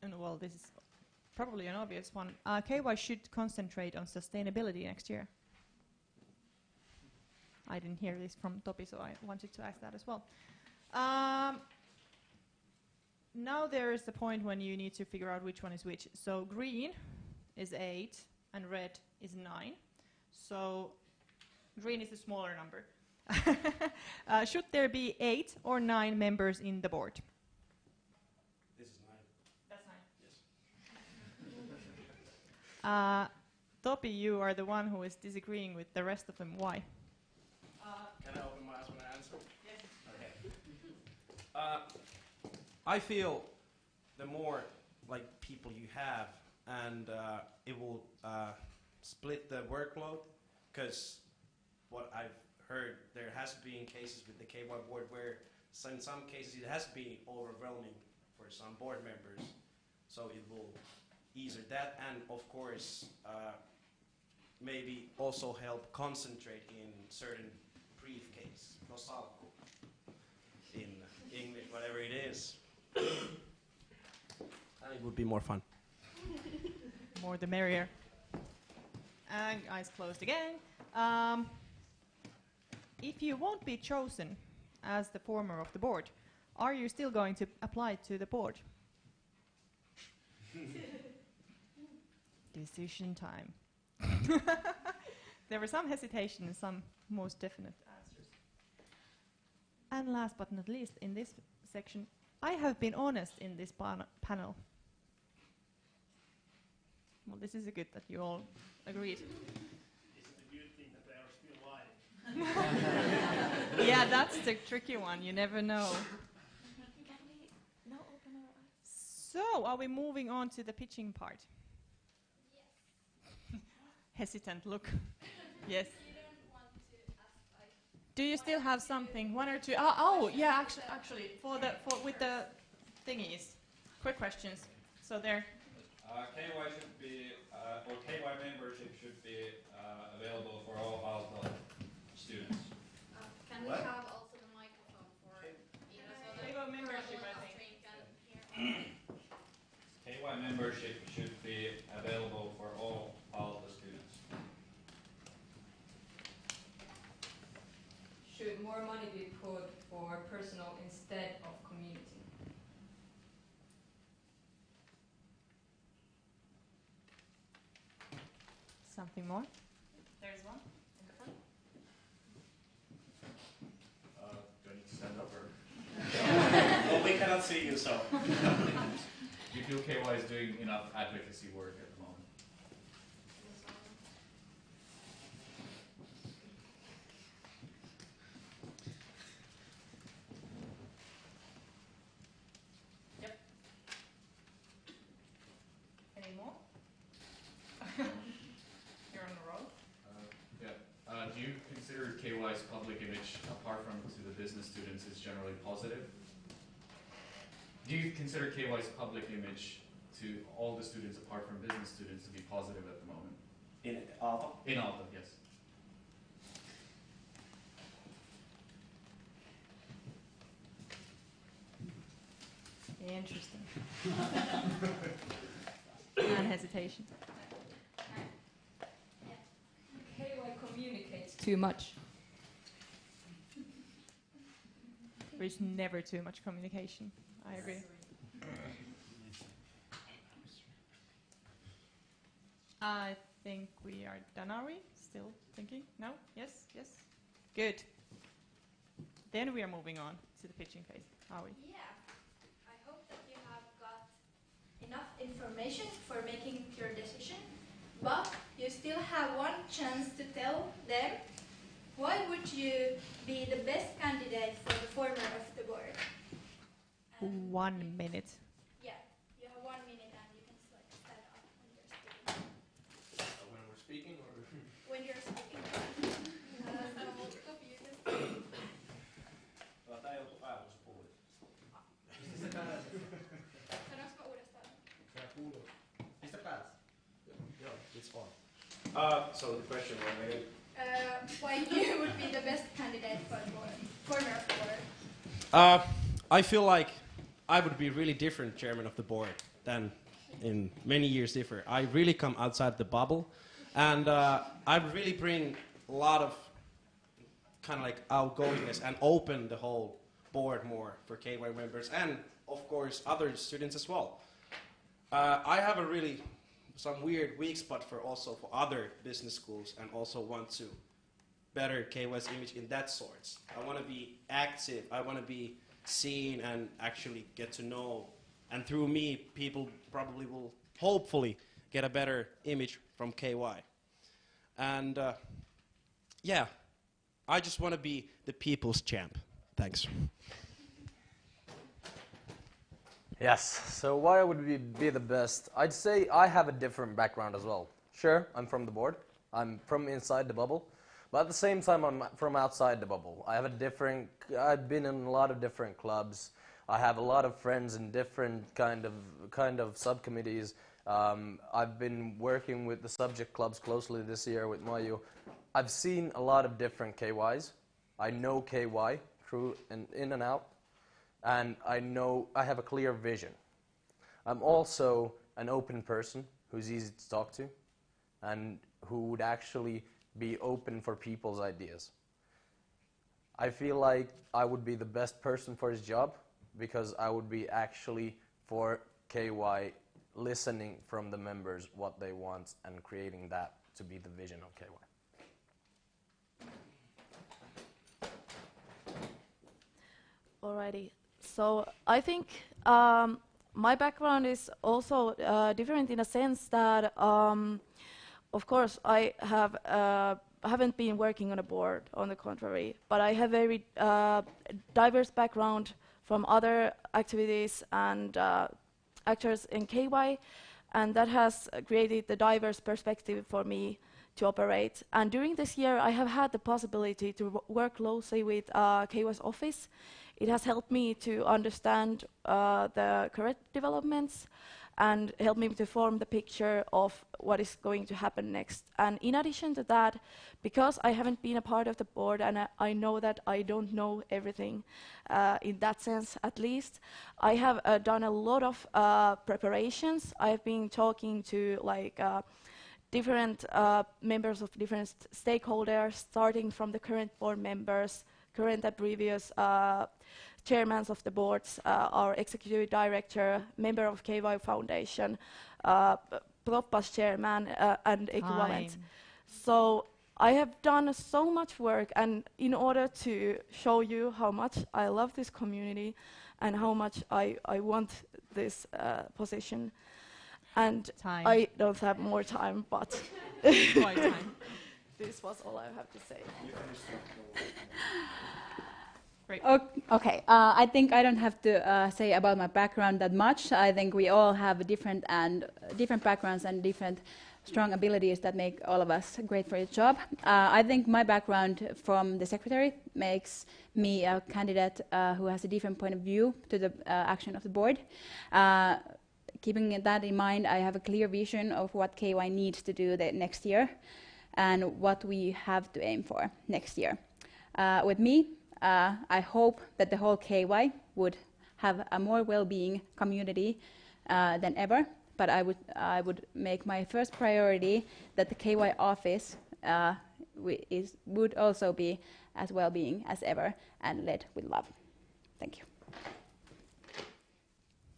And well, this is probably an obvious one. KY should concentrate on sustainability next year. I didn't hear this from Topi, so I wanted to ask that as well. Now there is the point when you need to figure out which one is which. So green is 8 and red is 9. So green is a smaller number. Should there be 8 or 9 members in the board? This is 9. That's 9. Yes. Topi, you are the one who is disagreeing with the rest of them. Why? Can I open my eyes when I answer? Yes. Okay. I feel the more like people you have, and it will split the workload. Because what I've heard, there has been cases with the KY board where, in some cases, it has been overwhelming for some board members. So it will ease that, and of course, maybe also help concentrate in certain briefcase, no salkku, in English, whatever it is. And it would be more fun. More the merrier. And eyes closed again. If you won't be chosen as the former of the board, are you still going to apply to the board? Decision time. There were some hesitation and some most definite answers. And last but not least, in this section, I have been honest in this panel. Well, this is good that you all agreed. Is it a good thing that they are still lying? Yeah, that's the tricky one. You never know. So, are we moving on to the pitching part? Yes. Hesitant look. Yes. Do you still have something? One or two? Oh, yeah. Actually, with the thingies, quick questions. So there. KY should be, or KY membership should be available for all Aalto students. Can we have also the microphone for Ina so that KY membership, I think. KY membership should be available for all Aalto students. Should more money be put for personal instead of community? Something more? There's one in the front. cannot see you, so. Do you feel KY is doing enough advocacy work at the moment? Yep. Any more? You're on the roll. Do you consider KY's public image, apart from to the business students, is generally positive? Do you consider KY's public image to all the students, apart from business students, to be positive at the moment? In Aalto? In Aalto, yes. Interesting. Non-hesitation. KY communicates too much. There's never too much communication. I agree. I think we are done, are we? Still thinking? No? Yes? Yes? Good. Then we are moving on to the pitching phase, are we? Yeah. I hope that you have got enough information for making your decision, but you still have one chance to tell them why would you be the best candidate for the former of the board. 1 minute. Yeah, you have 1 minute and you can stand up when you're speaking. When we're speaking or? When you're speaking. Tää ei oltu ajatuspuoli. Sanoinko mä uudestaan? Tää kuuluu. Pistä päälle. Joo, it's fine. So the question was again. Why you would be the best candidate for the board, former of the board? I feel like I would be really different chairman of the board than in many years different. I really come outside the bubble, and I really bring a lot of kind of like outgoingness and open the whole board more for KY members and of course other students as well. I have a really some weird weak spot for also for other business schools and also want to better KY's image in that sorts. I want to be active, I want to be seen and actually get to know, and through me people probably will hopefully get a better image from KY. And yeah, I just want to be the people's champ. Thanks. Yes, so why would we be the best? I'd say I have a different background as well. Sure, I'm from the board, I'm from inside the bubble, but at the same time I'm from outside the bubble. I've been in a lot of different clubs, I have a lot of friends in different kind of subcommittees. I've been working with the subject clubs closely this year with Maju. I've seen a lot of different KYs. I know KY through and in and out. And I have a clear vision. I'm also an open person who's easy to talk to and who would actually be open for people's ideas. I feel like I would be the best person for his job because I would be actually for KY listening from the members what they want and creating that to be the vision of KY. Alrighty. So I think my background is also different in a sense that, of course, I haven't been working on a board, on the contrary, but I have a very diverse background from other activities and actors in KY, and that has created the diverse perspective for me to operate. And during this year, I have had the possibility to work closely with KY's office. It has helped me to understand the current developments and helped me to form the picture of what is going to happen next. And in addition to that, because I haven't been a part of the board and I know that I don't know everything, in that sense at least, I have done a lot of preparations. I've been talking to different members of different stakeholders, starting from the current board members, current and previous chairmans of the boards, our executive director, member of KY Foundation, Proppas chairman, and equivalent. So I have done so much work, and in order to show you how much I love this community and how much I want this position. And Time. I don't have more time, but Quite time. this was all I have to say. Great. Okay, I think I don't have to say about my background that much. I think we all have different backgrounds and different strong abilities that make all of us great for the job. I think my background from the secretary makes me a candidate who has a different point of view to the action of the board. Keeping that in mind, I have a clear vision of what KY needs to do the next year and what we have to aim for next year. With me, I hope that the whole KY would have a more well-being community than ever, but I would make my first priority that the KY office would also be as well-being as ever and led with love. Thank you.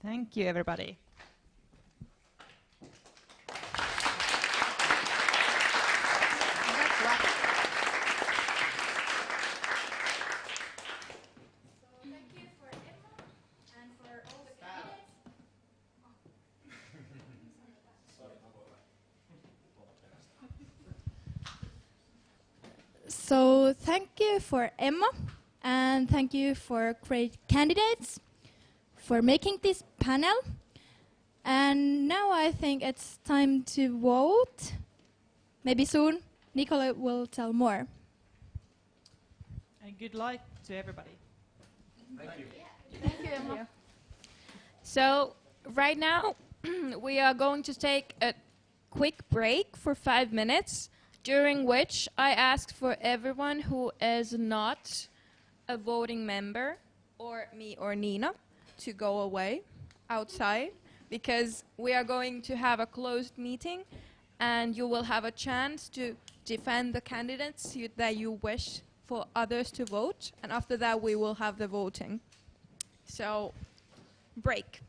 Thank you, everybody. So thank you for Emma, and thank you for great candidates for making this panel. And now I think it's time to vote. Maybe soon Nicola will tell more. And good luck to everybody. Thank you. Thank you, Emma. So right now we are going to take a quick break for 5 minutes, during which I ask for everyone who is not a voting member, or me or Nina, to go away outside, because we are going to have a closed meeting and you will have a chance to defend the candidates that you wish for others to vote, and after that we will have the voting. So, break.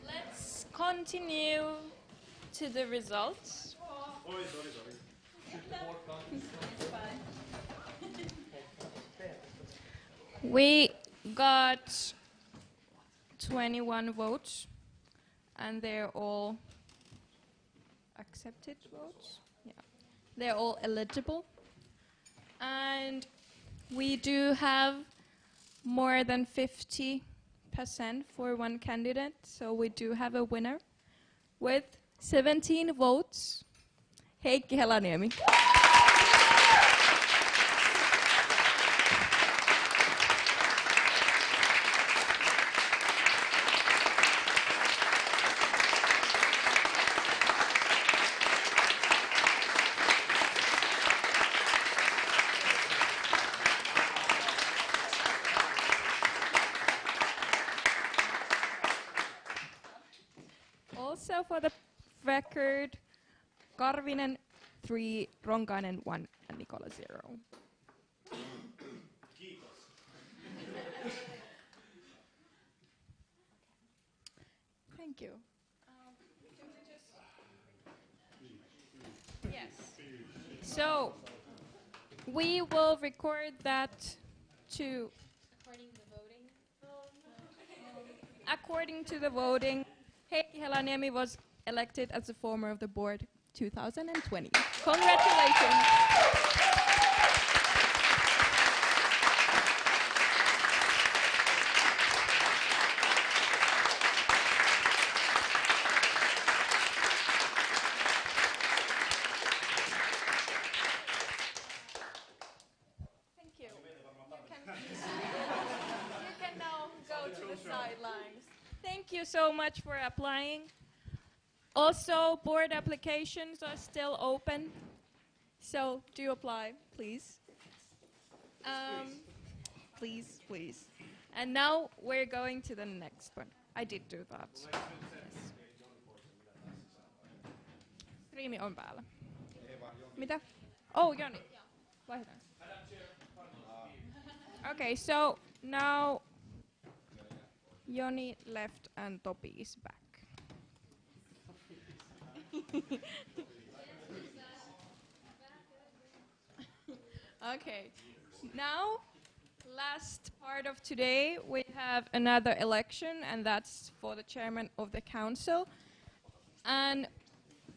Let's continue to the results. We got 21 votes, and they're all accepted votes. Yeah, they're all eligible. And we do have more than 50% for one candidate, so we do have a winner with 17 votes. Heikki Helaniemi. Also for the record, Karvinen 3, Ronkainen 1, and Nikola 0. Thank you. Yes. So we will record that to according to the voting. Heikki Helaniemi was elected as the former of the board 2020. Congratulations. Thank you. You can now go to the sidelines. Thank you so much for applying. Also, board applications are still open, so do apply, please. Please, please. And now we're going to the next one. I did do that. Yes. Striimi on päällä. Mitä? Oh, Joni. Vaihdetaan. Okay, so now Joni left and Topi is back. Okay, now last part of today we have another election, and that's for the chairman of the council. And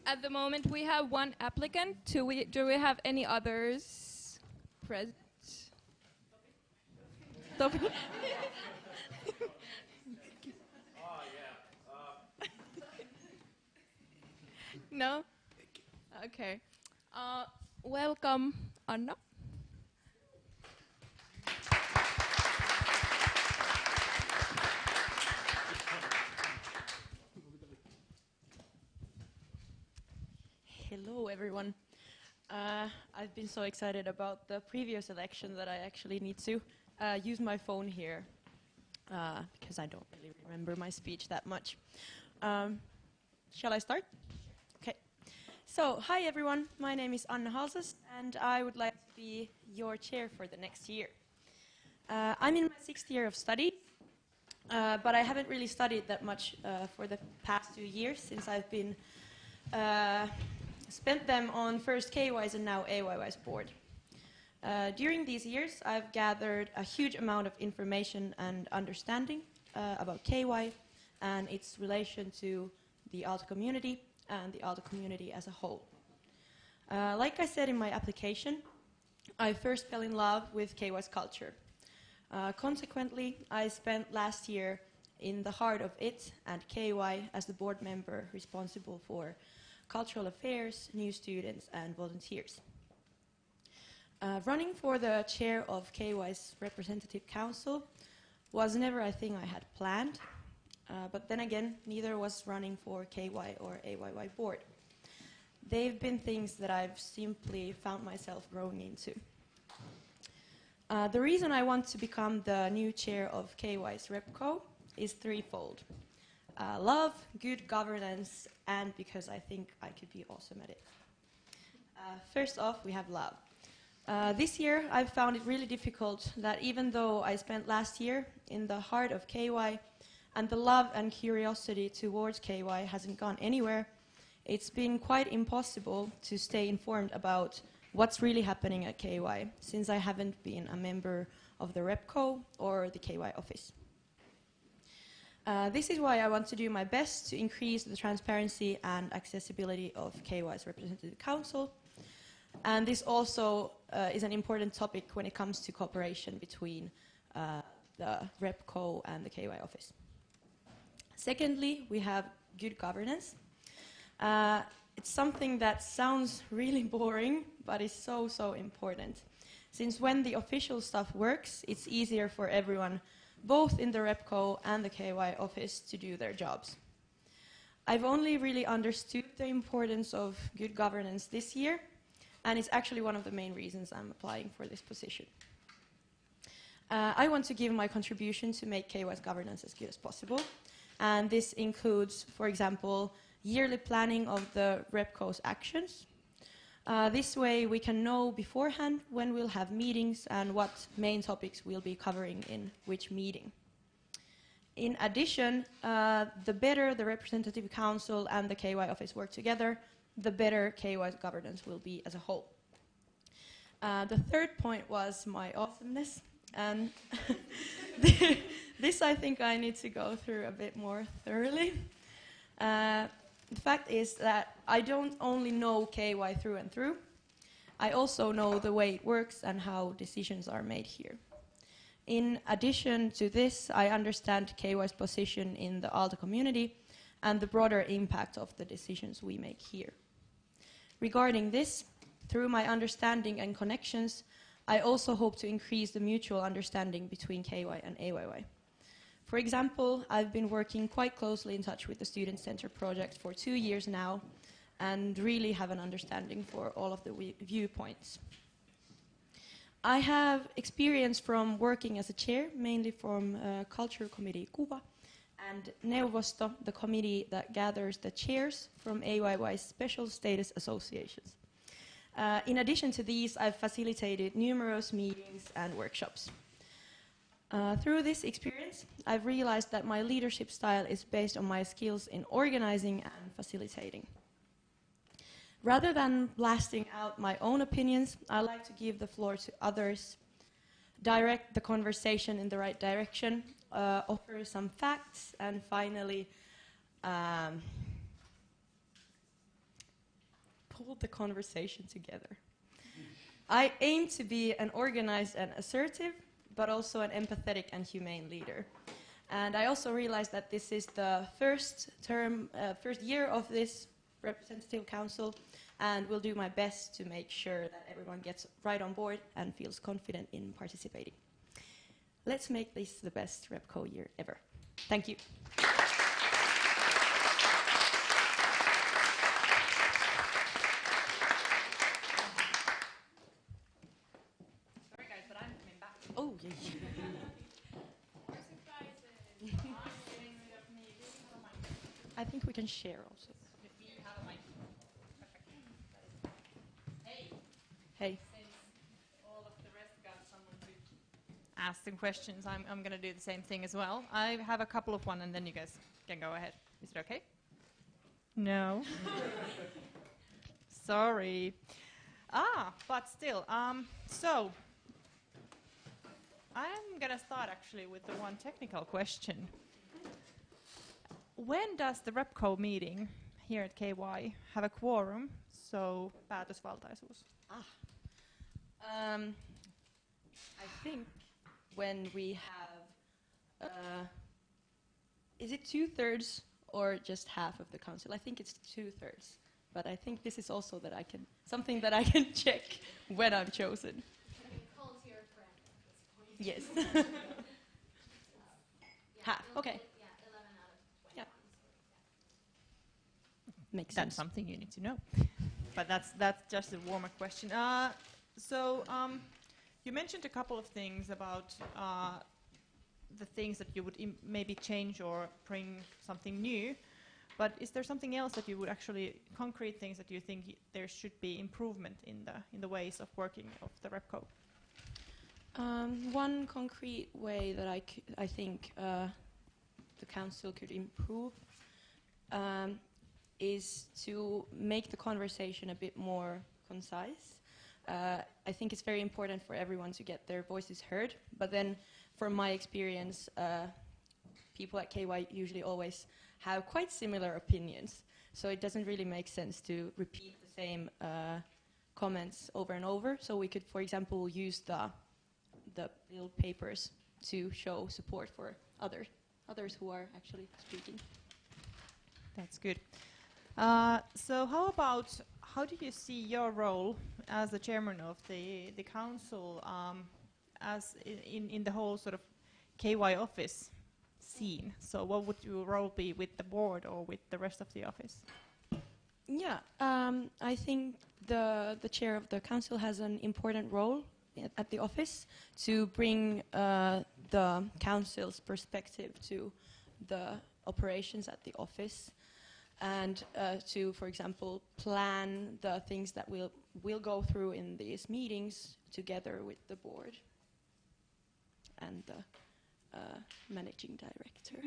at the moment we have one applicant. Do we have any others present? Topi? No? Okay. Welcome, Anna. I've been so excited about the previous election that I actually need to use my phone here because I don't really remember my speech that much. Shall I start? Okay. So, hi everyone. My name is Anna Halses, and I would like to be your chair for the next year. I'm in my 6th year of study, but I haven't really studied that much for the past 2 years since I've been spent them on first KY's and now AYY's board. During these years, I've gathered a huge amount of information and understanding about KY and its relation to the Aalto community and the Aalto community as a whole. Like I said in my application, I first fell in love with KY's culture. Consequently, I spent last year in the heart of it and KY as the board member responsible for cultural affairs, new students, and volunteers. Running for the chair of KY's representative council was never a thing I had planned, but then again, neither was running for KY or AYY board. They've been things that I've simply found myself growing into. The reason I want to become the new chair of KY's RepCo is threefold. Love, good governance, and because I think I could be awesome at it. First off, we have love. This year, I've found it really difficult that even though I spent last year in the heart of KY, and the love and curiosity towards KY hasn't gone anywhere, it's been quite impossible to stay informed about what's really happening at KY, since I haven't been a member of the RepCo or the KY office. This is why I want to do my best to increase the transparency and accessibility of KY's representative council. And this also is an important topic when it comes to cooperation between the RepCo and the KY office. Secondly, we have good governance. It's something that sounds really boring, but is so, so important. Since when the official stuff works, it's easier for everyone, both in the RepCo and the KY office, to do their jobs. I've only really understood the importance of good governance this year, and it's actually one of the main reasons I'm applying for this position. I want to give my contribution to make KY's governance as good as possible, and this includes, for example, yearly planning of the RepCo's actions. This way we can know beforehand when we'll have meetings and what main topics we'll be covering in which meeting. In addition, the better the representative council and the KY office work together, the better KY's governance will be as a whole. The third point was my awesomeness, and this I think I need to go through a bit more thoroughly. The fact is that I don't only know KY through and through, I also know the way it works and how decisions are made here. In addition to this, I understand KY's position in the Aalto community and the broader impact of the decisions we make here. Regarding this, through my understanding and connections, I also hope to increase the mutual understanding between KY and AYY. For example, I've been working quite closely in touch with the Student Center project for 2 years now and really have an understanding for all of the viewpoints. I have experience from working as a chair, mainly from Culture Committee Kuva, and Neuvosto, the committee that gathers the chairs from AYY's special status associations. In addition to these, I've facilitated numerous meetings and workshops. Through this experience, I've realized that my leadership style is based on my skills in organizing and facilitating. Rather than blasting out my own opinions, I like to give the floor to others, direct the conversation in the right direction, offer some facts, and finally pull the conversation together. I aim to be an organized and assertive, but also an empathetic and humane leader. And I also realized that this is the first year of this representative council, and will do my best to make sure that everyone gets right on board and feels confident in participating. Let's make this the best RepCo year ever. Thank you. think we can share also. Hey. Since all of the rest got someone to ask some questions, I'm going to do the same thing as well. I have a couple of one, and then you guys can go ahead. Is it okay? No. Sorry. But still. So I'm going to start actually with the one technical question. When does the RepCo meeting here at KY have a quorum? So päätösvaltaisuus. I think when we have, is it 2/3 or just half of the council? I think it's 2/3, but I think this is also something that I can check when I'm chosen. Yes. Half. Okay. Yeah. Makes sense. That's something you need to know. But that's just a warm-up question. So you mentioned a couple of things about the things that you would maybe change or bring something new. But is there something else that you would actually, concrete things that you think there should be improvement in the ways of working of the RepCo? One concrete way that I think the council could improve is to make the conversation a bit more concise. I think it's very important for everyone to get their voices heard, but then from my experience, people at KY usually always have quite similar opinions, so it doesn't really make sense to repeat the same comments over and over. So we could, for example, use the little papers to show support for others who are actually speaking. That's good. So how do you see your role as the chairman of the council as in the whole sort of KY office scene? So what would your role be with the board or with the rest of the office? Yeah, I think the chair of the council has an important role at the office to bring the council's perspective to the operations at the office, and to, for example, plan the things that we'll go through in these meetings together with the board and the managing director.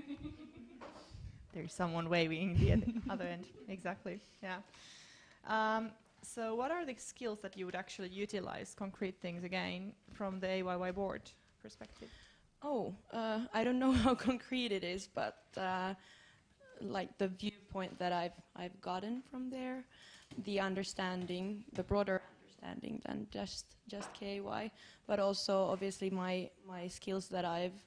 There's someone waving the other end. Exactly. Yeah. So what are the skills that you would actually utilize, concrete things again, from the AYY board perspective? I don't know how concrete it is, but like the viewpoint that I've gotten from there, the understanding, the broader understanding than just KY, but also obviously my skills that I've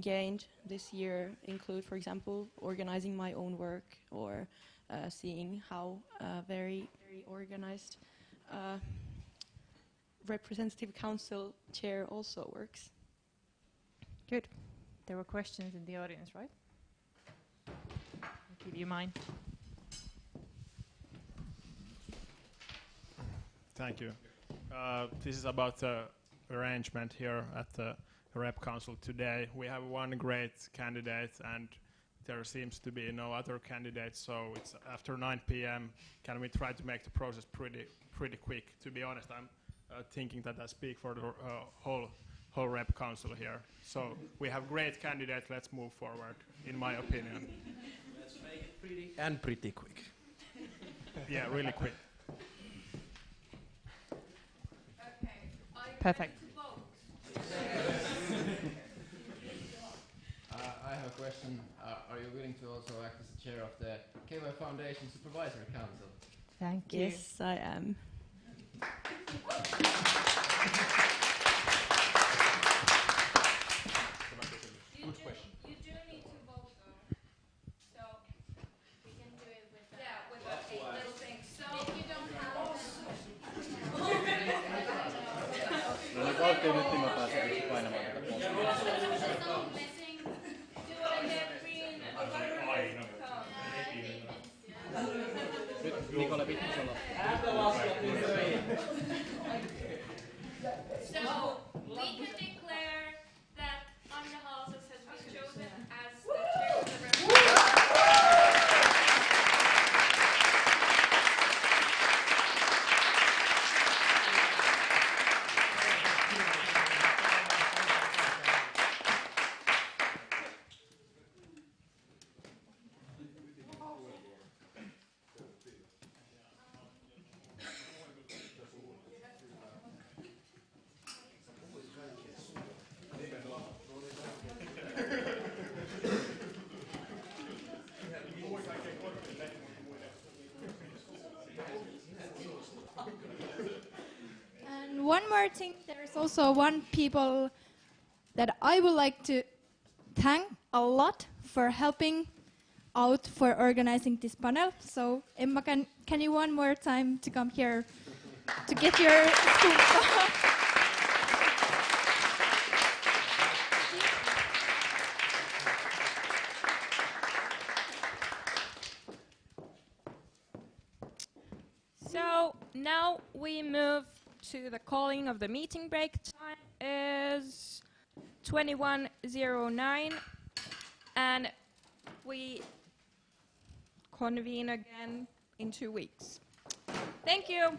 gained this year include, for example, organizing my own work or seeing how very organized representative council chair also works. Good. There were questions in the audience, right? I'll give you mine. Thank you. This is about the arrangement here at the Rep Council today. We have one great candidate and there seems to be no other candidates, so it's after 9 p.m. Can we try to make the process pretty quick? To be honest, I'm thinking that I speak for the whole Rep Council here. So we have great candidates. Let's move forward, in my opinion. Let's make it pretty quick. Yeah, really quick. Perfect. I have a question. Are you willing to also act as the chair of the KY Foundation Supervisory Council? Thank you. Yes, I am. Good question. You do need to vote though, so we can do it with a little thing. So if you don't have No niin valtion nyt mä pääsen painamaan tätä postia. missing, do I get green? Nyt Nikola pitäisi olla. So we can declare that Anna Halses has been chosen as the chair of the referendum. more thing. There's also one people that I would like to thank a lot for helping out for organizing this panel. So Emma, can you one more time to come here to get your So now we move to the calling of the meeting break. Time is 21:09, and we convene again in 2 weeks. Thank you.